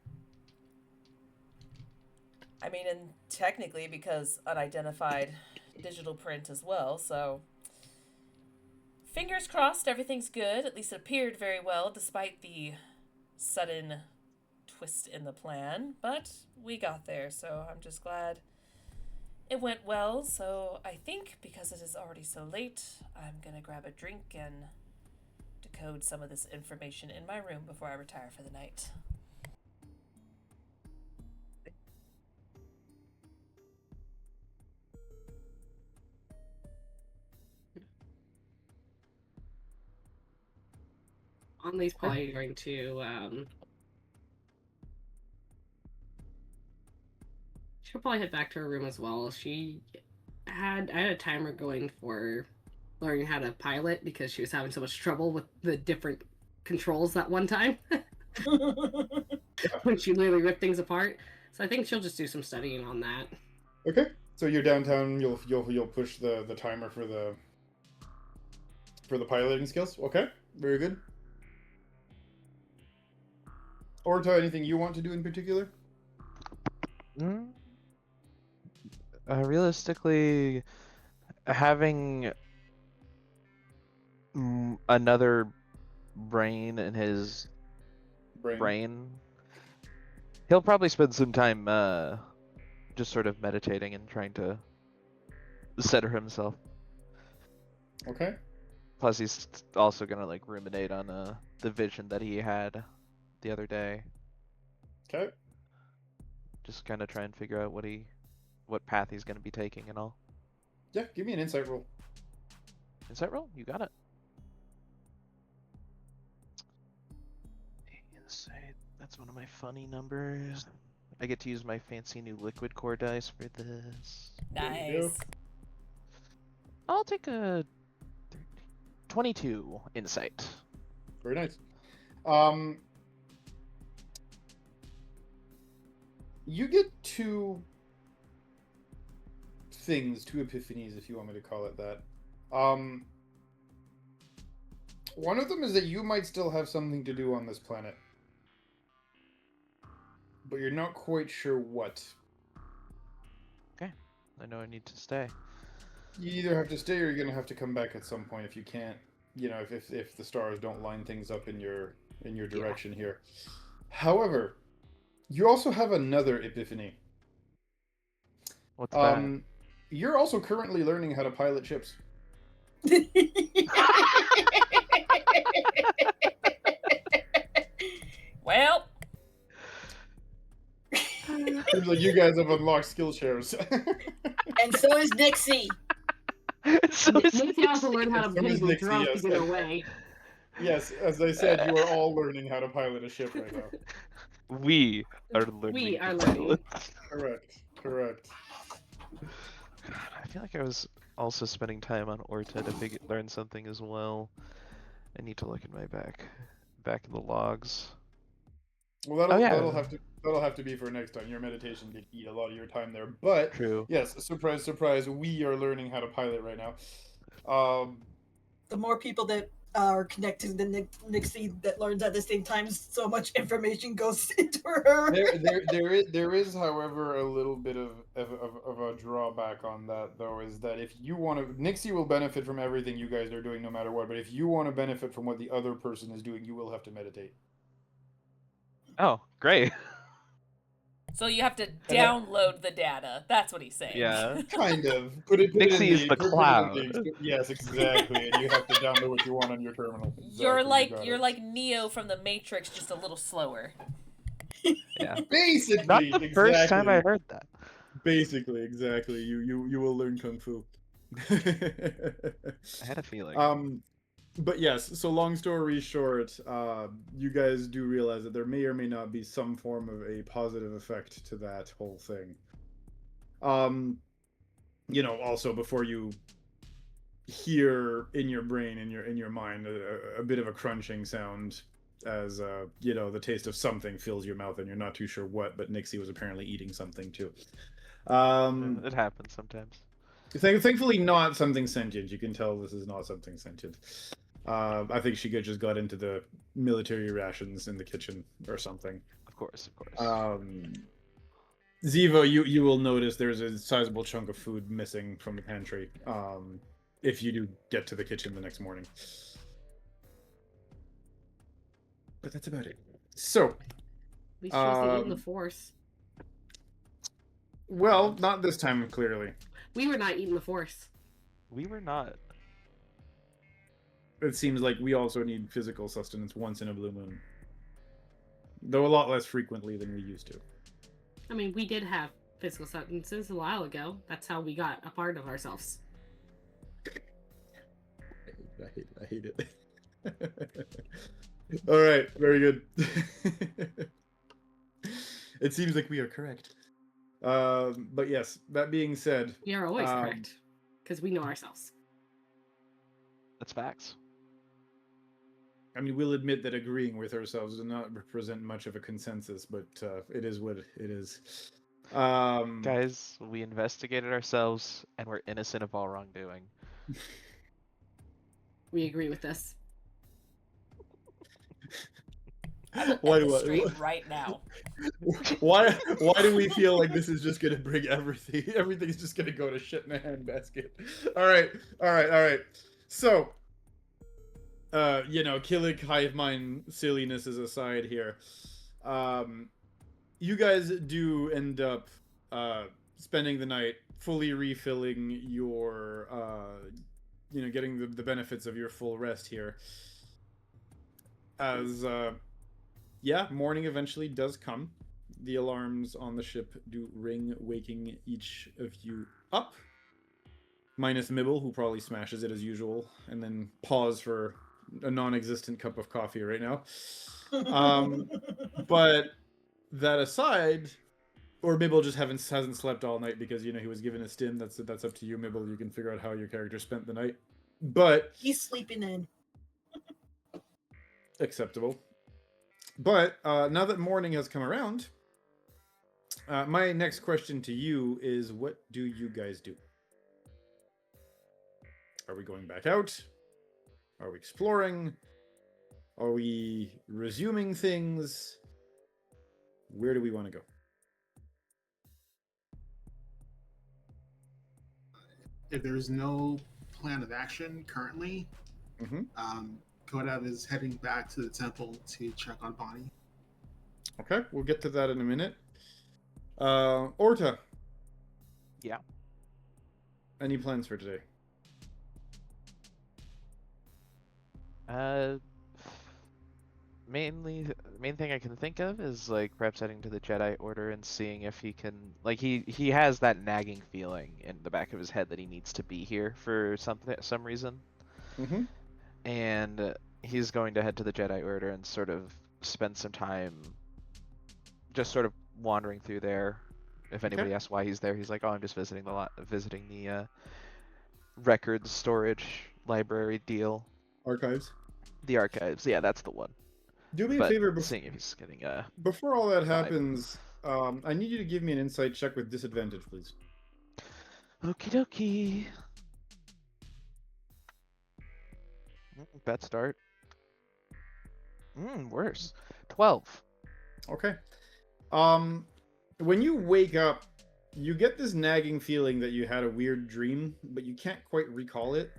I mean, and technically because unidentified digital print as well, so fingers crossed everything's good. At least it appeared very well despite the sudden twist in the plan, but we got there, so I'm just glad it went well. So I think because it is already so late, I'm gonna grab a drink and decode some of this information in my room before I retire for the night. Anli's probably going to, she'll probably head back to her room as well. I had a timer going for learning how to pilot because she was having so much trouble with the different controls that one time when she literally ripped things apart. So I think she'll just do some studying on that. Okay. So you're downtown. You'll push the timer for the piloting skills. Okay. Very good. Orta, anything you want to do in particular? Realistically, having another brain in his brain, he'll probably spend some time just sort of meditating and trying to center himself. Okay. Plus, he's also gonna like ruminate on the vision that he had the other day. Okay. Just kind of try and figure out what path he's gonna be taking and all. Yeah. Give me an insight roll. Insight roll? You got it. Insight. That's one of my funny numbers. I get to use my fancy new liquid core dice for this. There you go. Nice. I'll take a 22 insight. Very nice. You get two things, two epiphanies, if you want me to call it that. One of them is that you might still have something to do on this planet, but you're not quite sure what. I know I need to stay. You either have to stay or you're gonna have to come back at some point if you can't. You know, if the stars don't line things up in your direction here. However, you also have another epiphany. What's that? You're also currently learning how to pilot ships. Well, Seems like you guys have unlocked skill shares. And so is Nixie. So Nixie also learned how to So is bleed Nixie, drunk yes. to get away. Yes, as I said, you are all learning how to pilot a ship right now. we are learning. We are to learning. pilot. Correct. God, I feel like I was also spending time on Orta to learn something as well. I need to look in my back in the logs. Well, Oh, yeah. that'll have to be for next time. Your meditation did eat a lot of your time there, but True. yes, surprise, surprise, we are learning how to pilot right now. The more people that are connected to Nixie that learns at the same time, so much information goes into her. There is, however, a little bit of a drawback on that, though, is that if you want to, Nixie will benefit from everything you guys are doing no matter what, but if you want to benefit from what the other person is doing, you will have to meditate. Oh, great. so you have to download the data. That's what he's saying. Yeah. Kind of. Put it Nixie in is the put it in cloud. yes, exactly, and you have to download what you want on your terminal. You're Exactly, you got like it. Neo from the Matrix, just a little slower. Yeah. Basically, Not the first time I heard that. Basically, exactly. You will learn kung fu. I had a feeling. But yes, so long story short, you guys do realize that there may or may not be some form of a positive effect to that whole thing. Also before you hear in your brain, in your mind, a bit of a crunching sound as the taste of something fills your mouth and you're not too sure what, but Nixie was apparently eating something too. It happens sometimes. Thankfully not something sentient. You can tell this is not something sentient. I think she just got into the military rations in the kitchen or something. Of course. Ziva, you will notice there's a sizable chunk of food missing from the pantry. If you do get to the kitchen the next morning. But that's about it. So, At least she wasn't eating the Force. Well, not this time, clearly. We were not eating the Force. We were not. It seems like we also need physical sustenance once in a blue moon. Though a lot less frequently than we used to. I mean, we did have physical sustenance a while ago. That's how we got a part of ourselves. I hate it. All right, very good. It seems like we are correct. But yes, that being said... We are always correct. Because we know ourselves. That's facts. I mean, we'll admit that agreeing with ourselves does not represent much of a consensus, but it is what it is. Guys, we investigated ourselves, and we're innocent of all wrongdoing. We agree with this. Why right now? Why do we feel like this is just gonna bring everything? Everything's just gonna go to shit in a handbasket. All right. So, Killick hive mind sillinesses aside here, you guys do end up spending the night fully refilling your, getting the benefits of your full rest here. As morning eventually does come. The alarms on the ship do ring, waking each of you up. Minus Mibble, who probably smashes it as usual, and then pause for a non-existent cup of coffee right now. But that aside, or Mibble just hasn't slept all night because, he was given a stim. That's up to you, Mibble. You can figure out how your character spent the night. But... He's sleeping in. Acceptable. But now that morning has come around, my next question to you is, what do you guys do? Are we going back out? Are we exploring? Are we resuming things? Where do we want to go? If there's no plan of action currently, Kodav is heading back to the temple to check on Bonnie. Okay, we'll get to that in a minute. Orta. Yeah. Any plans for today? Main thing I can think of is perhaps heading to the Jedi Order and seeing if he can he has that nagging feeling in the back of his head that he needs to be here for some reason. Mm-hmm. And he's going to head to the Jedi Order and sort of spend some time just sort of wandering through there. If anybody asks why he's there, he's like, "Oh, I'm just visiting the records storage library deal." Archives. The archives, yeah, that's the one. Do me a favor, seeing if he's getting before all that happens, I need you to give me an insight check with disadvantage, please. Okie dokie. Bad start. Worse. 12. Okay. When you wake up, you get this nagging feeling that you had a weird dream, but you can't quite recall it.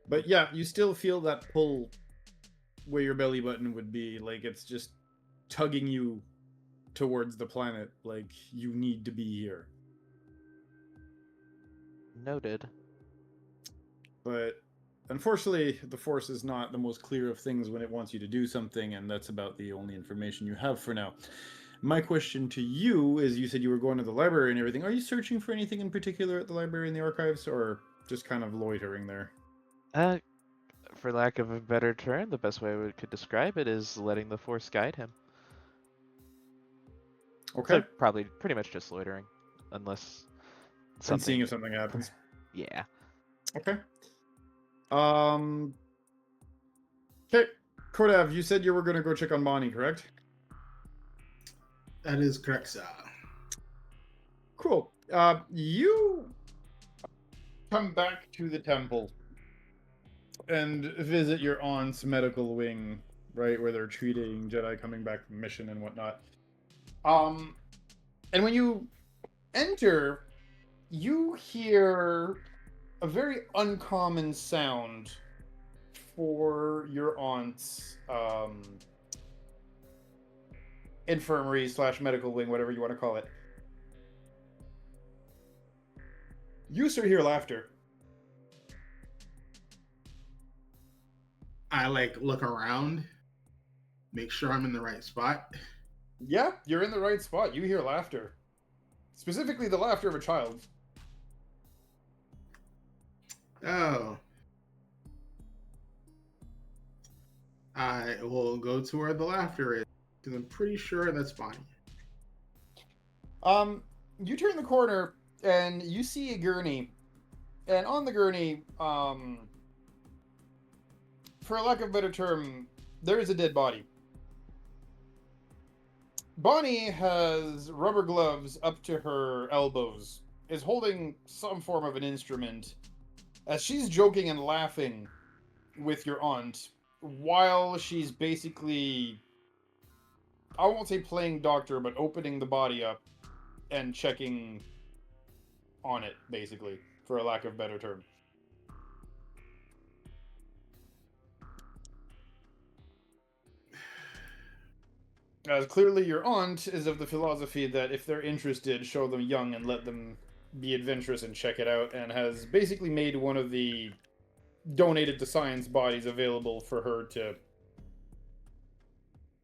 But yeah, you still feel that pull where your belly button would be, like it's just tugging you towards the planet, like you need to be here. Noted. But unfortunately, the Force is not the most clear of things when it wants you to do something, and that's about the only information you have for now. My question to you is, you said you were going to the library and everything. Are you searching for anything in particular at the library and the archives, or just kind of loitering there? For lack of a better term, the best way we could describe it is letting the Force guide him. Okay. So probably pretty much just loitering, unless And something. seeing if something happens. Yeah. Okay. Okay. Kodav, you said you were going to go check on Bonnie, correct? That is correct, sir. Cool. You come back to the temple and visit your aunt's medical wing, right, where they're treating Jedi coming back from mission and whatnot. And when you enter, you hear a very uncommon sound for your aunt's infirmary / medical wing, whatever you want to call it. You start hear laughter. I look around, make sure I'm in the right spot. Yeah, you're in the right spot. You hear laughter. Specifically the laughter of a child. Oh. I will go to where the laughter is, because I'm pretty sure that's Bonnie. You turn the corner and you see a gurney. And on the gurney, for lack of a better term, there is a dead body. Bonnie has rubber gloves up to her elbows, is holding some form of an instrument, as she's joking and laughing with your aunt, while she's basically, I won't say playing doctor, but opening the body up and checking on it, basically, for a lack of a better term. As clearly your aunt is of the philosophy that if they're interested, show them young and let them be adventurous and check it out, and has basically made one of the donated to science bodies available for her to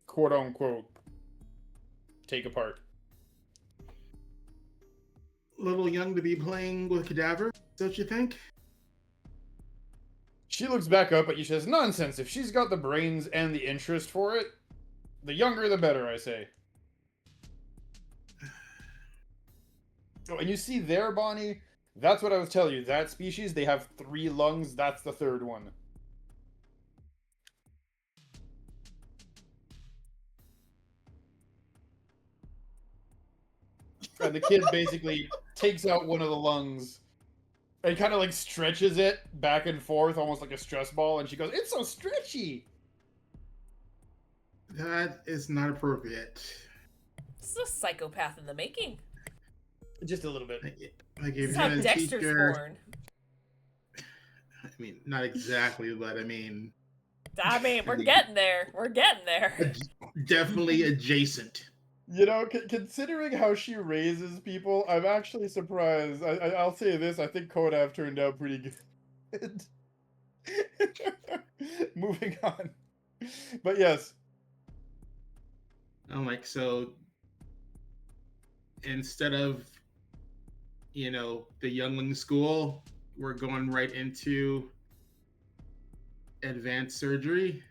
quote-unquote take apart. Little young to be playing with cadaver, don't you think? She looks back up at you, says, nonsense, if she's got the brains and the interest for it, the younger the better, I say. Oh, and you see there, Bonnie, that's what I was telling you. That species, they have 3 lungs, that's the 3rd one. And the kid basically takes out one of the lungs and kind of stretches it back and forth, almost like a stress ball, and she goes, it's so stretchy! That is not appropriate. This is a psychopath in the making. Just a little bit. If This is you're how gonna Dexter's teach her, born. I mean, not exactly, but I mean, We're getting there. We're getting there. definitely adjacent. You know, considering how she raises people, I'm actually surprised. I'll say this, I think Kodav turned out pretty good. Moving on. But yes. I'm so instead of, the youngling school, we're going right into advanced surgery.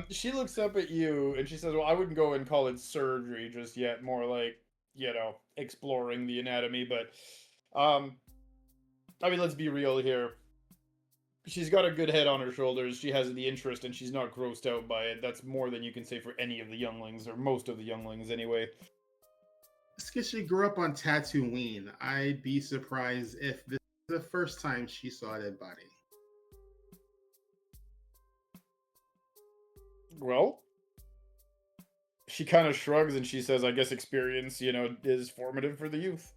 She looks up at you and she says, well, I wouldn't go and call it surgery just yet, more like, exploring the anatomy, but, I mean, let's be real here. She's got a good head on her shoulders, she has the interest, and she's not grossed out by it. That's more than you can say for any of the younglings, or most of the younglings anyway. It's because she grew up on Tatooine. I'd be surprised if this is the first time she saw a dead body. Well, she kind of shrugs and she says, I guess experience, is formative for the youth.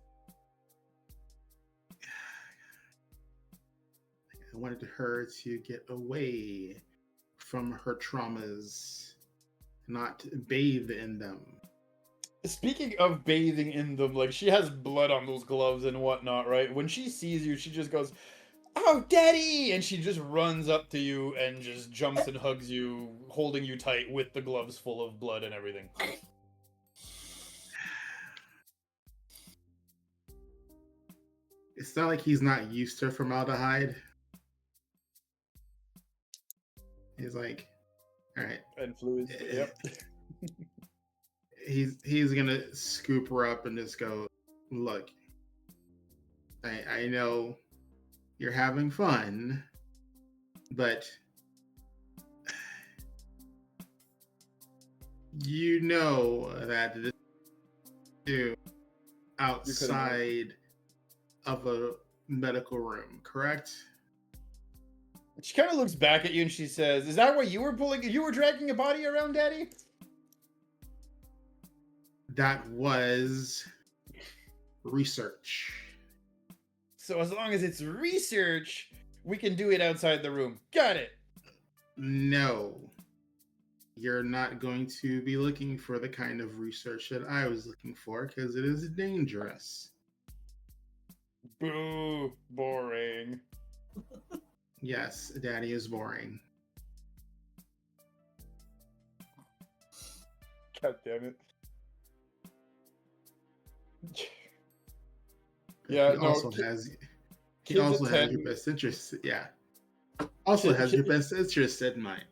I wanted her to get away from her traumas, not bathe in them. Speaking of bathing in them, she has blood on those gloves and whatnot, right? When she sees you, she just goes, "Oh, Daddy!" And she just runs up to you and just jumps and hugs you, holding you tight with the gloves full of blood and everything. It's not like he's not used to formaldehyde. He's like, all right. And fluids. Yep. He's gonna scoop her up and just go, look, I know you're having fun, but you know that this is outside of a medical room, correct? She kind of looks back at you and she says, "Is that what you were pulling? You were dragging a body around, Daddy?" That was research. So as long as it's research, we can do it outside the room. Got it. No. You're not going to be looking for the kind of research that I was looking for because it is dangerous. Boo. Boring. Yes, Daddy is boring. God damn it. Yeah, He no. also has kids your attend- best interest. Yeah. Also has your best interest in mind.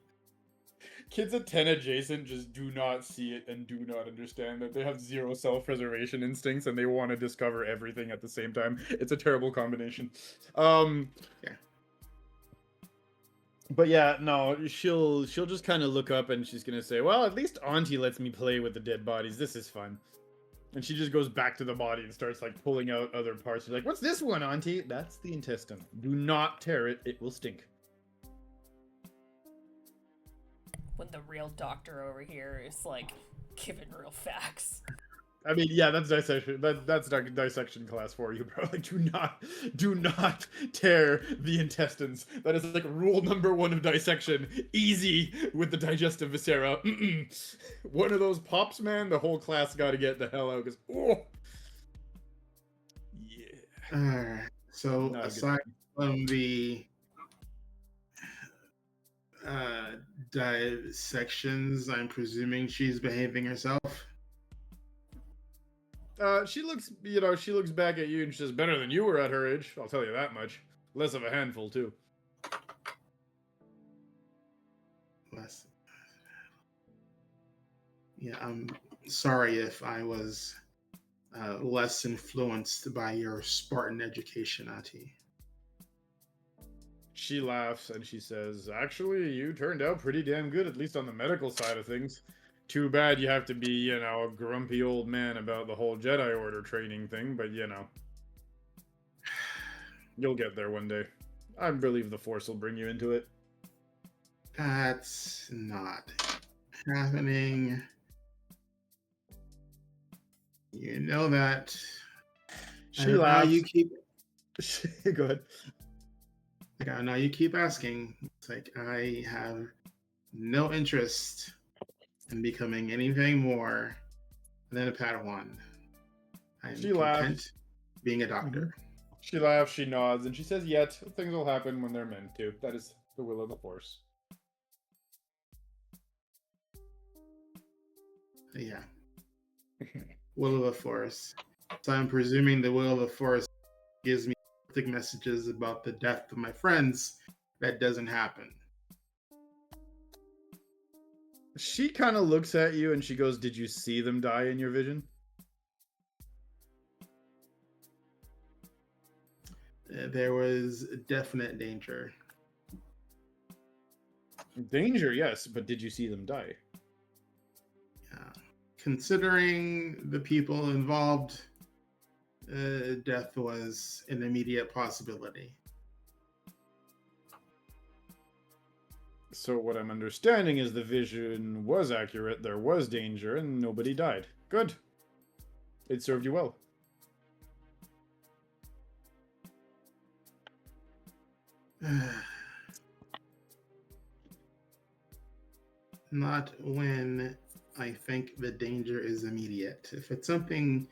Kids at 10 adjacent just do not see it and do not understand that they have zero self-preservation instincts and they want to discover everything at the same time. It's a terrible combination. Yeah. But yeah, no, she'll just kind of look up and she's gonna say, "Well, at least Auntie lets me play with the dead bodies. This is fun." And she just goes back to the body and starts like pulling out other parts. She's like, "What's this one, Auntie?" "That's the intestine. Do not tear it. It will stink." When the real doctor over here is like giving real facts. I mean, yeah, that's dissection. That's dissection class for you, bro. Like, do not tear the intestines. That is like rule number 1 of dissection. Easy with the digestive viscera. One of those pops, man. The whole class got to get the hell out because yeah. Alright. So Not a good aside from the dissections, I'm presuming she's behaving herself. She looks back at you and she says, "Better than you were at her age. I'll tell you that much. Less of a handful too." Less. Yeah, I'm sorry if I was less influenced by your Spartan education, Auntie. She laughs and she says, "Actually, you turned out pretty damn good, at least on the medical side of things. Too bad you have to be, a grumpy old man about the whole Jedi Order training thing, but you'll get there one day. I believe the Force will bring you into it." That's not happening. You know that. She laughs. You keep. Go ahead. Like, I know you keep asking. It's like I have no interest in becoming anything more than a Padawan. I'm She content laughs. being a doctor. She laughs, she nods, and she says, "Yet, things will happen when they're meant to. That is the will of the Force." Yeah. Will of the Force. So I'm presuming the will of the Force gives me messages about the death of my friends. That doesn't happen. She kind of looks at you and she goes, "Did you see them die in your vision?" There was definite danger. Danger, yes, but did you see them die? Considering the people involved, death was an immediate possibility. So what I'm understanding is the vision was accurate, there was danger, and nobody died. Good. It served you well. Not when I think the danger is immediate. If it's something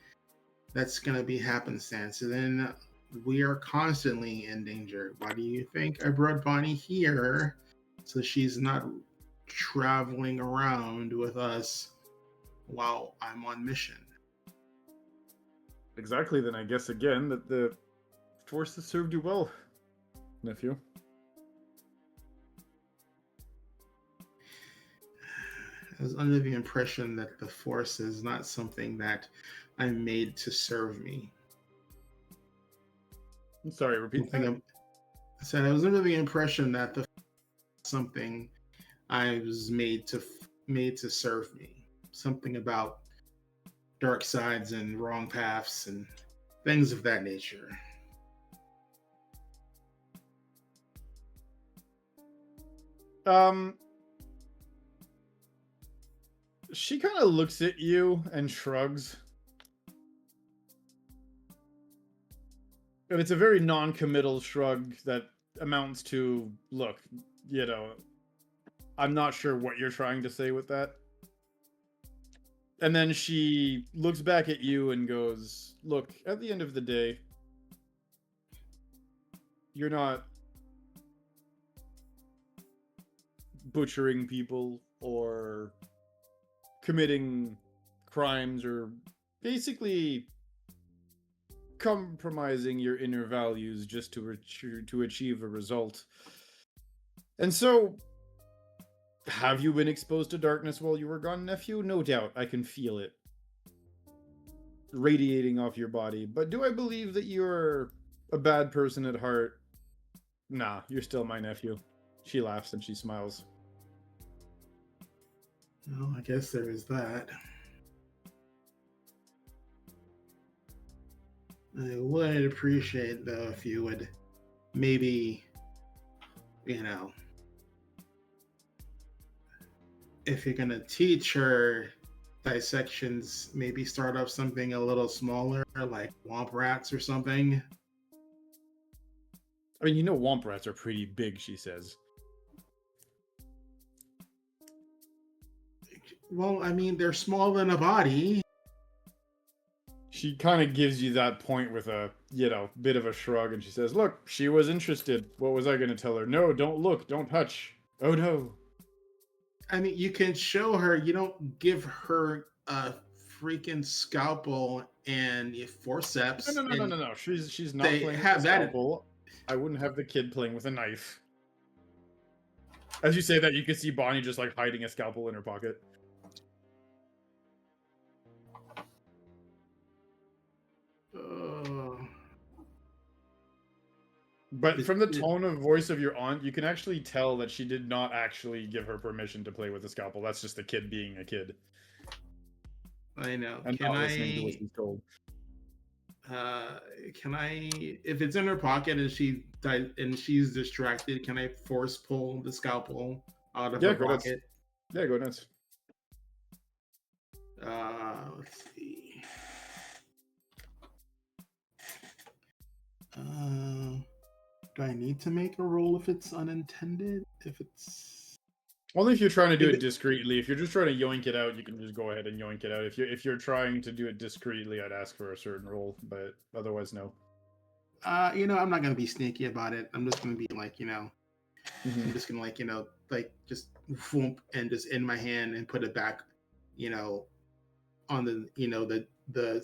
that's going to be happenstance, then we are constantly in danger. Why do you think I brought Bonnie here? So she's not traveling around with us while I'm on mission. Exactly, then I guess again that the Force has served you well, nephew. I was under the impression that the Force is not something that I'm made to serve me. I'm sorry, repeat that. I said I was under the impression that the something I was made to serve me. Something about dark sides and wrong paths and things of that nature. She kind of looks at you and shrugs. But it's a very non-committal shrug that amounts to, look, you know, I'm not sure what you're trying to say with that. And then she looks back at you and goes, look, at the end of the day, you're not butchering people or committing crimes or basically compromising your inner values just to achieve a result. And so, have you been exposed to darkness while you were gone, nephew? No doubt, I can feel it radiating off your body. But do I believe that you're a bad person at heart? Nah, you're still my nephew. She laughs and she smiles. Well, I guess there is that. I would appreciate, though, if you would maybe, you know, if you're going to teach her dissections, maybe start off something a little smaller, like womp rats or something. I mean, you know womp rats are pretty big, she says. Well, I mean, they're small in a body. She kind of gives you that point with a, you know, bit of a shrug, and she says, look, she was interested. What was I going to tell her? No, don't look, don't touch. Oh, no. I mean, you can show her, you don't give her a freaking scalpel and forceps. No. She's not playing with a scalpel. I wouldn't have the kid playing with a knife. As you say that, you can see Bonnie just like hiding a scalpel in her pocket. But from the tone of voice of your aunt, you can actually tell that she did not actually give her permission to play with a scalpel. That's just the kid being a kid. I know. And not listening to what she's told. Can I, if it's in her pocket and she's distracted, can I force pull the scalpel out of her pocket? Yeah, go nuts. Let's see. Do I need to make a roll if it's unintended? If it's only if you're trying to do it discreetly. If you're just trying to yoink it out, you can just go ahead and yoink it out. If you're trying to do it discreetly, I'd ask for a certain roll, but otherwise, no. You know, I'm not gonna be sneaky about it. I'm just gonna be like, you know, I'm just gonna like, you know, like just whoomp and just in my hand and put it back, you know, on the, you know, the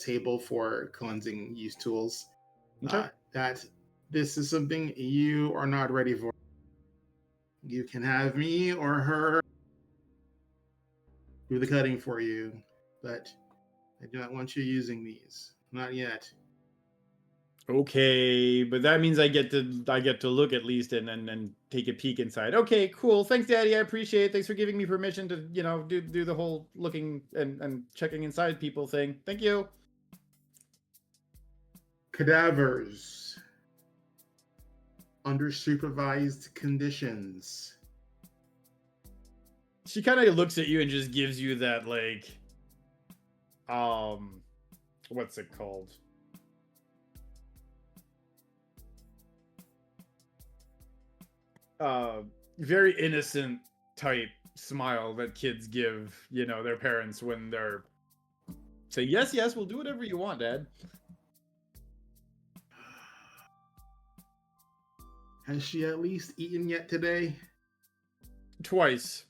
table for cleansing use tools. Okay. That this is something you are not ready for. You can have me or her do the cutting for you, but I do not want you using these. Not yet. Okay, but that means I get to look at least and take a peek inside. Okay, cool. Thanks, Daddy. I appreciate it. Thanks for giving me permission to, you know, do the whole looking and checking inside people thing. Thank you. Cadavers. Under supervised conditions. She kind of looks at you and just gives you that, like, what's it called? Very innocent type smile that kids give, you know, their parents when they're say, yes, we'll do whatever you want, Dad. Has she at least eaten yet today? Twice.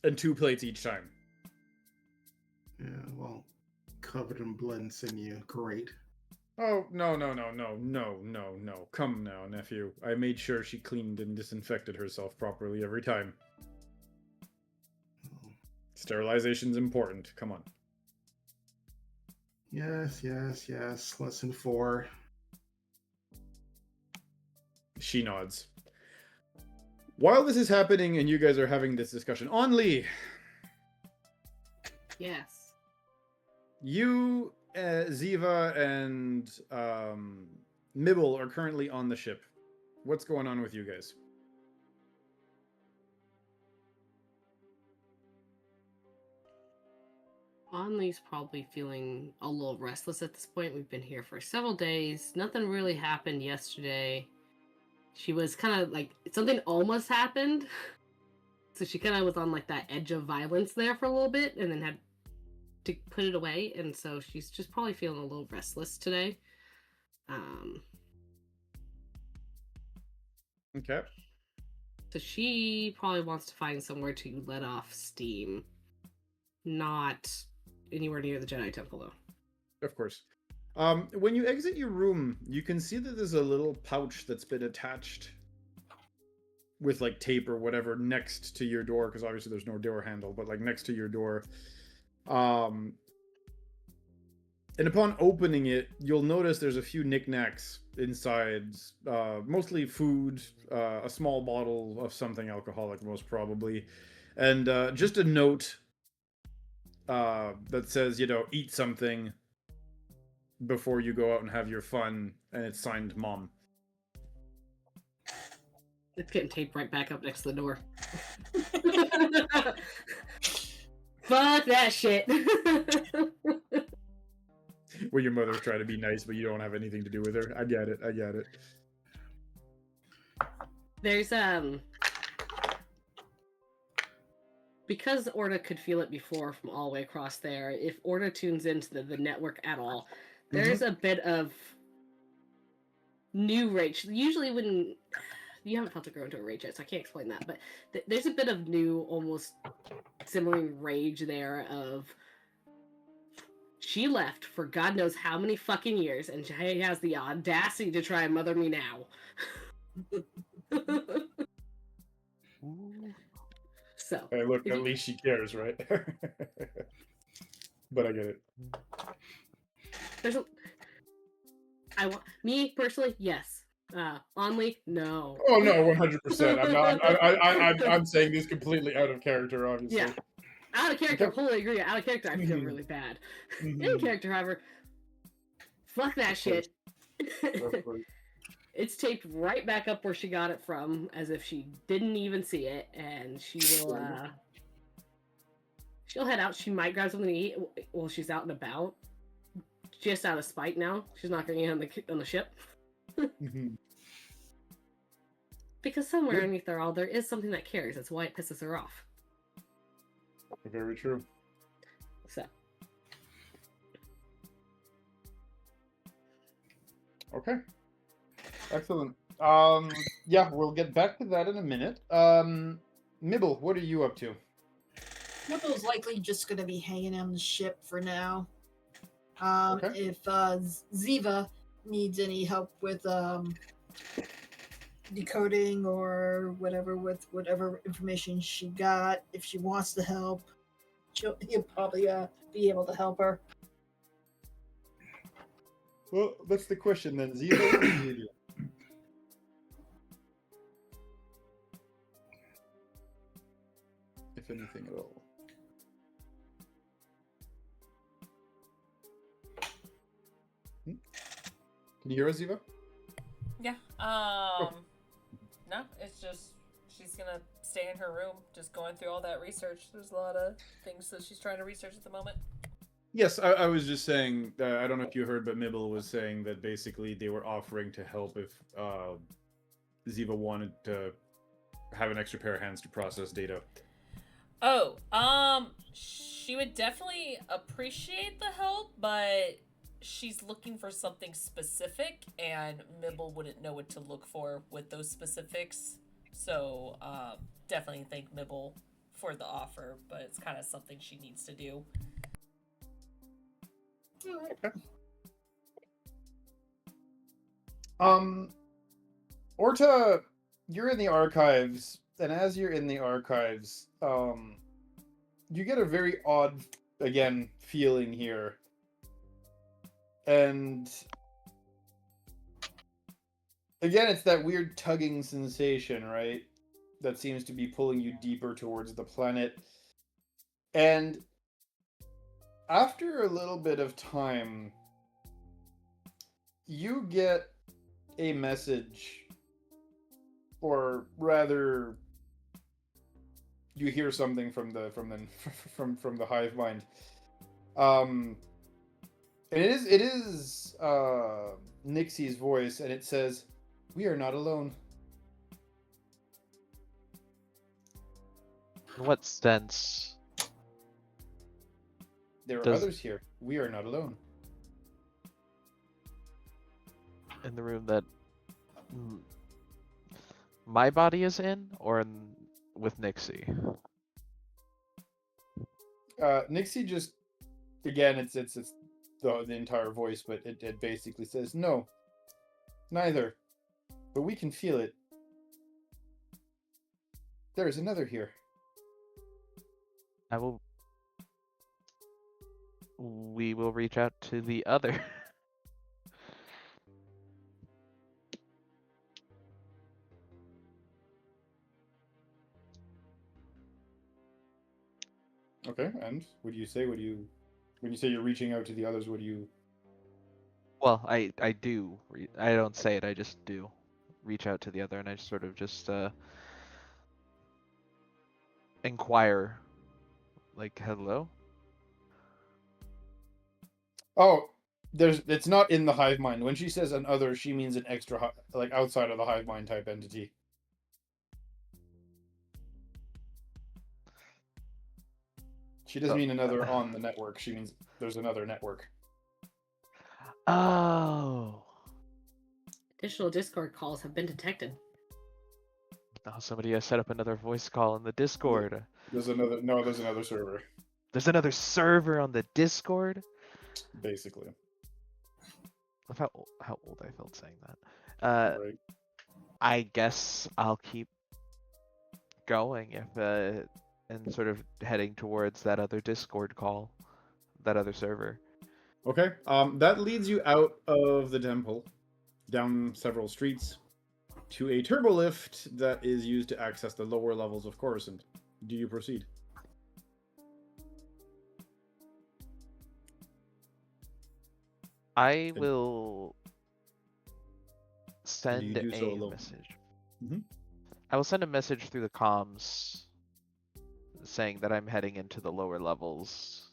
And 2 plates each time. Yeah, well, covered in blood and sinew. Great. Oh, no. Come now, nephew. I made sure she cleaned and disinfected herself properly every time. Oh. Sterilization's important. Come on. Yes. Lesson 4. She nods. While this is happening and you guys are having this discussion, Only, Yes. you, Ziva, and Mibble are currently on the ship. What's going on with you guys? Only's probably feeling a little restless at this point. We've been here for several days. Nothing really happened yesterday. She was kind of like, something almost happened. So she kind of was on like that edge of violence there for a little bit and then had to put it away. And so she's just probably feeling a little restless today. Okay. So she probably wants to find somewhere to let off steam. Not anywhere near the Jedi Temple, though. Of course. When you exit your room, you can see that there's a little pouch that's been attached with like tape or whatever next to your door, because obviously there's no door handle, but like next to your door. And upon opening it, you'll notice there's a few knickknacks inside, mostly food, a small bottle of something alcoholic, most probably, and just a note that says, eat something before you go out and have your fun, and it's signed Mom. It's getting taped right back up next to the door. Fuck that shit. Where your mother's trying to be nice, but you don't have anything to do with her. I get it. There's because Orta could feel it before from all the way across there. If Orta tunes into the network at all, there's a bit of new rage. Usually when you haven't felt it grow into a rage yet, so I can't explain that, but there's a bit of new, almost simmering rage there of she left for God knows how many fucking years, and she has the audacity to try and mother me now. So. Hey, look, at least she cares, right? But I get it. There's me personally, yes. Only, no. Oh no, 100%. I'm not. I'm saying this completely out of character, obviously. Yeah, out of character. Completely agree. Out of character, I feel really bad. In character, however, fuck that shit. It's taped right back up where she got it from, as if she didn't even see it, and she will. She'll head out. She might grab something to eat while she's out and about. Just out of spite now. She's not going to eat on the ship. Because somewhere underneath there all, there is something that cares. That's why it pisses her off. Very true. So. Okay. Excellent. Yeah, we'll get back to that in a minute. Mibble, what are you up to? Nibble's likely just going to be hanging on the ship for now. Okay. If Ziva needs any help with decoding or whatever with whatever information she got, if she wants to help, he'll probably be able to help her. Well, that's the question then. Ziva or Ziva? If anything at all. Can you hear us, Ziva? Yeah. No, it's just she's gonna stay in her room, just going through all that research. There's a lot of things that she's trying to research at the moment. Yes, I was just saying, I don't know if you heard, but Mibble was saying that basically they were offering to help if Ziva wanted to have an extra pair of hands to process data. Oh, she would definitely appreciate the help, but she's looking for something specific, and Mibble wouldn't know what to look for with those specifics. So definitely thank Mibble for the offer, but it's kind of something she needs to do. Okay. Orta, you're in the archives, and as you're in the archives, you get a very odd, again, feeling here. And again, it's that weird tugging sensation, right? That seems to be pulling you deeper towards the planet. And after a little bit of time, you get a message, or rather, you hear something from the hive mind. And it is Nixie's voice, and it says, "We are not alone." In what sense? There are Does- others here. We are not alone. In the room that my body is in, or with Nixie? Nixie just, again, it's the entire voice, but it basically says, "No, neither. But we can feel it. There is another here." We will reach out to the other. Okay, and what do you say? When you say you're reaching out to the others, what do you? Well, I do. I don't say it. I just do. Reach out to the other, and I sort of just inquire, like, hello. Oh, it's not in the hive mind. When she says an other, she means an extra, like outside of the hive mind type entity. She doesn't mean another on the network. She means there's another network. Oh. Additional Discord calls have been detected. Oh, somebody has set up another voice call in the Discord. There's another server. There's another server on the Discord? Basically. Look how old I felt saying that. Right. I guess I'll keep going if and sort of heading towards that other Discord call, that other server. Okay. That leads you out of the temple, down several streets, to a turbo lift that is used to access the lower levels of Coruscant. Do you proceed? I will send do so a alone? message. Mhm. I will send a message through the comms saying that I'm heading into the lower levels.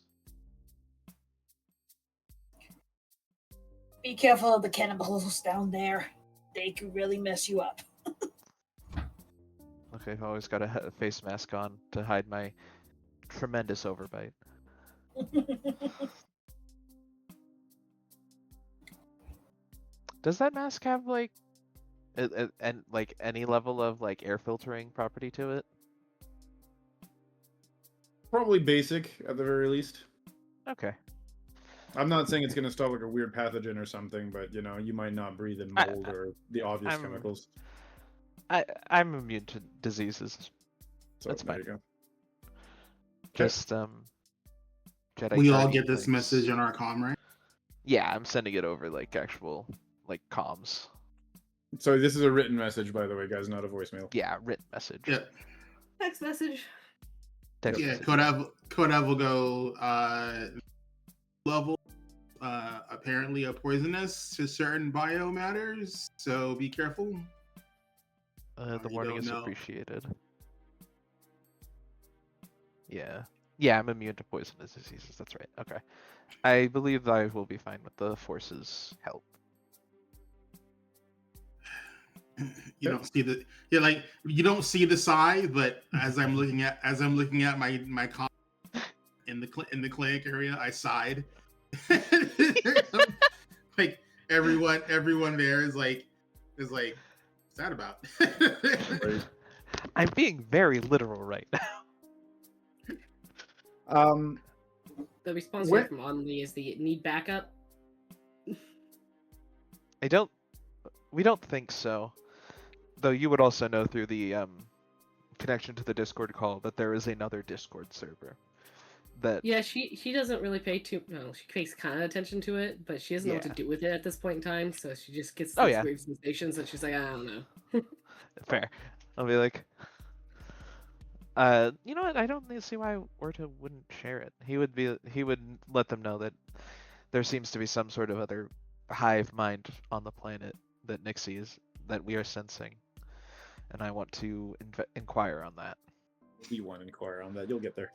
Be careful of the cannibals down there. They could really mess you up. Okay, I've always got a face mask on to hide my tremendous overbite. Does that mask have like and like any level of like air filtering property to it? Probably basic at the very least. Okay. I'm not saying it's going to stop like a weird pathogen or something, but you might not breathe in mold or the obvious chemicals. I'm immune to diseases. So That's there fine. you go. Just Jedi We all Guardian get this links. message on our comm, right? Yeah, I'm sending it over like actual like comms. So this is a written message, by the way, guys, not a voicemail. Yeah, written message. Yeah. Text message. Text Yeah, message. Kodev will go level apparently a poisonous to certain biomatters, so be careful. The you warning don't is know. appreciated. Yeah. Yeah, I'm immune to poisonous diseases. That's right. Okay. I believe I will be fine with the Force's help. You don't see the you don't see the sigh, but as I'm looking at my comm in the clinic area, I sighed. Like everyone there is like, what's that about? Right. I'm being very literal right now. The response When- from Audley is the need backup. We don't think so. Though you would also know through the connection to the Discord call that there is another Discord server. That Yeah, she doesn't really pay she pays kind of attention to it, but she doesn't know what to Yeah. do with it at this point in time. So she just gets Oh, these yeah. weird sensations, and she's like, I don't know. fair. I'll be like, you know what? I don't see why Orta wouldn't share it. He would let them know that there seems to be some sort of other hive mind on the planet that Nick sees that we are sensing, and I want to inquire on that. You want to inquire on that? You'll get there.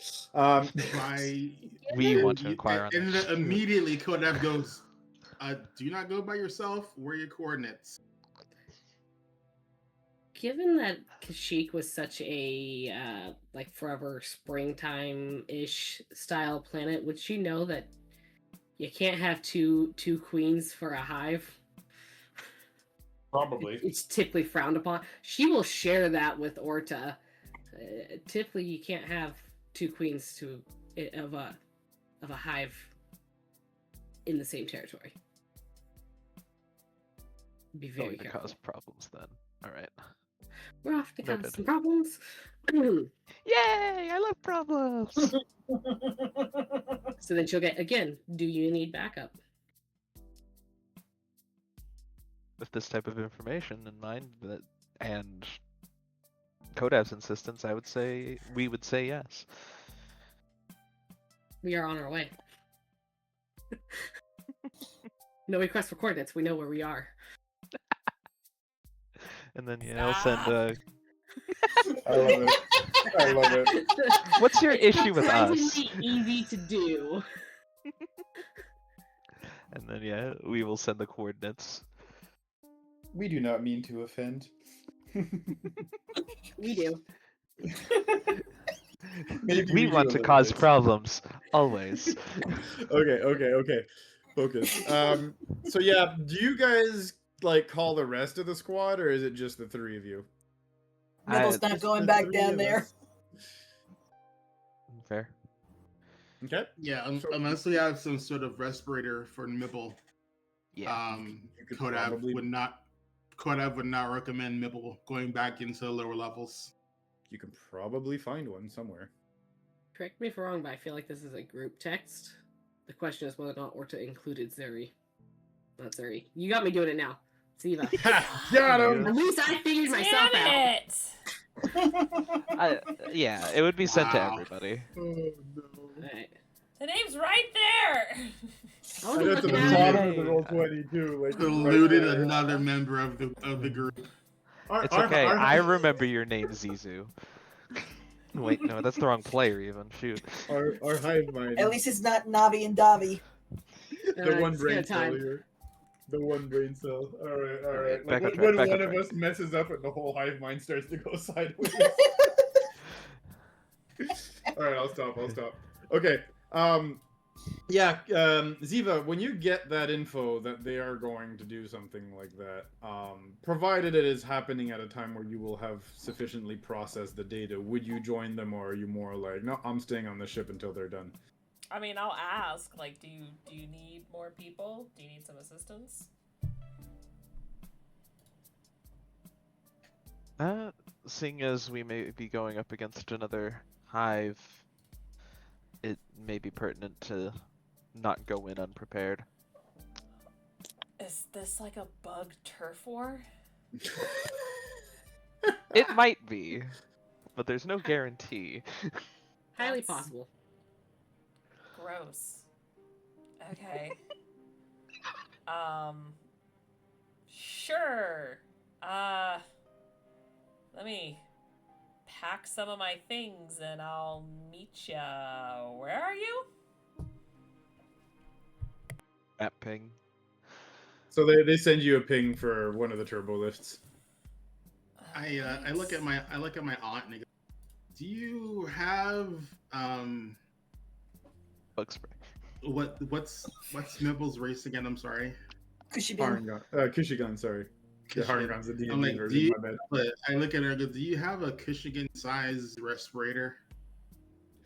We want to inquire on and that. then immediately Kodev goes, do not go by yourself. Where are your coordinates? Given that Kashyyyk was such a like forever springtime-ish style planet, would she know that you can't have two queens for a hive? Probably. It's typically frowned upon. She will share that with Orta. Typically, you can't have two queens of a hive in the same territory. Be very Going to careful. cause problems then. All right. We're off to cause Noted. some problems. Yay! I love problems. So then she'll get again. Do you need backup? With this type of information in mind, and Kodav's insistence, we would say yes. We are on our way. No request for coordinates. We know where we are. And then I'll send I love it. I love it. What's your It's issue with us? surprisingly easy to do. And then we will send the coordinates. We do not mean to offend. We do. Maybe We do want a to little cause bit. problems always. Okay. Focus. So yeah, do you guys like call the rest of the squad, or is it just the three of you? Nibble's not Just going the back three down of there. us? Fair. Okay. Yeah, So- unless we have some sort of respirator for Mibble. Yeah. You could Kodav probably- would not recommend Mibble going back into the lower levels. You can probably find one somewhere. Correct me if I'm wrong, but I feel like this is a group text. The question is whether or not Orta included Zeri. Not Zeri. You got me doing it now. Ziva. Got him! At least I figured myself out. Damn it! Yeah, it would be sent to Wow. everybody. Oh no. Alright. The name's right there! I That's wasn't at the looking at bottom it. of the roll 20 too. Like Deluded right there. another member of the group. It's okay. I remember your name, Zizu. Wait, no, that's the wrong player even. Shoot. Our hive mind. At least it's not Navi and Davi. The one it's brain gonna cell time. here. The one brain cell. All right. Back Like on when track, back on one of track. us messes up and the whole hive mind starts to go sideways. All right, I'll stop. Okay. Ziva, when you get that info that they are going to do something like that, provided it is happening at a time where you will have sufficiently processed the data, would you join them, or are you more like, no, I'm staying on the ship until they're done? I mean, I'll ask, like, do you need more people? Do you need some assistance? Seeing as we may be going up against another hive, it may be pertinent to not go in unprepared. Is this like a bug turf war? It might be, but there's no guarantee. Highly That's possible. Gross. Okay. Sure. Let me pack some of my things and I'll meet ya. Where are you? Map ping. So they send you a ping for one of the turbo lifts. I look at my aunt and I go, do you have Bug spray. what's Mibble's race again? I'm sorry. Kushiben. Kushigan, sorry. The Haringan's a D&D I'm like, version, my bad. but I look at her and go, do you have a Kushigan-sized respirator?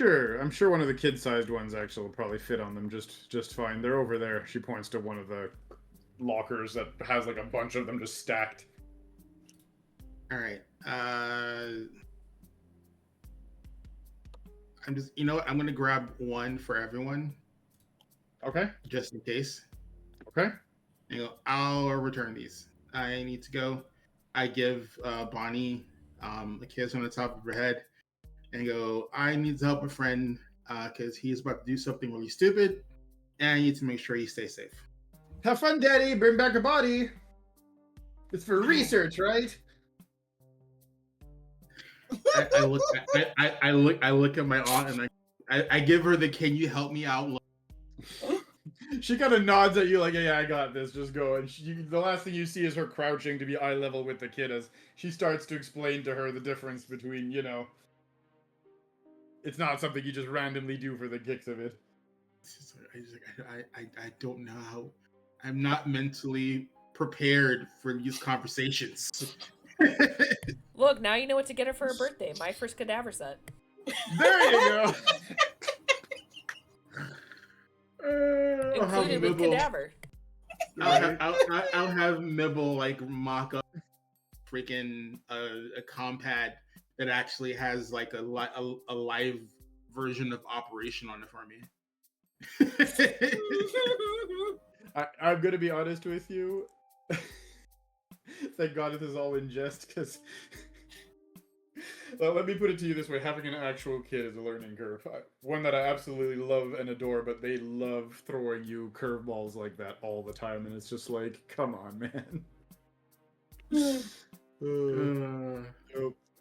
Sure, I'm sure one of the kid-sized ones actually will probably fit on them just fine. They're over there. She points to one of the lockers that has like a bunch of them just stacked. All right. I'm just, you know what? I'm gonna grab one for everyone, Okay. just in case. Okay. You know, I'll return these. I need to go. I give Bonnie a kiss on the top of her head, and go. I need to help a friend because he's about to do something really stupid, and I need to make sure he stays safe. Have fun, Daddy. Bring back a body. It's for research, right? I look at my aunt and I give her the "Can you help me out?" She kind of nods at you like, yeah, I got this. Just go. And the last thing you see is her crouching to be eye level with the kid as she starts to explain to her the difference between, you know, it's not something you just randomly do for the kicks of it. I don't know how. I'm not mentally prepared for these conversations. Look, now you know what to get her for her birthday. My first cadaver set. There you go. Included with cadaver. I'll have Mibble like mock up freaking a compad that actually has like a live version of Operation on it for me. I'm gonna be honest with you. Thank God this is all in jest, because well, let me put it to you this way: having an actual kid is a learning curve. One that I absolutely love and adore, but they love throwing you curveballs like that all the time, and it's just like, come on, man.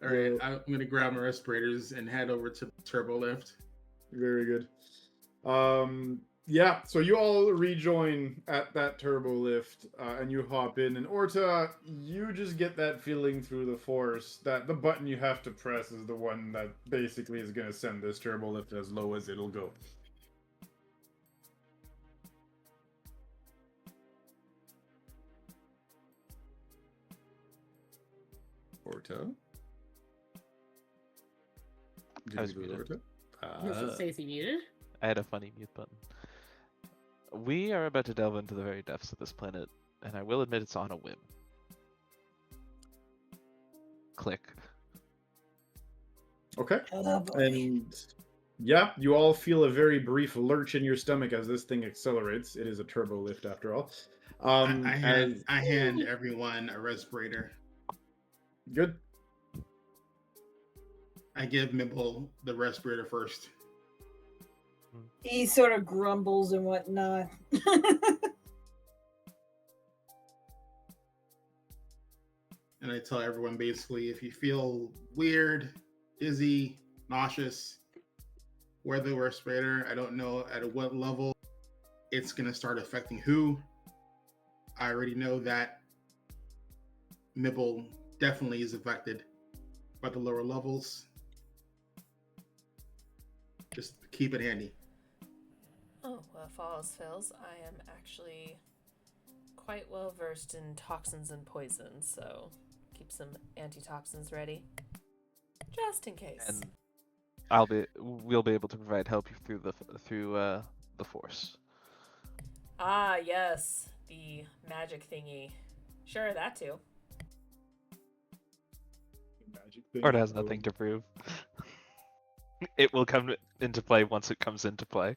All right, I'm gonna grab my respirators and head over to the turbo lift. Very good. Yeah, so you all rejoin at that turbo lift, and you hop in, and Orta, you just get that feeling through the force that the button you have to press is the one that basically is going to send this turbo lift as low as it'll go. Orta? I was muted. Orta? Does it say is he muted? I had a funny mute button. We are about to delve into the very depths of this planet, and I will admit it's on a whim. Click. Okay. Oh, boy. And yeah, you all feel a very brief lurch in your stomach as this thing accelerates. It is a turbo lift after all. I hand everyone a respirator. Good. I give Mibble the respirator first. He sort of grumbles and whatnot. And I tell everyone basically, if you feel weird, dizzy, nauseous, wear the respirator. I don't know at what level it's going to start affecting who. I already know that Mibble definitely is affected by the lower levels. Just keep it handy. Oh, well, if all else fails, I am actually quite well versed in toxins and poisons, so keep some antitoxins ready, just in case. And we'll be able to provide help through the force. Ah, yes, the magic thingy. Sure, that too. Magic thing. Or it has nothing to prove. It will come into play once it comes into play.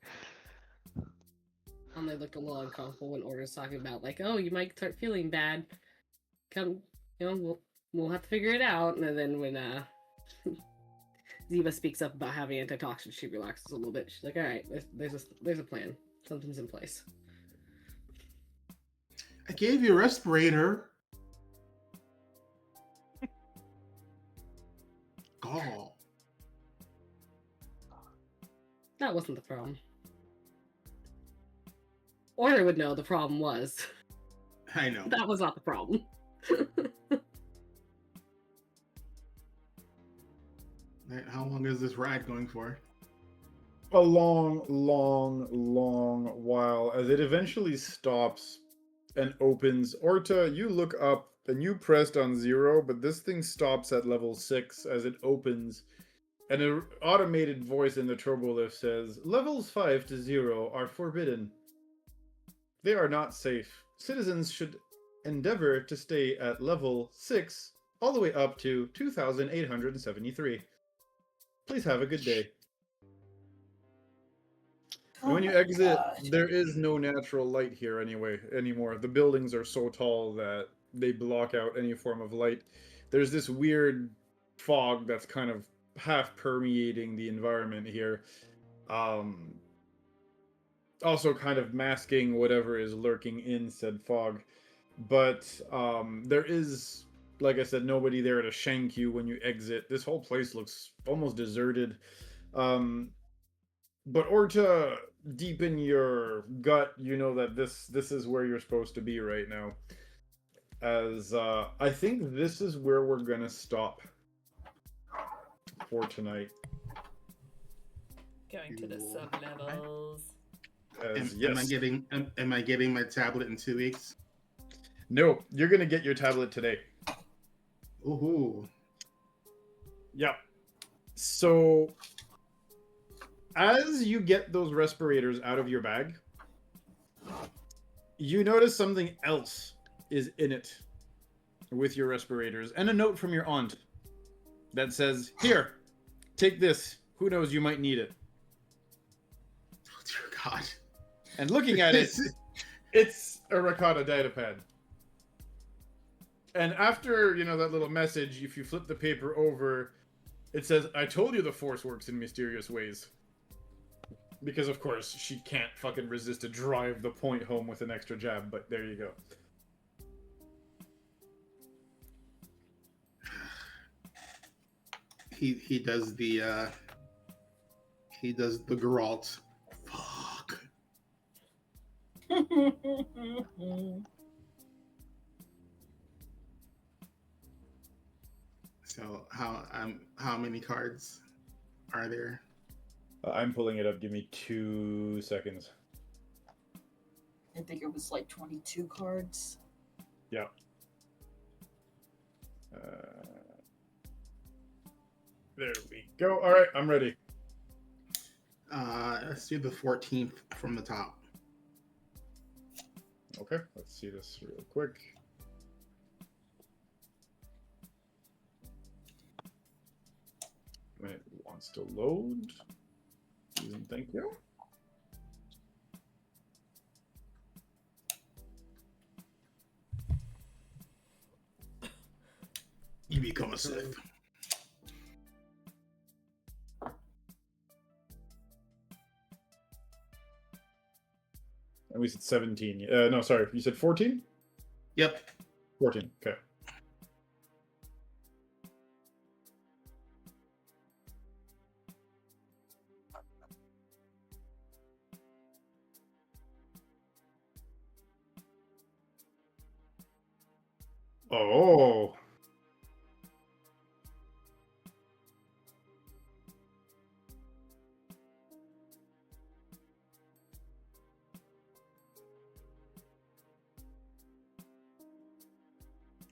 They looked a little uncomfortable when Orta's talking about, like, oh, you might start feeling bad. Come, you know, we'll have to figure it out. And then when Ziva speaks up about having antitoxins, she relaxes a little bit. She's like, all right, there's a plan. Something's in place. I gave you a respirator. Gall. That wasn't the problem. Orta would know the problem was. I know. That was not the problem. Right, how long is this ride going for? A long while, as it eventually stops and opens. Orta, you look up and you pressed on 0, but this thing stops at level 6 as it opens. And an automated voice in the turbolift says, "Levels 5 to 0 are forbidden. They are not safe. Citizens should endeavor to stay at level 6 all the way up to 2,873. Please have a good day." And when you my exit, God. there is no natural light here anymore. The buildings are so tall that they block out any form of light. There's this weird fog that's kind of half permeating the environment here. Also kind of masking whatever is lurking in said fog. But there is, like I said, nobody there to shank you when you exit. This whole place looks almost deserted. But Orta, deep in your gut, you know that this is where you're supposed to be right now. As I think this is where we're gonna stop for tonight. Going to the Cool. sub levels. Am I getting my tablet in 2 weeks? No, you're gonna get your tablet today. Ooh. Yep. So, as you get those respirators out of your bag, you notice something else is in it with your respirators, and a note from your aunt that says, "Here, take this. Who knows, you might need it." Oh, dear God. And looking at it, it's a Rakata datapad. And after, that little message, if you flip the paper over, it says, "I told you the Force works in mysterious ways." Because, of course, she can't fucking resist to drive the point home with an extra jab, but there you go. He does the Geralt. Fuck. So how many cards are there? I'm pulling it up. Give me 2 seconds. I think it was like 22 cards. Yeah. There we go. All right, I'm ready. Let's do the 14th from the top. Okay, let's see this real quick. When it wants to load. Thank you. You become a Sith. And we said 17. No, sorry. You said 14? Yep. 14. Okay. Oh.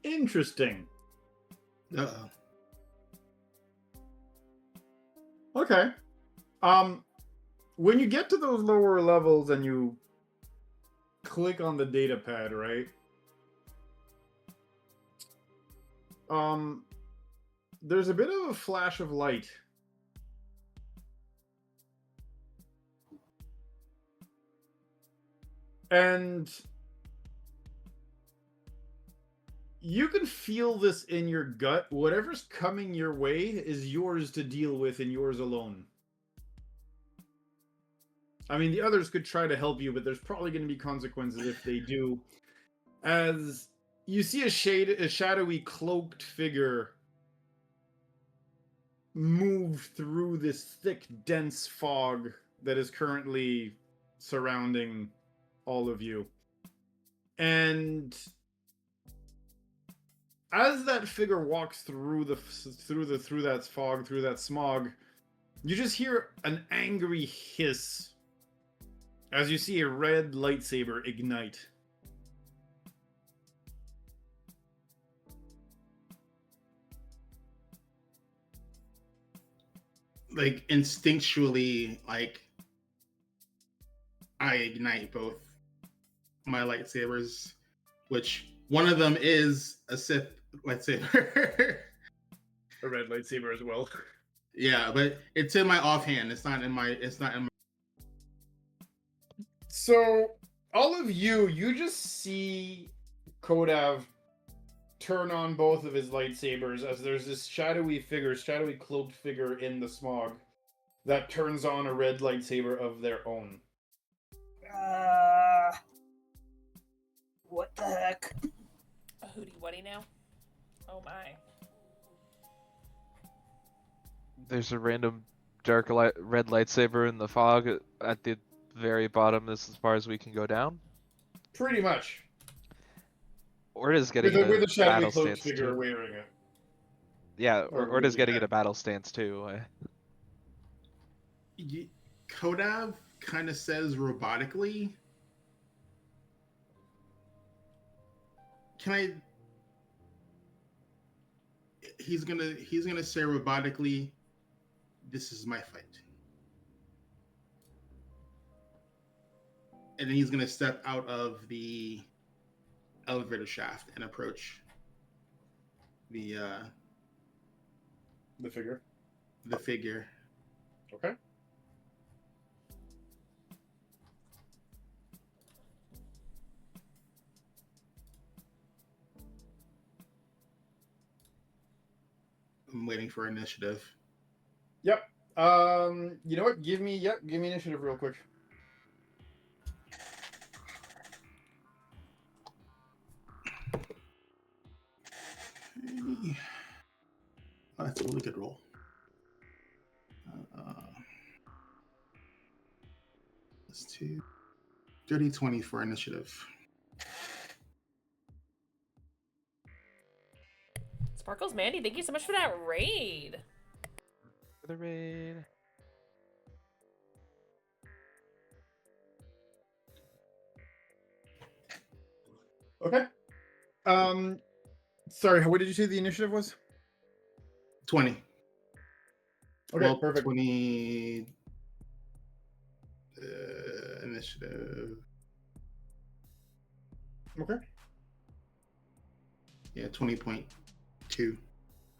Interesting. Uh-oh. Okay. When you get to those lower levels and you click on the data pad, right? There's a bit of a flash of light. And you can feel this in your gut. Whatever's coming your way is yours to deal with and yours alone. I mean, the others could try to help you, but there's probably going to be consequences if they do. As you see a shadowy, cloaked figure move through this thick, dense fog that is currently surrounding all of you. And as that figure walks through that fog, through that smog, you just hear an angry hiss as you see a red lightsaber ignite. like instinctually, like I ignite both my lightsabers, which one of them is a Sith lightsaber. A red lightsaber as well. Yeah, but it's in my offhand. It's not in my. It's not in my. So all of you just see Kodav turn on both of his lightsabers as there's this shadowy cloaked figure in the smog that turns on a red lightsaber of their own. What the heck? A hootie whatty now? Oh my. There's a random red lightsaber in the fog at the very bottom. This is as far as we can go down. Pretty much. Or it is getting With a a shadowy battle cloaked stance figure too. wearing it. Yeah, Or or it is with getting that. in a battle stance too. Kodav kind of says robotically. Can I? He's gonna say robotically, "This is my fight," and then he's gonna step out of the elevator shaft and approach the figure. figure. Okay. I'm waiting for initiative. Yep. You know what? Give me initiative real quick. Oh, that's a really good roll. That's 2. 30-20 for initiative. Sparkles Mandy, thank you so much for that raid. For the raid. Okay. Sorry, what did you say the initiative was? 20. Okay, Well, perfect. 20 initiative. Okay. Yeah, 20.2.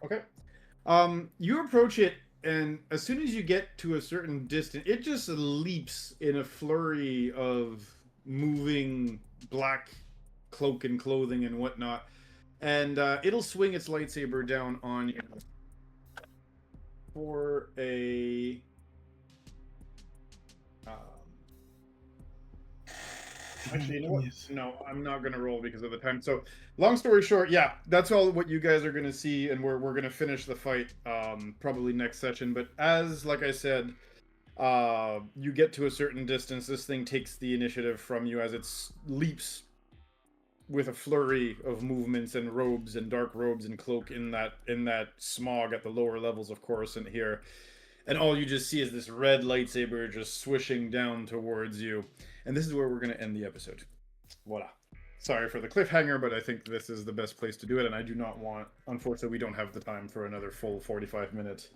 Okay. You approach it, and as soon as you get to a certain distance, it just leaps in a flurry of moving black cloak and clothing and whatnot, and it'll swing its lightsaber down on you for a. Actually, you know what? Yes. No, I'm not going to roll because of the time. So, long story short, yeah, that's all what you guys are going to see, and we're going to finish the fight probably next session. But as, like I said, you get to a certain distance, this thing takes the initiative from you as it leaps with a flurry of movements and robes and dark robes and cloak in that smog at the lower levels of Coruscant here. And all you just see is this red lightsaber just swishing down towards you. And this is where we're going to end the episode. Voila. Sorry for the cliffhanger, but I think this is the best place to do it. And I do not want, unfortunately, we don't have the time for another full 45 minutes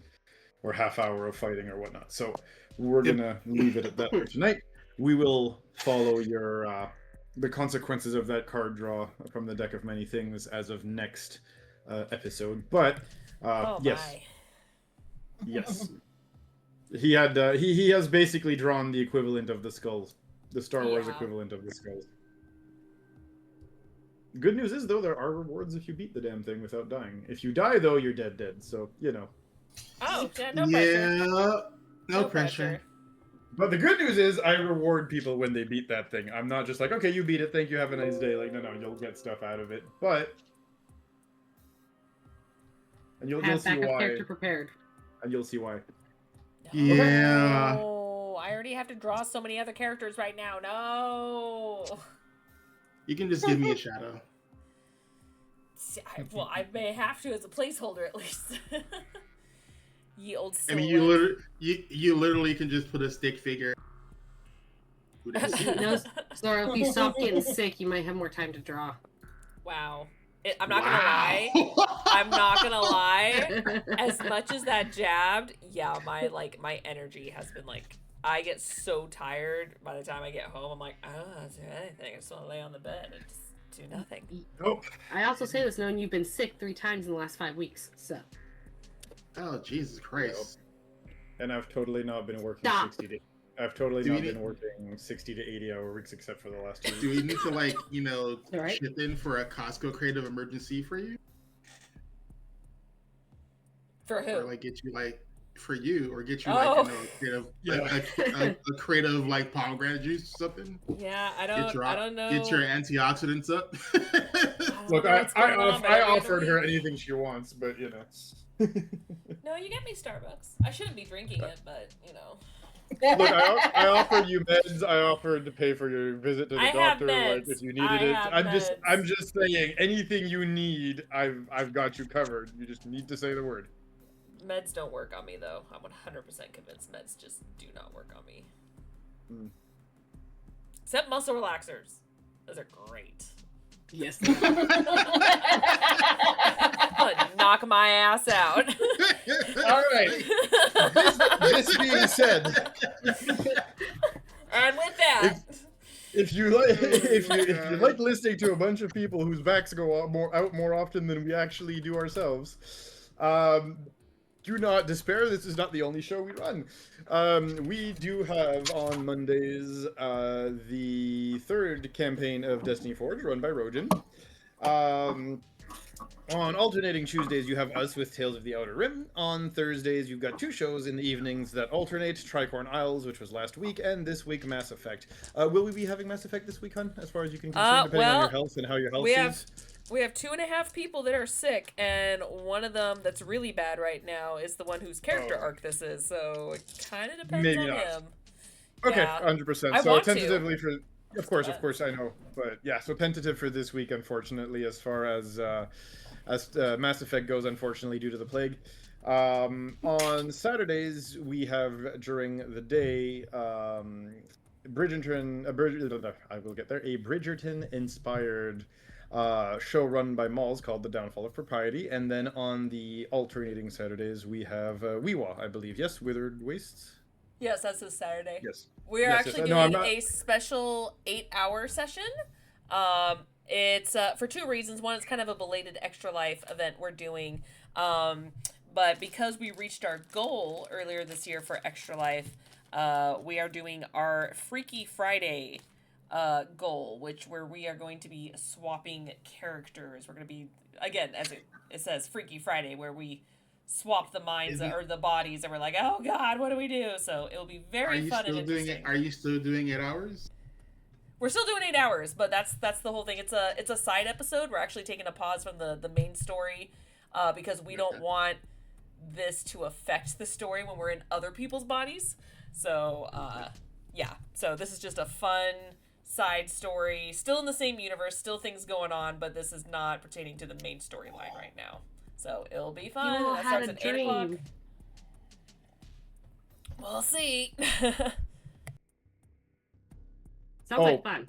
or half hour of fighting or whatnot. So we're going to leave it at that for tonight. We will follow your the consequences of that card draw from the deck of many things as of next episode. But yes. My. Yes. He had he has basically drawn the equivalent of the skulls, the Star Wars equivalent of the skulls. Good news is though there are rewards if you beat the damn thing without dying. If you die though, you're dead. So you know. Oh, yeah, no pressure. Yeah, no pressure. But the good news is I reward people when they beat that thing. I'm not just like, okay, you beat it, thank you, have a nice day. Like, no, you'll get stuff out of it. But and you'll see backup why. character prepared. And you'll see why. Yeah. No, I already have to draw so many other characters right now. No. You can just give me a shadow. Well, I may have to as a placeholder at least. Ye old I mean, silhouette. you literally can just put a stick figure. No, Zora, if you stop getting sick, you might have more time to draw. Wow. I'm not gonna lie. I'm not gonna lie. As much as that jabbed, yeah, my energy has been like, I get so tired by the time I get home. I'm like, I don't know how to do anything. I just want to lay on the bed and just do nothing. Oh, I also say this knowing you've been sick 3 times in the last 5 weeks, so. Oh, Jesus Christ. And I've totally not been working Stop. 60 to. I've totally Do not we been working 60 to 80-hour weeks except for the last 2 Do weeks. we need to, like, you know, All right. chip in for a Costco creative emergency for you? For Or, who? like, get you, like, for you, or get you, Oh. like, you know, creative, a creative, like, pomegranate juice or something? Yeah, I Get don't know. Get your antioxidants up. Look, I offered her anything she wants, but you know. No, you get me Starbucks. I shouldn't be drinking it, but you know. Look, I offered you meds. I offered to pay for your visit to the I have doctor, like meds. if you needed I it. have I'm meds. just saying, anything you need, I've got you covered. You just need to say the word. Meds don't work on me though. I'm 100% convinced meds just do not work on me. Hmm. Except muscle relaxers. Those are great. Yes. I'm gonna knock my ass out. All right. This being said, And with that, if you like listening to a bunch of people whose backs go out more often than we actually do ourselves, do not despair. This is not the only show we run. We do have on Mondays the 3rd campaign of Destiny Forge, run by Rojan. On alternating Tuesdays, you have us with Tales of the Outer Rim. On Thursdays, you've got 2 shows in the evenings that alternate: Tricorn Isles, which was last week, and this week Mass Effect. Will we be having Mass Effect this week, hun? As far as you can concern, depending on your health and how your health we is. we have 2.5 people that are sick, and one of them that's really bad right now is the one whose character arc this is. So it kind of depends Maybe on not. him. Okay, Yeah. 100%. I So want to. tentatively for, of course, I know, but yeah. So tentative for this week, unfortunately, as far as Mass Effect goes, unfortunately, due to the plague. On Saturdays, we have during the day Bridgerton. I will get there. A Bridgerton-inspired show run by Malls called The Downfall of Propriety, and then on the alternating Saturdays, we have Weewa, I believe. Yes, Withered Wastes. Yes, that's this Saturday. Yes. We're Yes, actually no, I'm doing not- a special 8-hour session. It's for 2 reasons. One, it's kind of a belated Extra Life event we're doing. But because we reached our goal earlier this year for Extra Life, we are doing our Freaky Friday goal, where we are going to be swapping characters. We're going to be, again, as it says, Freaky Friday, where we swap the minds or the bodies, and we're like, oh god, what do we do? So it'll be very fun and interesting. Are you still doing 8 hours? We're still doing 8 hours, but that's the whole thing. It's a side episode. We're actually taking a pause from the main story because we don't want this to affect the story when we're in other people's bodies. So yeah, so this is just a fun side story, still in the same universe, still things going on, but this is not pertaining to the main storyline right now. So it'll be fun. You all That had starts a at 8 o'clock. dream. We'll see. Sounds like fun.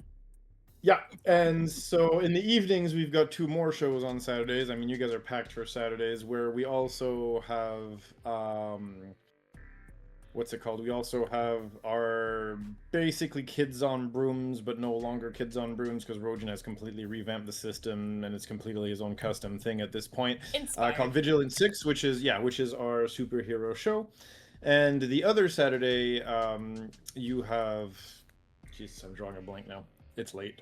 Yeah, and so in the evenings, we've got 2 more shows on Saturdays. I mean, you guys are packed for Saturdays, where we also have, what's it called? We also have our basically Kids on Brooms, but no longer Kids on Brooms, because Rojan has completely revamped the system, and it's completely his own custom thing at this point. Called Vigilant 6, which is our superhero show. And the other Saturday, you have... Jeez, I'm drawing a blank now. It's late.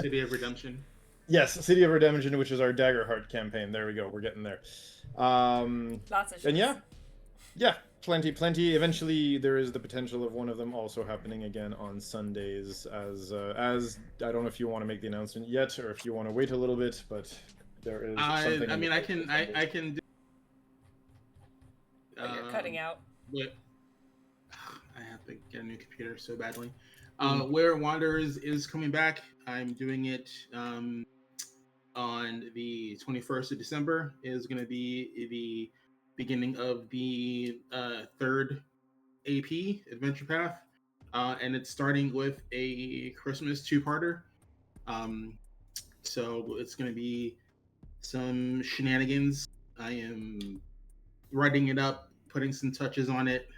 City of Redemption. Yes, City of Redemption, which is our Daggerheart campaign. There we go. We're getting there. Lots of shows. And yeah, plenty. Eventually, there is the potential of one of them also happening again on Sundays. As I don't know if you want to make the announcement yet, or if you want to wait a little bit, but there is something. I mean, I can do. You're cutting out. But I have to get a new computer so badly. Where Wanderers is coming back. I'm doing it on the 21st of December. Is going to be the beginning of the 3rd AP Adventure Path, and it's starting with a Christmas 2-parter. So it's going to be some shenanigans. I am writing it up, putting some touches on it.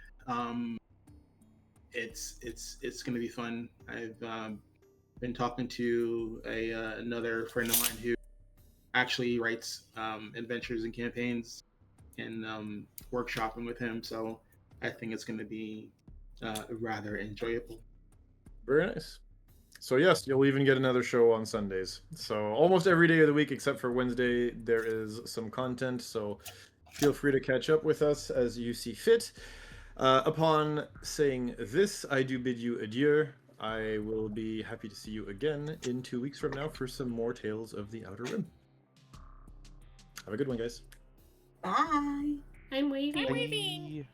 It's gonna be fun. I've been talking to another friend of mine who actually writes adventures and campaigns, and workshopping with him. So I think it's gonna be rather enjoyable. Very nice. So yes, you'll even get another show on Sundays. So almost every day of the week except for Wednesday, there is some content. So feel free to catch up with us as you see fit. Upon saying this, I do bid you adieu. I will be happy to see you again in 2 weeks from now for some more Tales of the Outer Rim. Have a good one, guys. Bye. I'm waving. Bye.